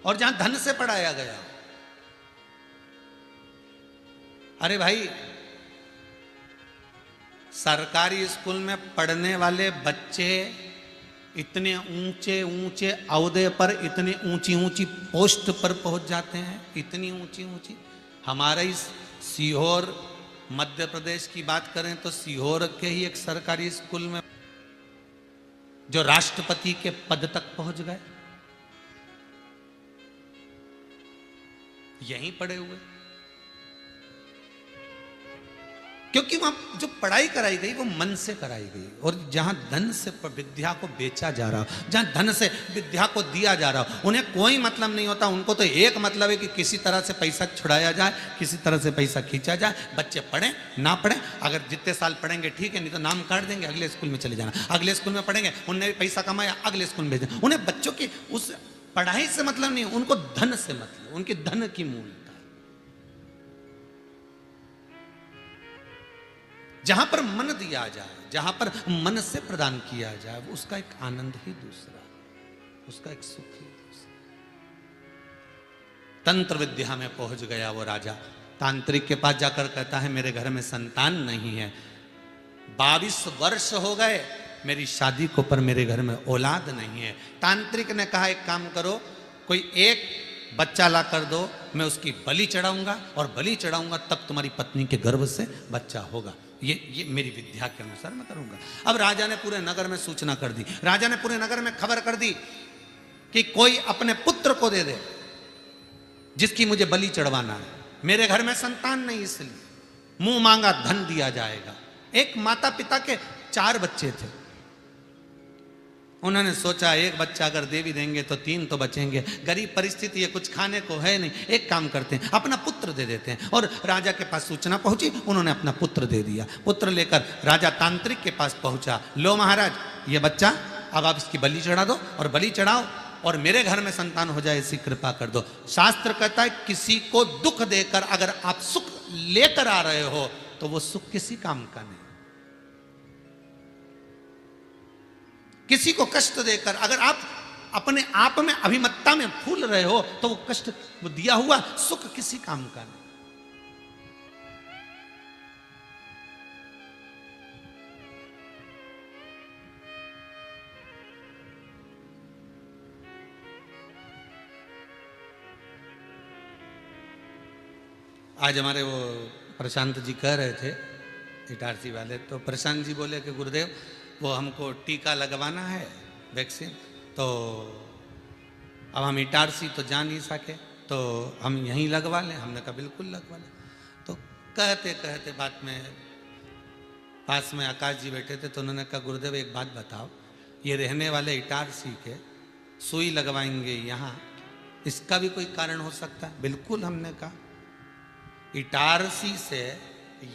Speaker 1: और जहां धन से पढ़ाया गया, अरे भाई सरकारी स्कूल में पढ़ने वाले बच्चे इतने ऊंचे ऊंचे ओहदे पर, इतनी ऊंची ऊंची पोस्ट पर पहुंच जाते हैं, इतनी ऊंची ऊंची। हमारे इस सीहोर मध्य प्रदेश की बात करें तो सीहोर के ही एक सरकारी स्कूल में जो राष्ट्रपति के पद तक पहुंच गए, यहीं पड़े हुए, क्योंकि वहां जो पढ़ाई कराई गई वो मन से कराई गई। और जहां धन से विद्या को बेचा जा रहा हो, जहां धन से विद्या को दिया जा रहा हो, उन्हें कोई मतलब नहीं होता। उनको तो एक मतलब है कि किसी तरह से पैसा छुड़ाया जाए, किसी तरह से पैसा खींचा जाए। बच्चे पढ़ें ना पढ़ें, अगर जितने साल पढ़ेंगे ठीक है, नहीं तो नाम काट देंगे, अगले स्कूल में चले जाना। अगले स्कूल में पढ़ेंगे, उनने भी पैसा कमाया, अगले स्कूल में भेजें। उन्हें बच्चों की उस पढ़ाई से मतलब नहीं, उनको धन से मतलब, उनके धन की मूल। जहां पर मन दिया जाए, जहां पर मन से प्रदान किया जाए, उसका एक आनंद ही दूसरा, उसका एक सुख ही दूसरा। तंत्र विद्या में पहुंच गया वो राजा, तांत्रिक के पास जाकर कहता है मेरे घर में संतान नहीं है, 22 वर्ष हो गए मेरी शादी को, पर मेरे घर में औलाद नहीं है। तांत्रिक ने कहा एक काम करो, कोई एक बच्चा ला कर दो, मैं उसकी बलि चढ़ाऊंगा, और बलि चढ़ाऊंगा तब तुम्हारी पत्नी के गर्भ से बच्चा होगा। ये मेरी विद्या के अनुसार मैं करूंगा। अब राजा ने पूरे नगर में सूचना कर दी, राजा ने पूरे नगर में खबर कर दी कि कोई अपने पुत्र को दे दे जिसकी मुझे बलि चढ़वाना है। मेरे घर में संतान नहीं इसलिए मुंह मांगा धन दिया जाएगा। एक माता पिता के 4 बच्चे थे। उन्होंने सोचा एक बच्चा अगर दे भी देंगे तो 3 तो बचेंगे, गरीब परिस्थिति है, कुछ खाने को है नहीं, एक काम करते हैं अपना पुत्र दे देते हैं। और राजा के पास सूचना पहुंची, उन्होंने अपना पुत्र दे दिया। पुत्र लेकर राजा तांत्रिक के पास पहुंचा, लो महाराज ये बच्चा, अब आप इसकी बलि चढ़ा दो और बलि चढ़ाओ और मेरे घर में संतान हो जाए ऐसी कृपा कर दो। शास्त्र कहता है किसी को दुख देकर अगर आप सुख लेकर आ रहे हो तो वो सुख किसी काम का नहीं। किसी को कष्ट देकर अगर आप अपने आप में अभिमत्ता में फूल रहे हो तो वो कष्ट, वो दिया हुआ सुख किसी काम का नहीं। आज हमारे वो प्रशांत जी कह रहे थे इटारसी वाले, तो प्रशांत जी बोले कि गुरुदेव वो हमको टीका लगवाना है वैक्सीन, तो अब हम इटारसी तो जा नहीं सके तो हम यहीं लगवा लें। हमने कहा बिल्कुल लगवा लें। तो कहते कहते बात में पास में आकाश जी बैठे थे तो उन्होंने कहा गुरुदेव एक बात बताओ, ये रहने वाले इटारसी के सुई लगवाएंगे यहाँ, इसका भी कोई कारण हो सकता है? बिल्कुल, हमने कहा इटारसी से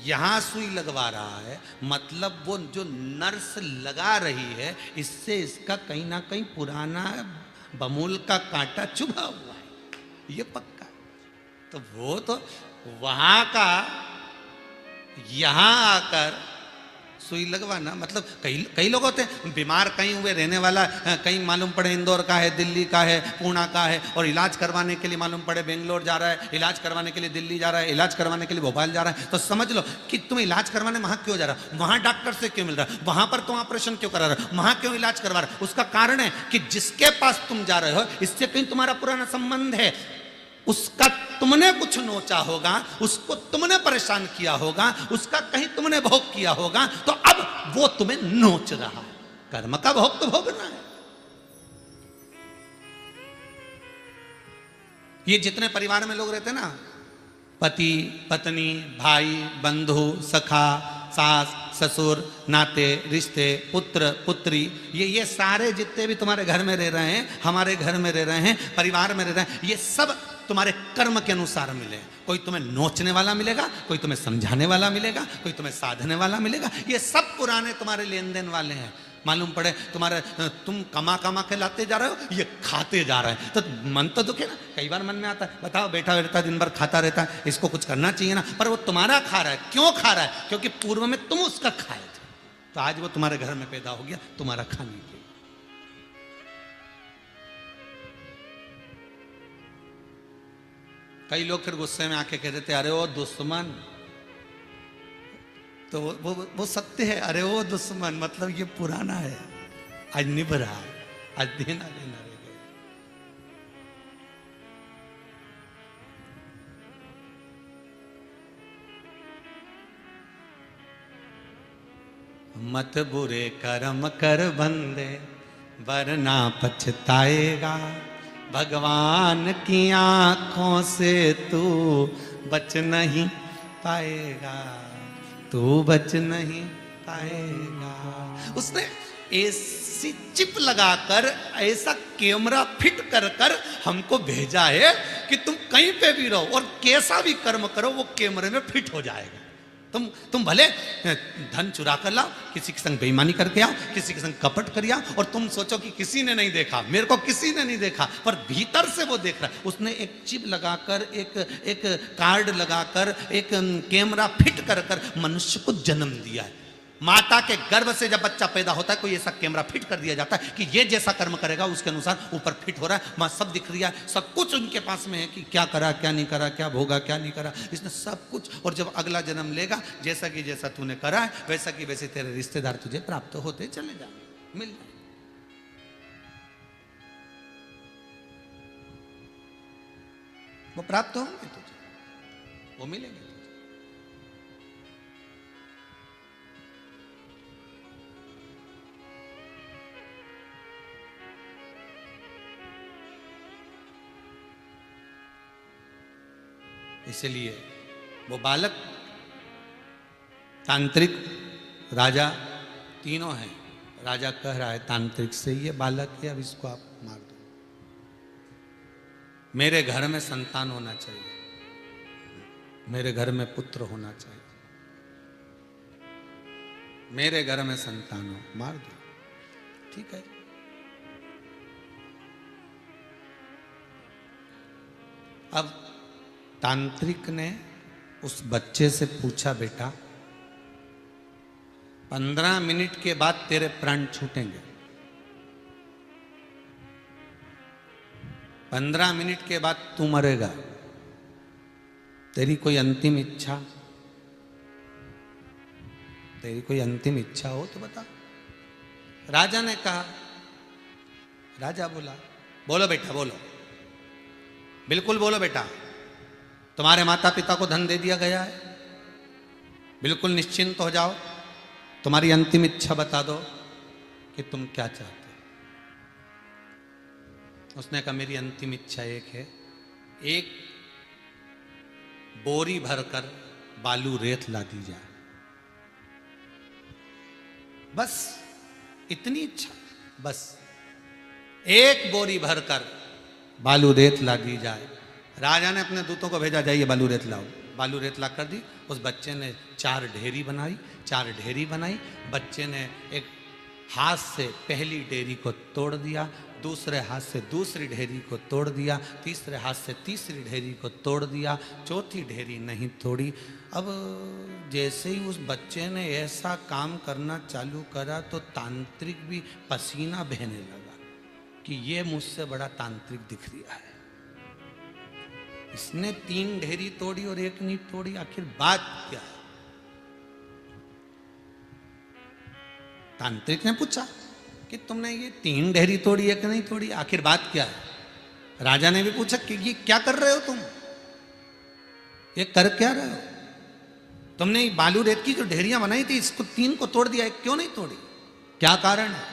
Speaker 1: यहां सुई लगवा रहा है, मतलब वो जो नर्स लगा रही है इससे इसका कहीं ना कहीं पुराना बमूल का कांटा चुभा हुआ है, ये पक्का। तो वो तो वहां का यहां आकर सुई लगवाना, मतलब कई लोग होते हैं बीमार, कहीं हुए रहने वाला, कहीं मालूम पड़े इंदौर का है, दिल्ली का है, पुणे का है, और इलाज करवाने के लिए मालूम पड़े बेंगलोर जा रहा है, इलाज करवाने के लिए दिल्ली जा रहा है, इलाज करवाने के लिए भोपाल जा रहा है, तो समझ लो कि तुम इलाज करवाने वहां क्यों जा रहा है, वहां डॉक्टर से क्यों मिल रहा है, वहां पर तुम ऑपरेशन क्यों करा रहे हो, वहां क्यों इलाज करवा रहे हो? उसका कारण है कि जिसके पास तुम जा रहे हो इससे कहीं तुम्हारा पुराना संबंध है, उसका तुमने कुछ नोचा होगा, उसको तुमने परेशान किया होगा, उसका कहीं तुमने भोग किया होगा, तो अब वो तुम्हें नोच रहा है। कर्म का भोग तो भोगना है। ये जितने परिवार में लोग रहते हैं ना, पति पत्नी भाई बंधु सखा सास ससुर नाते रिश्ते पुत्र पुत्री, ये सारे जितने भी तुम्हारे घर में रह रहे हैं, हमारे घर में रह रहे हैं, परिवार में रह रहे हैं, ये सब तुम्हारे कर्म के अनुसार मिले। कोई तुम्हें नोचने वाला मिलेगा, कोई तुम्हें समझाने वाला मिलेगा, कोई तुम्हें साधने वाला मिलेगा, ये सब पुराने तुम्हारे लेन देन वाले हैं। मालूम पड़े तुम्हारे तुम कमा कमा के लाते जा रहे हो, ये खाते जा रहे हैं, तो मन तो दुखे ना। कई बार मन में आता है बताओ बेटा रहता दिन भर खाता रहता है, इसको कुछ करना चाहिए ना, पर वो तुम्हारा खा रहा है। क्यों खा रहा है? क्योंकि पूर्व में तुम उसका खाए थे, तो आज वो तुम्हारे घर में पैदा हो गया तुम्हारा खाने के लिए। कई लोग फिर गुस्से में आके कह देते अरे वो दुश्मन, तो वो सत्य है। अरे वो दुश्मन मतलब ये पुराना है, आज निभ रहा है, आज देना लेना रह गया। मत बुरे कर्म कर बंदे वरना पछताएगा, भगवान की आंखों से तू बच नहीं पाएगा, तू बच नहीं पाएगा। उसने ऐसी चिप लगाकर ऐसा कैमरा फिट कर कर हमको भेजा है कि तुम कहीं पे भी रहो और कैसा भी कर्म करो वो कैमरे में फिट हो जाएगा। तुम भले धन चुरा कर लाओ, किसी के संग बेईमानी करके आओ, किसी के संग कपट कर आओ, और तुम सोचो कि किसी ने नहीं देखा, मेरे को किसी ने नहीं देखा, पर भीतर से वो देख रहा है। उसने एक चिप लगाकर, एक कार्ड लगाकर, एक कैमरा फिट कर कर मनुष्य को जन्म दिया है। माता के गर्भ से जब बच्चा पैदा होता है कोई ऐसा कैमरा फिट कर दिया जाता है कि ये जैसा कर्म करेगा उसके अनुसार ऊपर फिट हो रहा है, वहां सब दिख रहा है, सब कुछ उनके पास में है कि क्या करा क्या नहीं करा, क्या भोगा क्या नहीं करा, इसने सब कुछ। और जब अगला जन्म लेगा जैसा कि जैसा तूने करा है वैसा कि वैसे तेरे रिश्तेदार तुझे प्राप्त होते चले जाए, मिल जाए। वो प्राप्त होंगे तुझे, वो मिलेंगे। इसलिए वो बालक, तांत्रिक, राजा तीनों हैं। राजा कह रहा है तांत्रिक से, ये बालक है, अब इसको आप मार दो। मेरे घर में संतान होना चाहिए, मेरे घर में पुत्र होना चाहिए, मेरे घर में संतान हो, मार दो। ठीक है। अब तांत्रिक ने उस बच्चे से पूछा, बेटा 15 मिनट के बाद तेरे प्राण छूटेंगे, 15 मिनट के बाद तू मरेगा, तेरी कोई अंतिम इच्छा, तेरी कोई अंतिम इच्छा हो तो बता। राजा ने कहा, राजा बोला, बोलो बेटा बोलो, बिल्कुल बोलो बेटा, तुम्हारे माता पिता को धन दे दिया गया है, बिल्कुल निश्चिंत हो जाओ, तुम्हारी अंतिम इच्छा बता दो कि तुम क्या चाहते हो। उसने कहा, मेरी अंतिम इच्छा एक है, एक बोरी भरकर बालू रेत ला दी जाए, बस इतनी इच्छा, बस एक बोरी भरकर बालू रेत ला दी जाए। राजा ने अपने दूतों को भेजा, जाइए बालू रेत लाओ। बालू रेत ला कर दी। उस बच्चे ने 4 ढेरी बनाई, 4 ढेरी बनाई। बच्चे ने एक हाथ से पहली ढेरी को तोड़ दिया, दूसरे हाथ से दूसरी ढेरी को तोड़ दिया, तीसरे हाथ से तीसरी ढेरी को तोड़ दिया, चौथी ढेरी नहीं तोड़ी। अब जैसे ही उस बच्चे ने ऐसा काम करना चालू करा तो तांत्रिक भी पसीना बहने लगा कि ये मुझसे बड़ा तांत्रिक दिख रहा है। इसने 3 ढेरी तोड़ी और 1 नहीं तोड़ी, आखिर बात क्या है? तांत्रिक ने पूछा कि तुमने ये 3 ढेरी तोड़ी, 1 नहीं तोड़ी, आखिर बात क्या है? राजा ने भी पूछा कि ये क्या कर रहे हो तुम, ये कर क्या रहे हो? तुमने बालू रेत की जो ढेरियां बनाई थी, इसको 3 को तोड़ दिया, 1 क्यों नहीं तोड़ी, क्या कारण है?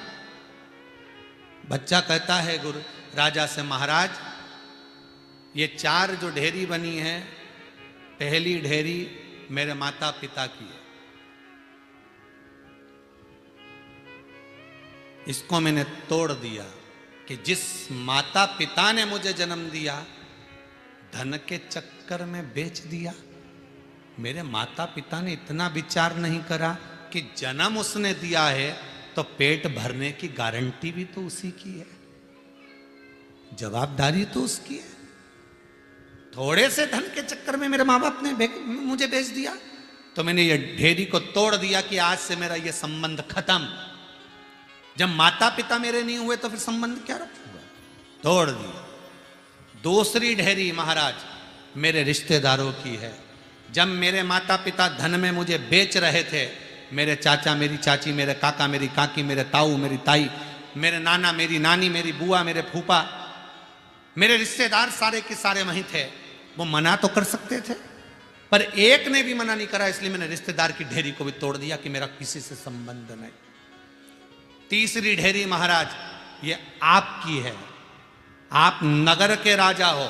Speaker 1: बच्चा कहता है गुरु राजा से, महाराज ये 4 जो ढेरी बनी है, पहली ढेरी मेरे माता पिता की है, इसको मैंने तोड़ दिया कि जिस माता पिता ने मुझे जन्म दिया, धन के चक्कर में बेच दिया। मेरे माता पिता ने इतना विचार नहीं करा कि जन्म उसने दिया है तो पेट भरने की गारंटी भी तो उसी की है, जवाबदारी तो उसकी है। थोड़े से धन के चक्कर में मेरे माँ बाप ने मुझे बेच दिया, तो मैंने ये ढेरी को तोड़ दिया कि आज से मेरा ये संबंध खत्म। जब माता पिता मेरे नहीं हुए तो फिर संबंध क्या रखूंगा, तोड़ दिया। दूसरी ढेरी महाराज मेरे रिश्तेदारों की है। जब मेरे माता पिता धन में मुझे बेच रहे थे, मेरे चाचा, मेरी चाची, मेरे काका, मेरी काकी, मेरे ताऊ, मेरी ताई, मेरे नाना, मेरी नानी, मेरी बुआ, मेरे फूफा, मेरे रिश्तेदार सारे के सारे वहीं थे। वो मना तो कर सकते थे, पर एक ने भी मना नहीं करा, इसलिए मैंने रिश्तेदार की ढेरी को भी तोड़ दिया कि मेरा किसी से संबंध नहीं। तीसरी ढेरी महाराज ये आपकी है। आप नगर के राजा हो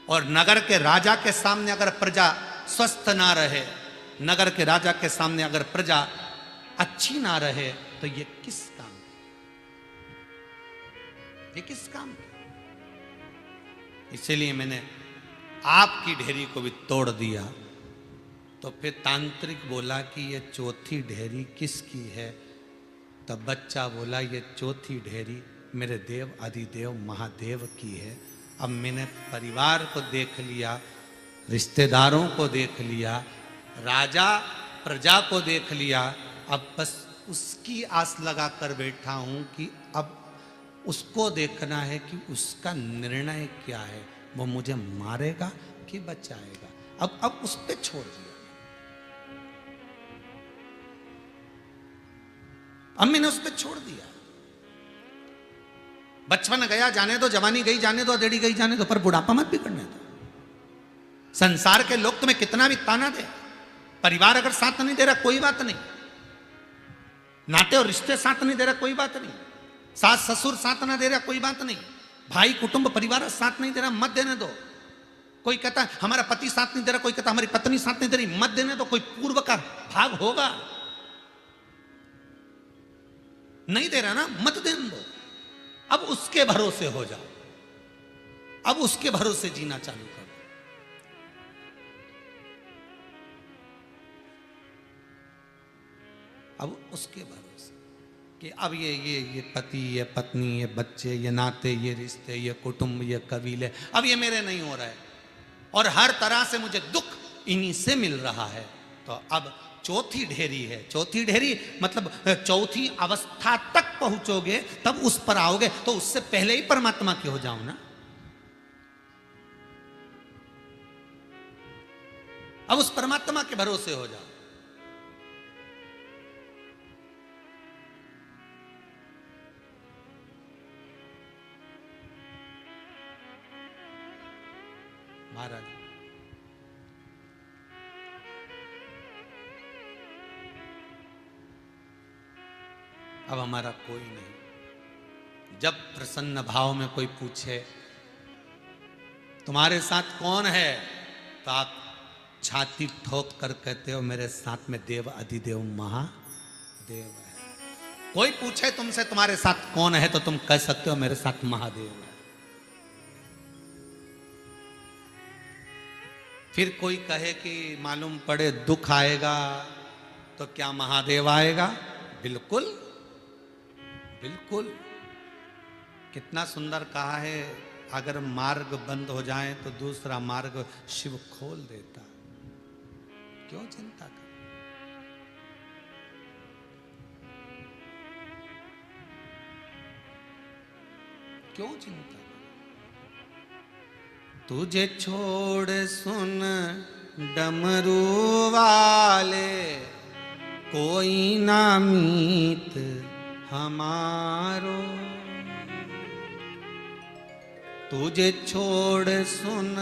Speaker 1: और नगर के राजा के सामने अगर प्रजा स्वस्थ ना रहे, नगर के राजा के सामने अगर प्रजा अच्छी ना रहे, तो ये किस काम की? ये किस काम की? इसीलिए मैंने आपकी ढेरी को भी तोड़ दिया। तो फिर तांत्रिक बोला कि ये चौथी ढेरी किसकी है? तब बच्चा बोला, ये चौथी ढेरी मेरे देव आदिदेव महादेव की है। अब मैंने परिवार को देख लिया, रिश्तेदारों को देख लिया, राजा प्रजा को देख लिया, अब बस उसकी आस लगा कर बैठा हूं कि अब उसको देखना है कि उसका निर्णय क्या है, वो मुझे मारेगा कि बचाएगा। अब उस पे छोड़ दिया। अब मैंने उस पे छोड़ दिया। बचपन गया जाने दो, जवानी गई जाने दो, अधेड़ी गई जाने दो, पर बुढ़ापा मत भी करने दो। संसार के लोग तुम्हें कितना भी ताना दे, परिवार अगर साथ नहीं दे रहा कोई बात नहीं, नाते और रिश्ते साथ नहीं दे रहा कोई बात नहीं, सास ससुर साथ ना दे रहा कोई बात नहीं, भाई कुटुंब परिवार साथ नहीं दे रहा मत देने दो। कोई कहता है हमारा पति साथ नहीं दे रहा, कोई कहता हमारी पत्नी साथ नहीं दे रही, मत देने तो कोई पूर्व का भाग होगा। नहीं दे रहा ना, मत देने दो। अब उसके भरोसे हो जाओ, अब उसके भरोसे जीना चालू करो। अब उसके भरोसे कि अब ये पति, ये पत्नी, ये बच्चे, ये नाते, ये रिश्ते, ये कुटुंब, ये कबीले, अब ये मेरे नहीं हो रहा है और हर तरह से मुझे दुख इन्हीं से मिल रहा है। तो अब चौथी ढेरी है। चौथी ढेरी मतलब चौथी अवस्था तक पहुंचोगे तब उस पर आओगे, तो उससे पहले ही परमात्मा के हो जाओ ना। अब उस परमात्मा के भरोसे हो जाओ। महाराज अब हमारा कोई नहीं। जब प्रसन्न भाव में कोई पूछे तुम्हारे साथ कौन है, तो आप छाती ठोक कर कहते हो मेरे साथ में देव अधिदेव महादेव है। कोई पूछे तुमसे तुम्हारे साथ कौन है, तो तुम कह सकते हो मेरे साथ महादेव है। फिर कोई कहे कि मालूम पड़े दुख आएगा तो क्या महादेव आएगा? बिल्कुल बिल्कुल। कितना सुंदर कहा है, अगर मार्ग बंद हो जाए तो दूसरा मार्ग शिव खोल देता। क्यों चिंता कर? क्यों चिंता? तुझे छोड़ सुन डमरू वाले, कोई ना मीत हमारो। तुझे छोड़ सुन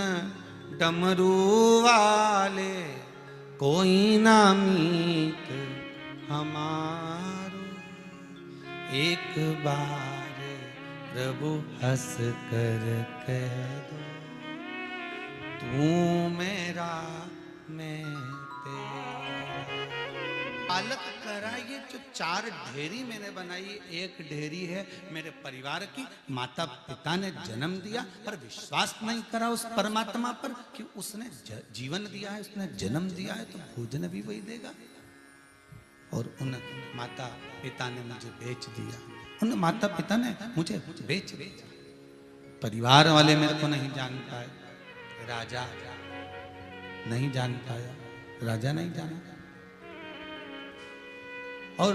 Speaker 1: डमरू वाले, कोई ना मीत हमारो। एक बार प्रभु हंस कर कह दो, तू मेरा मैं तेरा। पालक करा ये जो 4 ढेरी मैंने बनाई, एक ढेरी है मेरे परिवार की, माता पिता ने जन्म दिया पर विश्वास नहीं करा उस परमात्मा पर कि उसने जीवन दिया है, उसने जन्म दिया है तो भोजन भी वही देगा। और उन माता पिता ने मुझे बेच दिया, उन माता पिता ने मुझे बेच दिया। परिवार वाले मेरे को नहीं जान पाए, राजा नहीं जान पाया, राजा नहीं जाना। और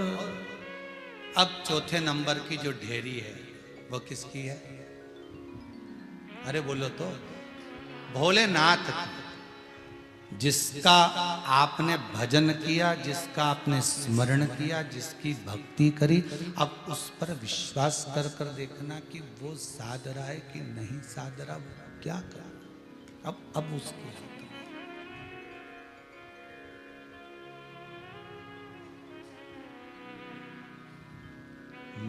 Speaker 1: अब चौथे नंबर की जो ढेरी है वो किसकी है? अरे बोलो तो, भोलेनाथ की। जिसका आपने भजन किया, जिसका आपने स्मरण किया, जिसकी भक्ति करी, अब उस पर विश्वास कर कर देखना कि वो साध रहा है कि नहीं साध रहा, क्या कर। अब उसकी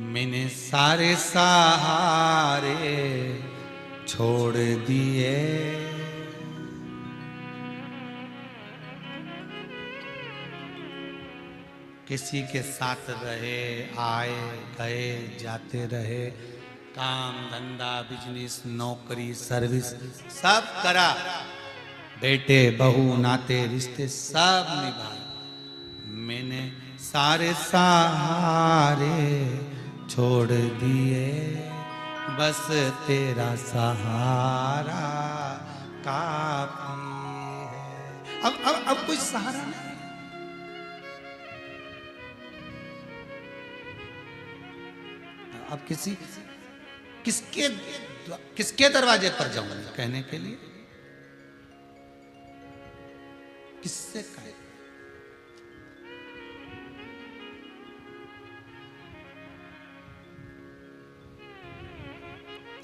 Speaker 1: मैंने सारे सहारे छोड़ दिए, किसी के साथ रहे, आए गए जाते रहे, काम धंधा बिजनेस नौकरी सर्विस सब करा, बेटे बहू नाते रिश्ते सब निभाए। मैंने सारे सहारे छोड़ दिए, बस तेरा सहारा काफी है। अब कोई सहारा नहीं। अब किसके दरवाजे पर जाऊं कहने के लिए? किससे कहे?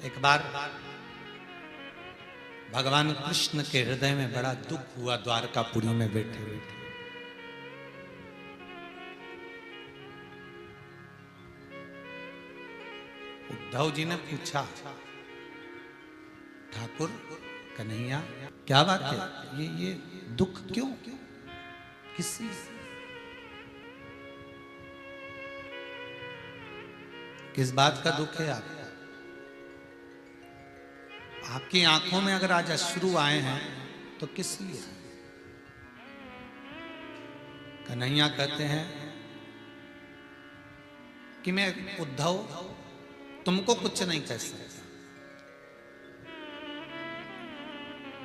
Speaker 1: एक बार भगवान कृष्ण के हृदय में बड़ा दुख हुआ, द्वारकापुरी में बैठे बैठे। उद्धव जी ने पूछा, ठाकुर कन्हैया क्या बात है, ये दुख क्यों, किसी किस बात का दुख है आपकी आंखों में अगर आज अश्रु आए हैं तो किस लिए? कन्हैया कहते हैं कि मैं उद्धव तुमको कुछ नहीं कह सकता।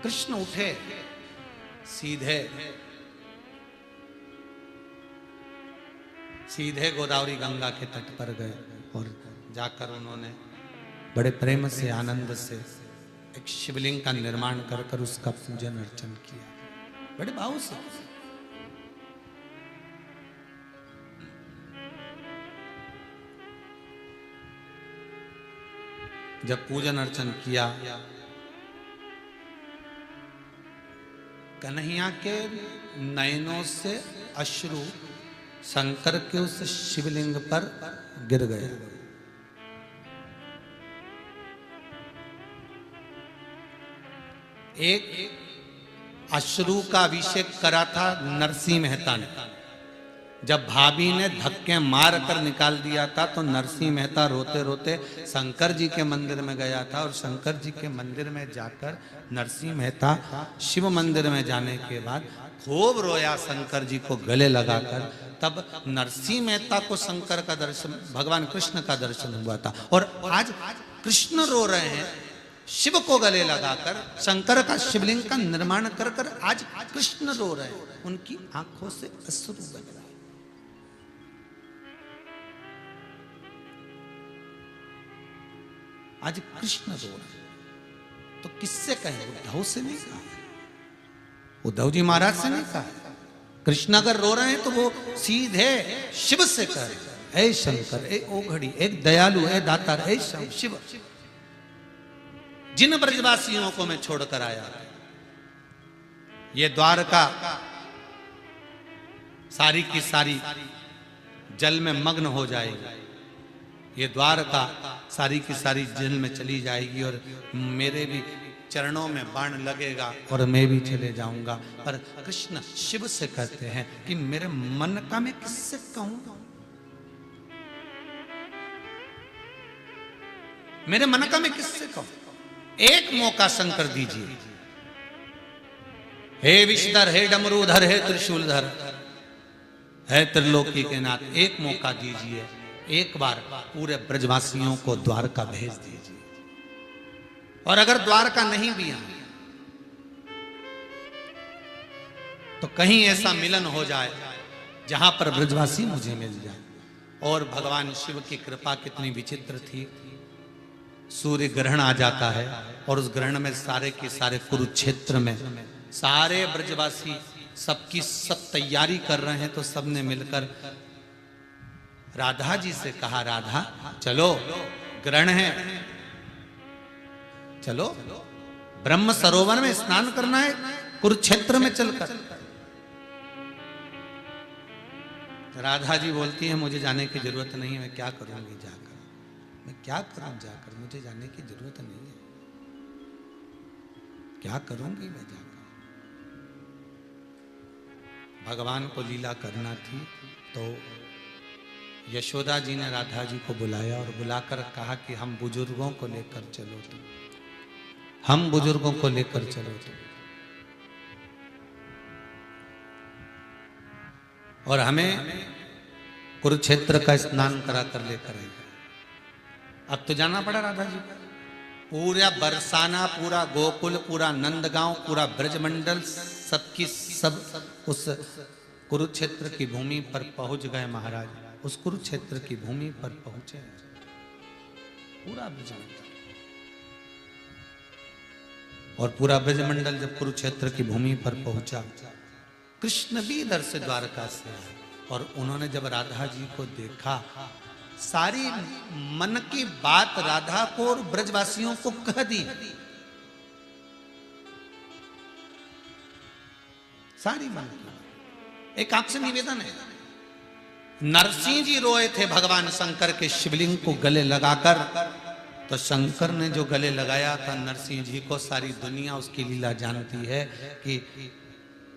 Speaker 1: कृष्ण उठे सीधे सीधे गोदावरी गंगा के तट पर गए और जाकर उन्होंने बड़े प्रेम से आनंद से एक शिवलिंग का निर्माण कर कर उसका पूजन अर्चन किया, बड़े भाव से। जब पूजन अर्चन किया, कन्हैया के नयनों से अश्रु शंकर के उस शिवलिंग पर गिर गए। एक अश्रु का अभिषेक करा था नरसिंह मेहता ने। जब भाभी ने धक्के मार कर निकाल दिया था तो नरसिंह मेहता रोते रोते शंकर जी के मंदिर में गया था और शंकर जी के मंदिर में जाकर नरसिंह मेहता शिव मंदिर में जाने के बाद खूब रोया शंकर जी को गले लगाकर। तब नरसिंह मेहता को शंकर का दर्शन, भगवान कृष्ण का दर्शन हुआ था। और आज कृष्ण रो रहे हैं शिव को गले लगाकर, शंकर का शिवलिंग का निर्माण कर कर आज कृष्ण रो रहे हैं, उनकी आंखों से अश्रु बह रहा है। आज कृष्ण रो रहे हैं तो किससे कहें? उद्धव से नहीं कहा, उद्धव जी महाराज से नहीं कहा। कृष्ण अगर रो रहे हैं तो वो सीधे शिव से कह रहे हैं, ए शंकर, ए ओघड़ी, एक दयालु, ए दातार, ए शिव, जिन ब्रजवासियों को मैं छोड़कर आया, ये द्वारका सारी की सारी जल में मग्न हो जाएगी, ये द्वारका सारी की सारी जल में चली जाएगी और मेरे भी चरणों में बाण लगेगा और मैं भी चले जाऊंगा। पर कृष्ण शिव से कहते हैं कि मेरे मन का मैं किससे कहूं, मेरे मन का मैं किससे कहूं? एक मौका शंकर दीजिए, हे विषधर, हे डमरूधर, हे त्रिशूलधर, है त्रिलोकी के नाथ, एक मौका दीजिए, एक बार पूरे ब्रजवासियों को द्वारका भेज दीजिए। और अगर द्वारका नहीं भी आए तो कहीं ऐसा मिलन हो जाए जहां पर ब्रजवासी मुझे मिल जाए। और भगवान शिव की कृपा कितनी विचित्र थी, सूर्य ग्रहण आ जाता है और उस ग्रहण में सारे के सारे कुरुक्षेत्र में सारे ब्रजवासी सबकी सब तैयारी कर रहे हैं। तो सबने मिलकर राधा जी से कहा, राधा चलो ग्रहण है, चलो ब्रह्म सरोवर में स्नान करना है कुरुक्षेत्र में चलकर। राधा जी बोलती है, मुझे जाने की जरूरत नहीं है, मैं क्या करूंगी जाकर, मैं क्या करूं जाकर, मुझे जाने की जरूरत नहीं है, क्या करूंगी मैं जाकर। भगवान को लीला करना थी तो यशोदा जी ने राधा जी को बुलाया और बुलाकर कहा कि हम बुजुर्गों को लेकर चलो, तुम हम बुजुर्गों को लेकर चलो तुम, और हमें कुरुक्षेत्र का स्नान करा कर लेकर आई। अब तो जाना पड़ा राधा जी को। पूरा बरसाना, पूरा गोकुल, पूरा नंदगांव, पूरा ब्रजमंडल सबकी सब उस कुरुक्षेत्र की भूमि पर पहुंच गए महाराज। उस कुरुक्षेत्र की भूमि पर पहुंचे पूरा ब्रजमंडल, और पूरा ब्रजमंडल जब कुरुक्षेत्र की भूमि पर पहुंचा, कृष्ण भी इधर से द्वारका से आए और उन्होंने जब राधा जी को देखा, सारी मन की बात राधा को और ब्रजवासियों को कह दी। सारी मन की एक आपसे निवेदन है, नरसिंह जी रोए थे भगवान शंकर के शिवलिंग को गले लगाकर तो शंकर ने जो गले लगाया था नरसिंह जी को, सारी दुनिया उसकी लीला जानती है कि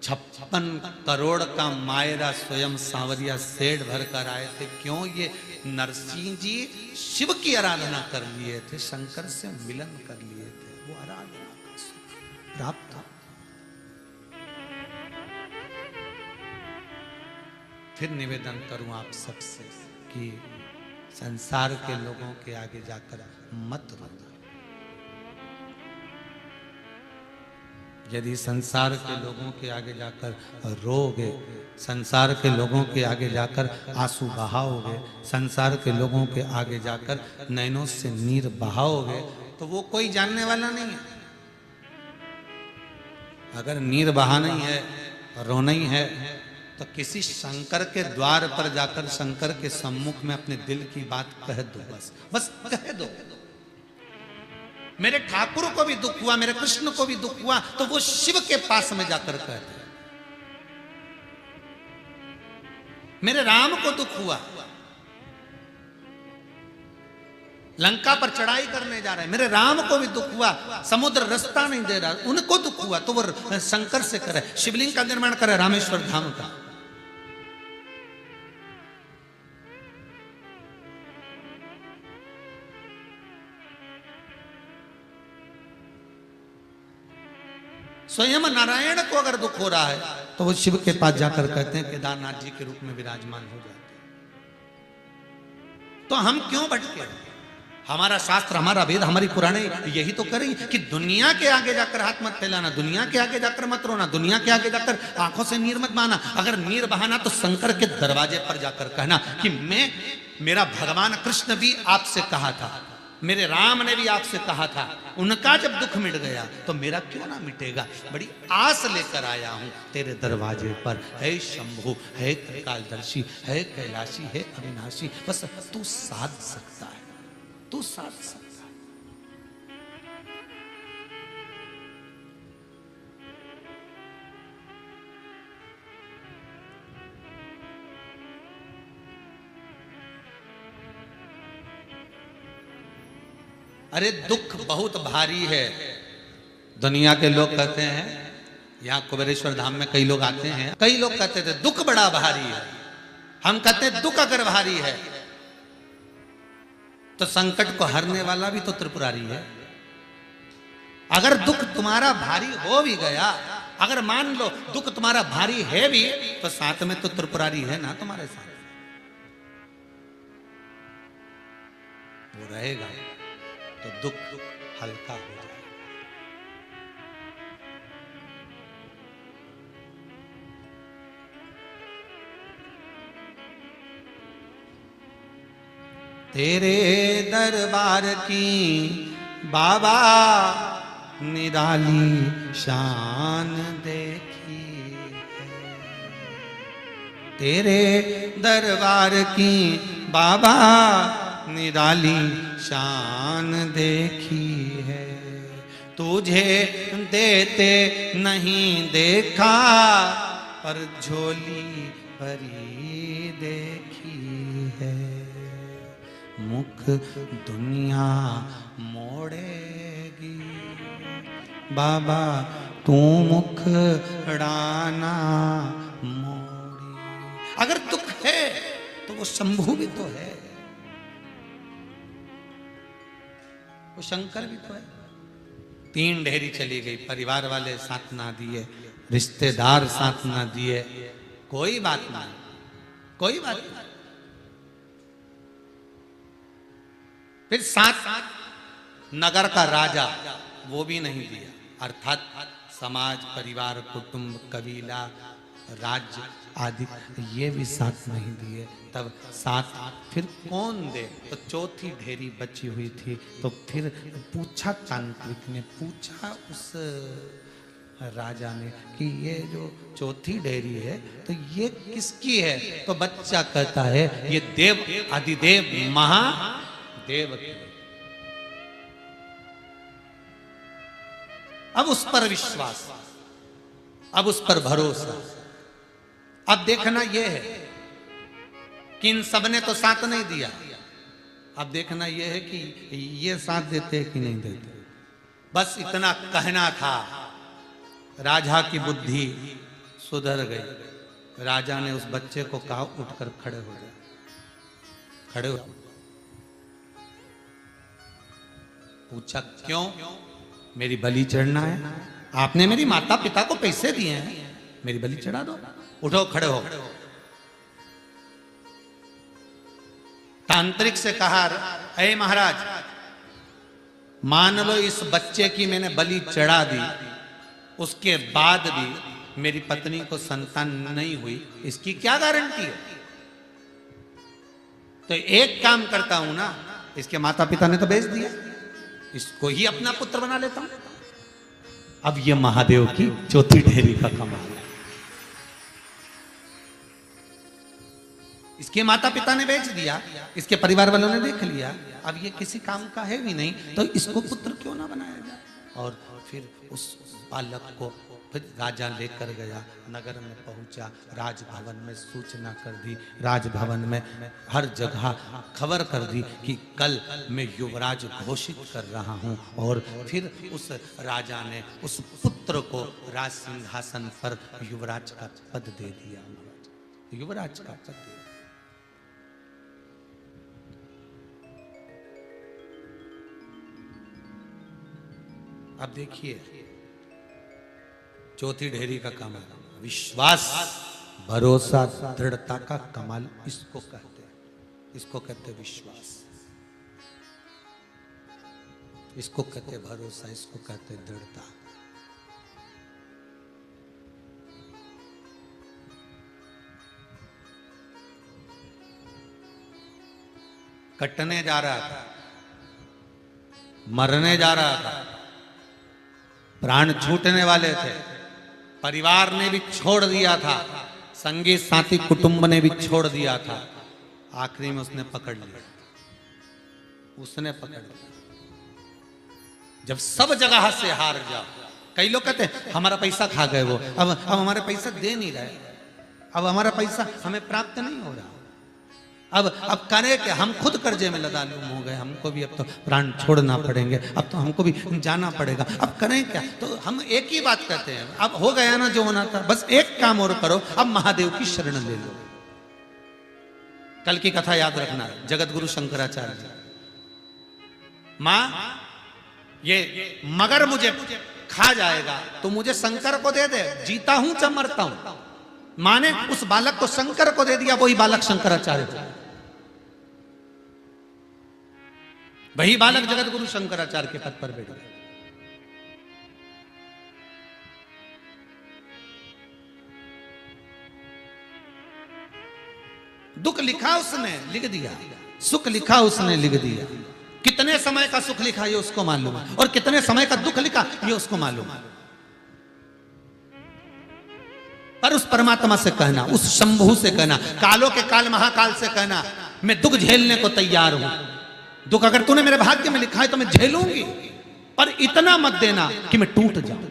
Speaker 1: 56 करोड़ का मायरा स्वयं सांवरिया सेठ भर कर आए थे। क्यों? ये नरसिंह जी शिव की आराधना कर लिए थे, शंकर से मिलन कर लिए थे, वो आराधना का सुख प्राप्त था। फिर निवेदन करूं आप सबसे कि संसार के लोगों के आगे जाकर मत रोना। यदि संसार के लोगों के आगे जाकर रोगे, संसार के लोगों के आगे जाकर आंसू बहाओगे, संसार के लोगों के आगे जाकर नैनों से नीर बहाओगे, तो वो कोई जानने वाला नहीं है। अगर नीर बहाना ही है, रोना ही है, तो किसी शंकर के द्वार पर जाकर शंकर के सम्मुख में अपने दिल की बात कह दो, बस कह दो। मेरे ठाकुर को भी दुख हुआ, मेरे कृष्ण को भी दुख हुआ, तो वो शिव के पास में जाकर कहते, मेरे राम को दुख हुआ, लंका पर चढ़ाई करने जा रहे हैं, मेरे राम को भी दुख हुआ, समुद्र रास्ता नहीं दे रहा, उनको दुख हुआ, तो वो शंकर से करे, शिवलिंग का निर्माण करे रामेश्वर धाम का। स्वयं नारायण को अगर दुख हो रहा है तो वो शिव के पास जाकर कहते हैं, केदारनाथ जी के रूप में विराजमान हो जाते हैं। तो हम क्यों भटके? हमारा शास्त्र, हमारा वेद, हमारी पुराणे यही तो करें कि दुनिया के आगे जाकर हाथ मत फैलाना, दुनिया के आगे जाकर मत रोना, दुनिया के आगे जाकर आंखों से नीर मत बहाना। अगर नीर बहाना तो शंकर के दरवाजे पर जाकर कहना कि मेरा भगवान कृष्ण भी आपसे कहा था, मेरे राम ने भी आपसे कहा था, उनका जब दुख मिट गया तो मेरा क्यों ना मिटेगा। बड़ी आस लेकर आया हूं तेरे दरवाजे पर, है शंभु, है त्रिकालदर्शी, है कैलाशी, है अविनाशी, बस तू साध सकता है, तू साध सकता है। अरे दुख बहुत भारी है। दुनिया के लोग कहते हैं, यहाँ कुबेरेश्वर धाम में कई लोग आते हैं, कई लोग कहते थे दुख बड़ा भारी है। हम कहते हैं दुख अगर भारी है तो संकट को हरने वाला भी तो त्रिपुरारी है। अगर दुख तुम्हारा भारी हो भी गया, अगर मान लो दुख तुम्हारा भारी है भी, तो साथ में तो त्रिपुरारी है ना तुम्हारे साथ, वो रहेगा तो दुख हल्का हो जाए। तेरे दरबार की बाबा निराली शान देखी है, तेरे दरबार की बाबा निराली शान देखी है। तुझे देते नहीं देखा, पर झोली भरी देखी है। मुख दुनिया मोड़ेगी, बाबा तू मुख डाना मोड़ी। अगर दुख है तो वो शंभु भी तो है, वो शंकर भी तो है। 3 ढेरी चली गई, परिवार वाले साथ ना दिए, रिश्तेदार साथ ना दिए, कोई बात नहीं, कोई बात नहीं। फिर साथ नगर का राजा, वो भी नहीं दिया, अर्थात समाज, परिवार, कुटुंब, कबीला, राज्य आदि ये भी साथ नहीं दिए। तब साथ फिर कौन दे? तो चौथी ढेरी बची हुई थी। तो फिर पूछा, तांत्रिक ने पूछा उस राजा ने कि ये जो चौथी ढेरी है तो ये किसकी है? तो बच्चा कहता है ये देव आदिदेव महादेव की। अब उस पर विश्वास, अब उस पर भरोसा। अब देखना यह है कि इन सब ने तो साथ नहीं दिया, अब देखना यह है कि ये साथ देते हैं कि नहीं देते। बस इतना कहना था, राजा की बुद्धि सुधर गई। राजा ने उस बच्चे को कहा उठकर खड़े हो जा, खड़े हो। पूछा क्यों? मेरी बलि चढ़ना है। आपने मेरी माता पिता को पैसे दिए हैं, मेरी बलि चढ़ा दो। उठो, खड़े हो। तांत्रिक से कहा, अरे महाराज, मान लो इस बच्चे की मैंने बलि चढ़ा दी, उसके बाद भी मेरी पत्नी को संतान नहीं हुई, इसकी क्या गारंटी है? तो एक काम करता हूं ना, इसके माता पिता ने तो बेच दिया, इसको ही अपना पुत्र बना लेता हूं। अब ये महादेव की चौथी ढेरी का कमाल है। इसके माता पिता ने बेच दिया, इसके परिवार वालों ने देख लिया, अब ये किसी काम का है भी नहीं, तो इसको पुत्र क्यों ना बनाया जाए। और फिर उस बालक को फिर राजा लेकर गया, नगर में पहुंचा, राजभवन में सूचना कर दी, राजभवन में हर जगह खबर कर दी कि कल मैं युवराज घोषित कर रहा हूं। और फिर उस राजा ने उस पुत्र को राज सिंहासन पर युवराज का पद दे दिया, युवराज का पद दे दिया। अब देखिए चौथी ढेरी का कमाल, विश्वास, भरोसा, दृढ़ता का कमाल इसको कहते हैं, इसको कहते हैं विश्वास, इसको कहते हैं भरोसा, इसको कहते हैं दृढ़ता। कटने जा रहा था, मरने जा रहा था, प्राण छूटने वाले थे, परिवार ने भी छोड़ दिया था, संगी साथी कुटुंब ने भी छोड़ दिया था, आखिरी में उसने पकड़ लिया, उसने पकड़ लिया। जब सब जगह से हार जाओ, कई लोग कहते हैं हमारा पैसा खा गए वो, अब हमारा पैसा दे नहीं रहे, अब हमारा पैसा हमें प्राप्त नहीं हो रहा, अब करें कि हम खुद कर्जे में लदालूम हो गए, हमको भी अब तो प्राण छोड़ना पड़ेंगे, अब तो हमको भी जाना पड़ेगा, अब करें क्या। तो हम एक ही बात कहते हैं, अब हो गया ना जो होना था, बस एक काम और करो, अब महादेव की शरण ले लो। कल की कथा याद रखना, जगत गुरु शंकराचार्य जी, मां ये मगर मुझे खा जाएगा तो मुझे शंकर को दे दे, जीता हूं चाहे मरता हूं। मां ने उस बालक को शंकर को दे दिया, वही बालक शंकराचार्य थे, वही बालक जगत गुरु शंकराचार्य के पद पर बैठ गए। दुख लिखा उसने लिख दिया, सुख लिखा उसने लिख दिया, कितने समय का सुख लिखा ये उसको मालूम है, और कितने समय का दुख लिखा ये उसको मालूम है। पर उस परमात्मा से कहना, उस शंभु से कहना, कालों के काल महाकाल से कहना, मैं दुख झेलने को तैयार हूं, दुख अगर तूने मेरे भाग्य में लिखा है तो मैं झेलूंगी, पर इतना मत देना कि मैं टूट जाऊं,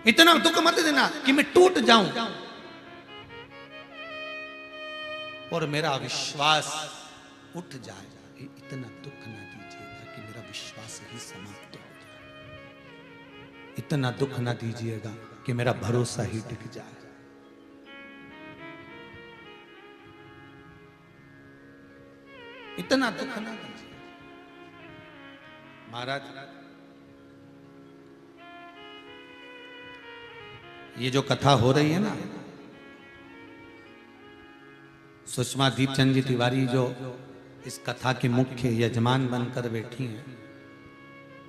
Speaker 1: इतना दुख मत देना कि मैं टूट जाऊं, और मेरा विश्वास उठ जाए, इतना दुख ना दीजिएगा कि मेरा विश्वास ही समाप्त हो जाए, इतना दुख ना दीजिएगा कि मेरा भरोसा ही टिक जाए। इतना दुख ना दीजिए। महाराज ये जो कथा हो रही है ना, सुषमा दीपचंद जी तिवारी जो इस कथा की मुख्य यजमान बनकर बैठी हैं,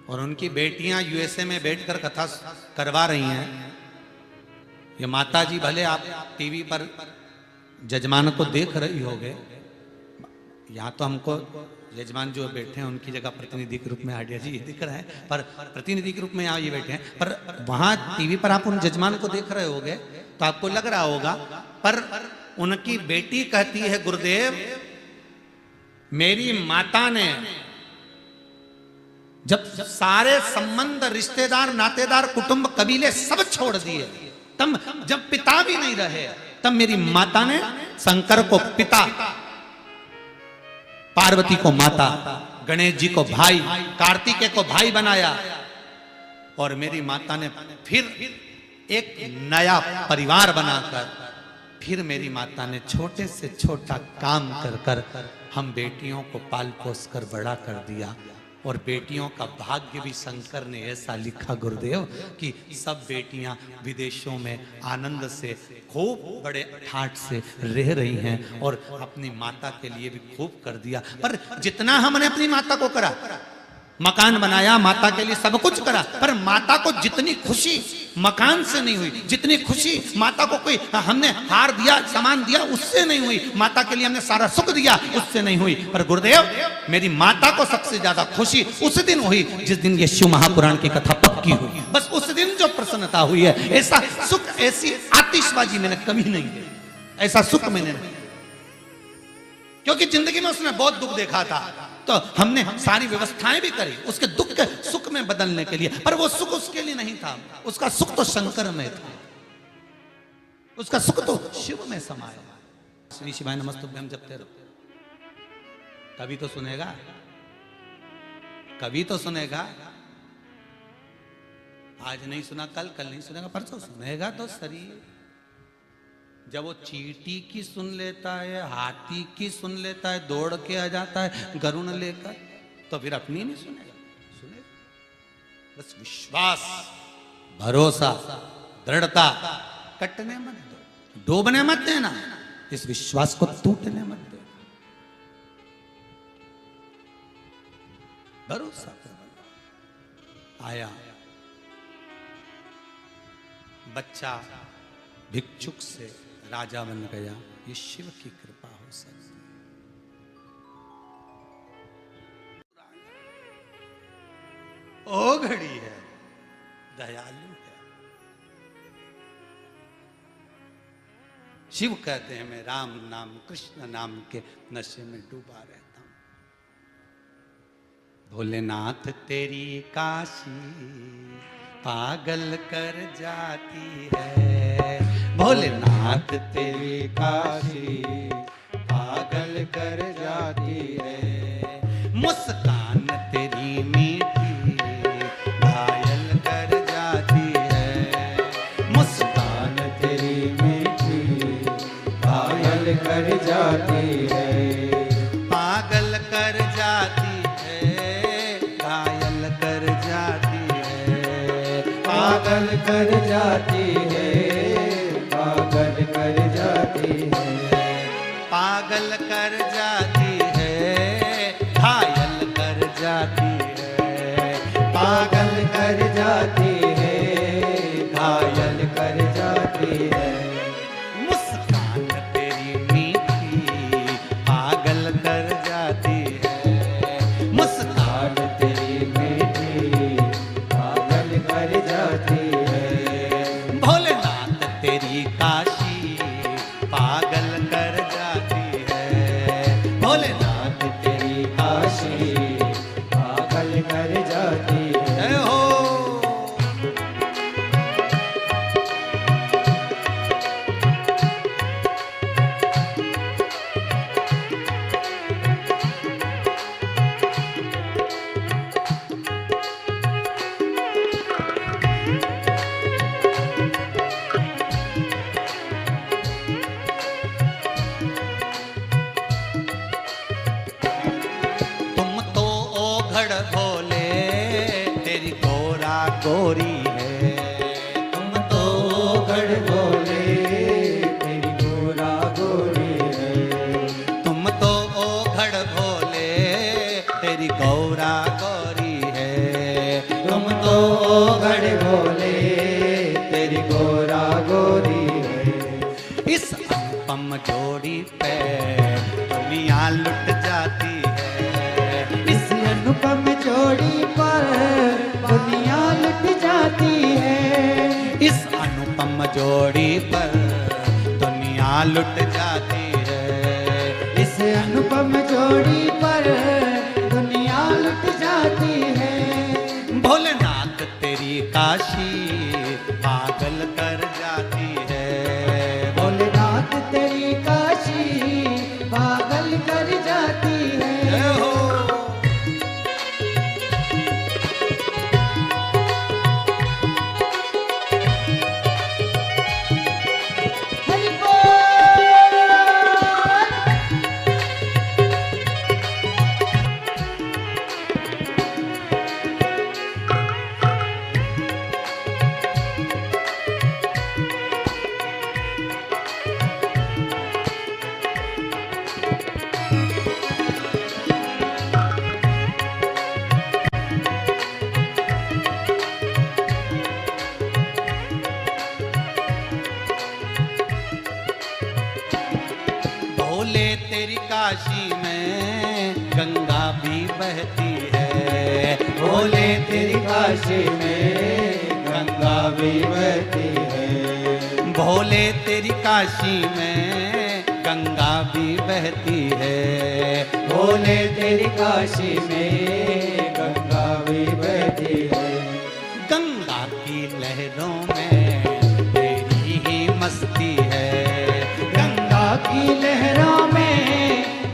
Speaker 1: और उनकी बेटियां यूएसए में बैठकर कथा करवा रही हैं। ये माता जी भले आप टीवी पर जजमान को देख रही होगे, यहाँ तो हमको यजमान जो बैठे हैं उनकी जगह प्रतिनिधि के रूप में आर्या जी दिख रहे हैं, पर प्रतिनिधि के रूप में यहाँ ये बैठे हैं, पर वहां टीवी पर आप उन जजमान को देख रहे होगे तो आपको लग रहा होगा, पर उनकी बेटी कहती है, गुरुदेव मेरी माता ने जब सारे संबंध, रिश्तेदार, नातेदार, कुटुंब, कबीले सब छोड़ दिए, तब जब पिता भी नहीं रहे, तब मेरी माता ने शंकर को पिता पार्वती को माता, गणेश जी को भाई, कार्तिकेय को भाई बनाया। और मेरी माता ने फिर एक नया परिवार बनाकर फिर मेरी माता ने छोटे से छोटा काम कर कर हम बेटियों को पाल पोस कर बड़ा कर दिया। और बेटियों का भाग्य भी शंकर ने ऐसा लिखा गुरुदेव कि सब बेटियां विदेशों में आनंद से खूब बड़े ठाट से रह रही हैं और अपनी माता के लिए भी खूब कर दिया। पर जितना हमने अपनी माता को करा, मकान बनाया, माता के लिए सब कुछ करा, पर माता को जितनी खुशी मकान से नहीं हुई, जितनी खुशी माता को कोई हमने हार दिया, सामान दिया, उससे नहीं हुई, माता के लिए हमने सारा सुख दिया, उससे नहीं हुई। पर गुरुदेव, मेरी माता को सबसे ज्यादा खुशी उस दिन हुई जिस दिन ये शिव महापुराण की कथा पक्की हुई। बस उस दिन जो प्रसन्नता हुई है, ऐसा सुख, ऐसी आतिशबाजी मैंने कभी नहीं दी, ऐसा सुख मैंने नहीं। क्योंकि जिंदगी में उसने बहुत दुख देखा था, तो हमने सारी व्यवस्थाएं भी करी उसके दुख के सुख में बदलने के लिए, पर वो सुख उसके लिए नहीं था। उसका सुख तो शंकर में था, उसका सुख तो शिव में समाया। श्री शिवाय नमस्तुभ्यं जपते रहो। कभी तो सुनेगा, कभी तो सुनेगा। आज नहीं सुना, कल नहीं सुनेगा, परसों सुनेगा तो शरीर। जब वो चींटी की सुन लेता है, हाथी की सुन लेता है, दौड़ के आ जाता है गरुण लेकर, तो फिर अपनी नहीं सुनेगा, सुनेगा। बस विश्वास, भरोसा, दृढ़ता कटने मत दो, डूबने मत देना, इस विश्वास को टूटने मत दो। भरोसा कर। आया बच्चा भिक्षुक से राजा बन गया, ये शिव की कृपा हो सकती। ओ घड़ी है, दयालु है। शिव कहते हैं मैं राम नाम, कृष्ण नाम के नशे में डूबा रहता हूं। भोलेनाथ तेरी काशी पागल कर जाती है, भोलेनाथ
Speaker 2: तेरी काशी पागल कर जाती है।
Speaker 1: मुस्कान तेरी मीठी घायल कर जाती है,
Speaker 2: मुस्कान तेरी मीठी घायल कर जाती है।
Speaker 1: पागल कर जाती है, घायल कर जाती है,
Speaker 2: पागल कर जाती है, पागल कर जाती है।
Speaker 1: पागल कर जाती है, घायल कर जाती है,
Speaker 2: पागल कर जाती है, घायल कर जाती है।
Speaker 1: मुस्कान तेरी मीठी पागल कर जाती है, मुस्कान
Speaker 2: तेरी मीठी पागल कर जाती है।
Speaker 1: भोलेनाथ तेरी काशी पागल कर जाती है, भोलेनाथ
Speaker 2: तेरी काशी पागल कर जाती है।
Speaker 1: जय हो। तुम तो ओघड़ भोले, तेरी गोरा गोरी है। तुम तो
Speaker 2: ओघड़ भोले, तेरी गोरा गोरी है।
Speaker 1: तुम तो ओघड़ भोले, तेरी गौरा गौरी है।
Speaker 2: तुम तो ओघड़ भोले, तेरी गोरा गोरी है।
Speaker 1: इस अनुपम जोड़ी पे दुनिया लुट जाती है,
Speaker 2: इस अनुपम जोड़ी पर दुनिया लुट जाती है।
Speaker 1: इस अनुपम जोड़ी पर दुनिया लुट जाती है।
Speaker 2: इस अनुपम जोड़ी पर दुनिया लुट जाती है।
Speaker 1: भोलेनाथ तेरी काशी पागल कर जाती है,
Speaker 2: भोलेनाथ तेरी काशी पागल कर जाती है।
Speaker 1: भोले तेरी काशी में गंगा भी बहती है,
Speaker 2: भोले तेरी काशी में गंगा भी बहती है,
Speaker 1: भोले तेरी काशी में गंगा भी बहती है,
Speaker 2: भोले तेरी काशी में गंगा भी बहती है।
Speaker 1: गंगा की लहरों में तेरी ही मस्ती है,
Speaker 2: गंगा की लहरों में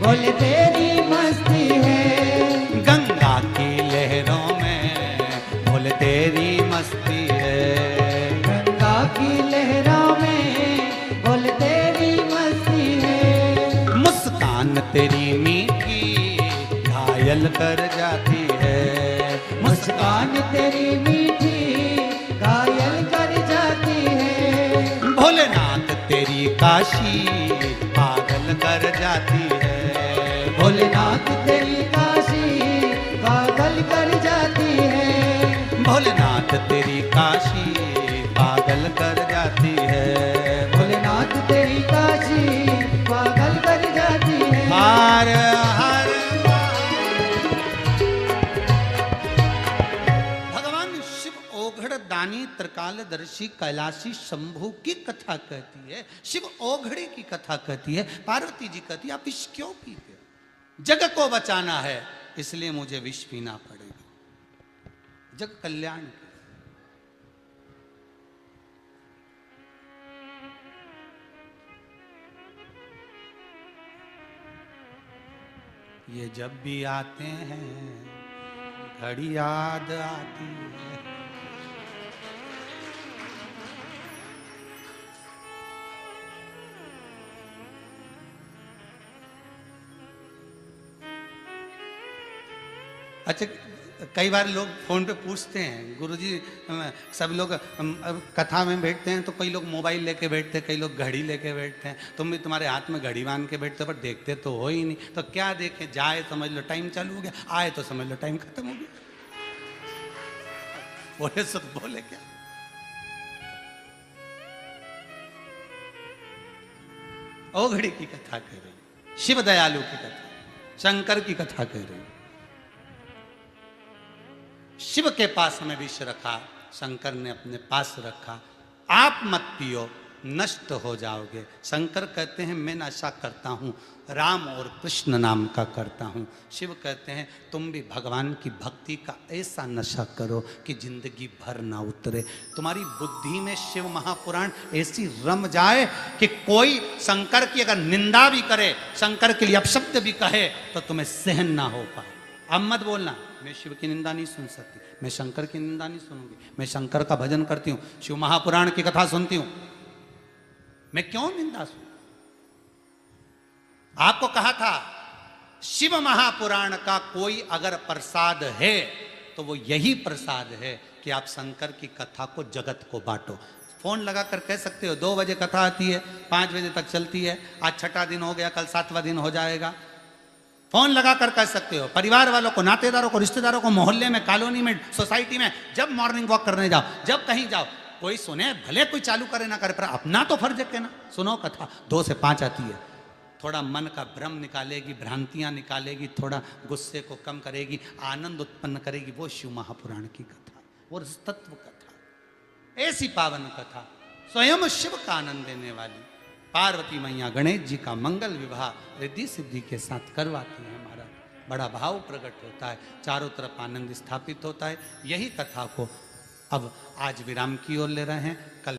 Speaker 2: भोले तेरी मस्ती है,
Speaker 1: गंगा की लहरों में भोले तेरी मस्ती है,
Speaker 2: गंगा की लहरों में भोले तेरी मस्ती है।
Speaker 1: मुस्कान तेरी मीठी घायल कर जाती है,
Speaker 2: मुस्कान तेरी मीठी घायल कर जाती है,
Speaker 1: भोलेनाथ तेरी काशी पागल कर जाती है,
Speaker 2: भोलेनाथ तेरी काशी पागल कर जाती है,
Speaker 1: भोलेनाथ तेरी काशी पागल कर जाती है,
Speaker 2: भोलेनाथ तेरी काशी पागल कर जाती है।
Speaker 1: हर हर भगवान शिव ओघड़ दानी त्रिकालदर्शी कैलाशी शंभु की कथा कहती है, शिव ओघड़े की कथा कहती है। पार्वती जी कहती है आप विष क्यों पीते हो? जग को बचाना है इसलिए मुझे विष पीना पड़ेगा, जग कल्याण के। ये जब भी आते हैं घड़ी याद आती है, अच्छा कई बार लोग फोन पे पूछते हैं गुरुजी सब लोग अब कथा में बैठते हैं तो कई लोग मोबाइल लेके बैठते हैं, कई लोग घड़ी लेके बैठते हैं, तुम भी तुम्हारे हाथ में घड़ी बांध के बैठते हो पर देखते तो हो ही नहीं, तो क्या देखें? जाए समझ लो टाइम चालू हो गया, आए तो समझ लो टाइम खत्म हो गया। बोले सो तो बोले क्या? ओ घड़ी की कथा कह रही, शिव दयालु की कथा, शंकर की कथा कह रही। शिव के पास हमें विष रखा, शंकर ने अपने पास रखा। आप मत पियो, नष्ट हो जाओगे। शंकर कहते हैं मैं नशा करता हूँ, राम और कृष्ण नाम का करता हूँ। शिव कहते हैं तुम भी भगवान की भक्ति का ऐसा नशा करो कि जिंदगी भर ना उतरे। तुम्हारी बुद्धि में शिव महापुराण ऐसी रम जाए कि कोई शंकर की अगर निंदा भी करे, शंकर के लिए अपशब्द भी कहे तो तुम्हें सहन ना हो पाए। अब मत बोलना मैं शिव की निंदा नहीं सुन सकती, मैं शंकर की निंदा नहीं सुनूंगी, मैं शंकर का भजन करती हूँ, शिव महापुराण की कथा सुनती हूँ, मैं क्यों निंदा सुन? आपको कहा था शिव महापुराण का कोई अगर प्रसाद है तो वो यही प्रसाद है कि आप शंकर की कथा को जगत को बांटो। फोन लगा कर कह सकते हो 2 बजे कथा आती है, 5 बजे तक चलती है, आज 6ठा दिन हो गया, कल 7वां दिन हो जाएगा। फोन लगा कर कह सकते हो, परिवार वालों को, नातेदारों को, रिश्तेदारों को, मोहल्ले में, कॉलोनी में, सोसाइटी में, जब मॉर्निंग वॉक करने जाओ, जब कहीं जाओ, कोई सुने भले कोई चालू करे ना करे, पर अपना तो फर्ज है कहना सुनो कथा। 2 से 5 आती है, थोड़ा मन का भ्रम निकालेगी, भ्रांतियां निकालेगी, थोड़ा गुस्से को कम करेगी, आनंद उत्पन्न करेगी। वो शिव महापुराण की कथा, वो तत्व कथा, ऐसी पावन कथा, स्वयं शिव का आनंद देने वाली। पार्वती मैया गणेश जी का मंगल विवाह रिद्धि सिद्धि के साथ करवाती है। हमारा बड़ा भाव प्रकट होता है, चारों तरफ आनंद स्थापित होता है। यही कथा को अब आज विराम की ओर ले रहे हैं। कल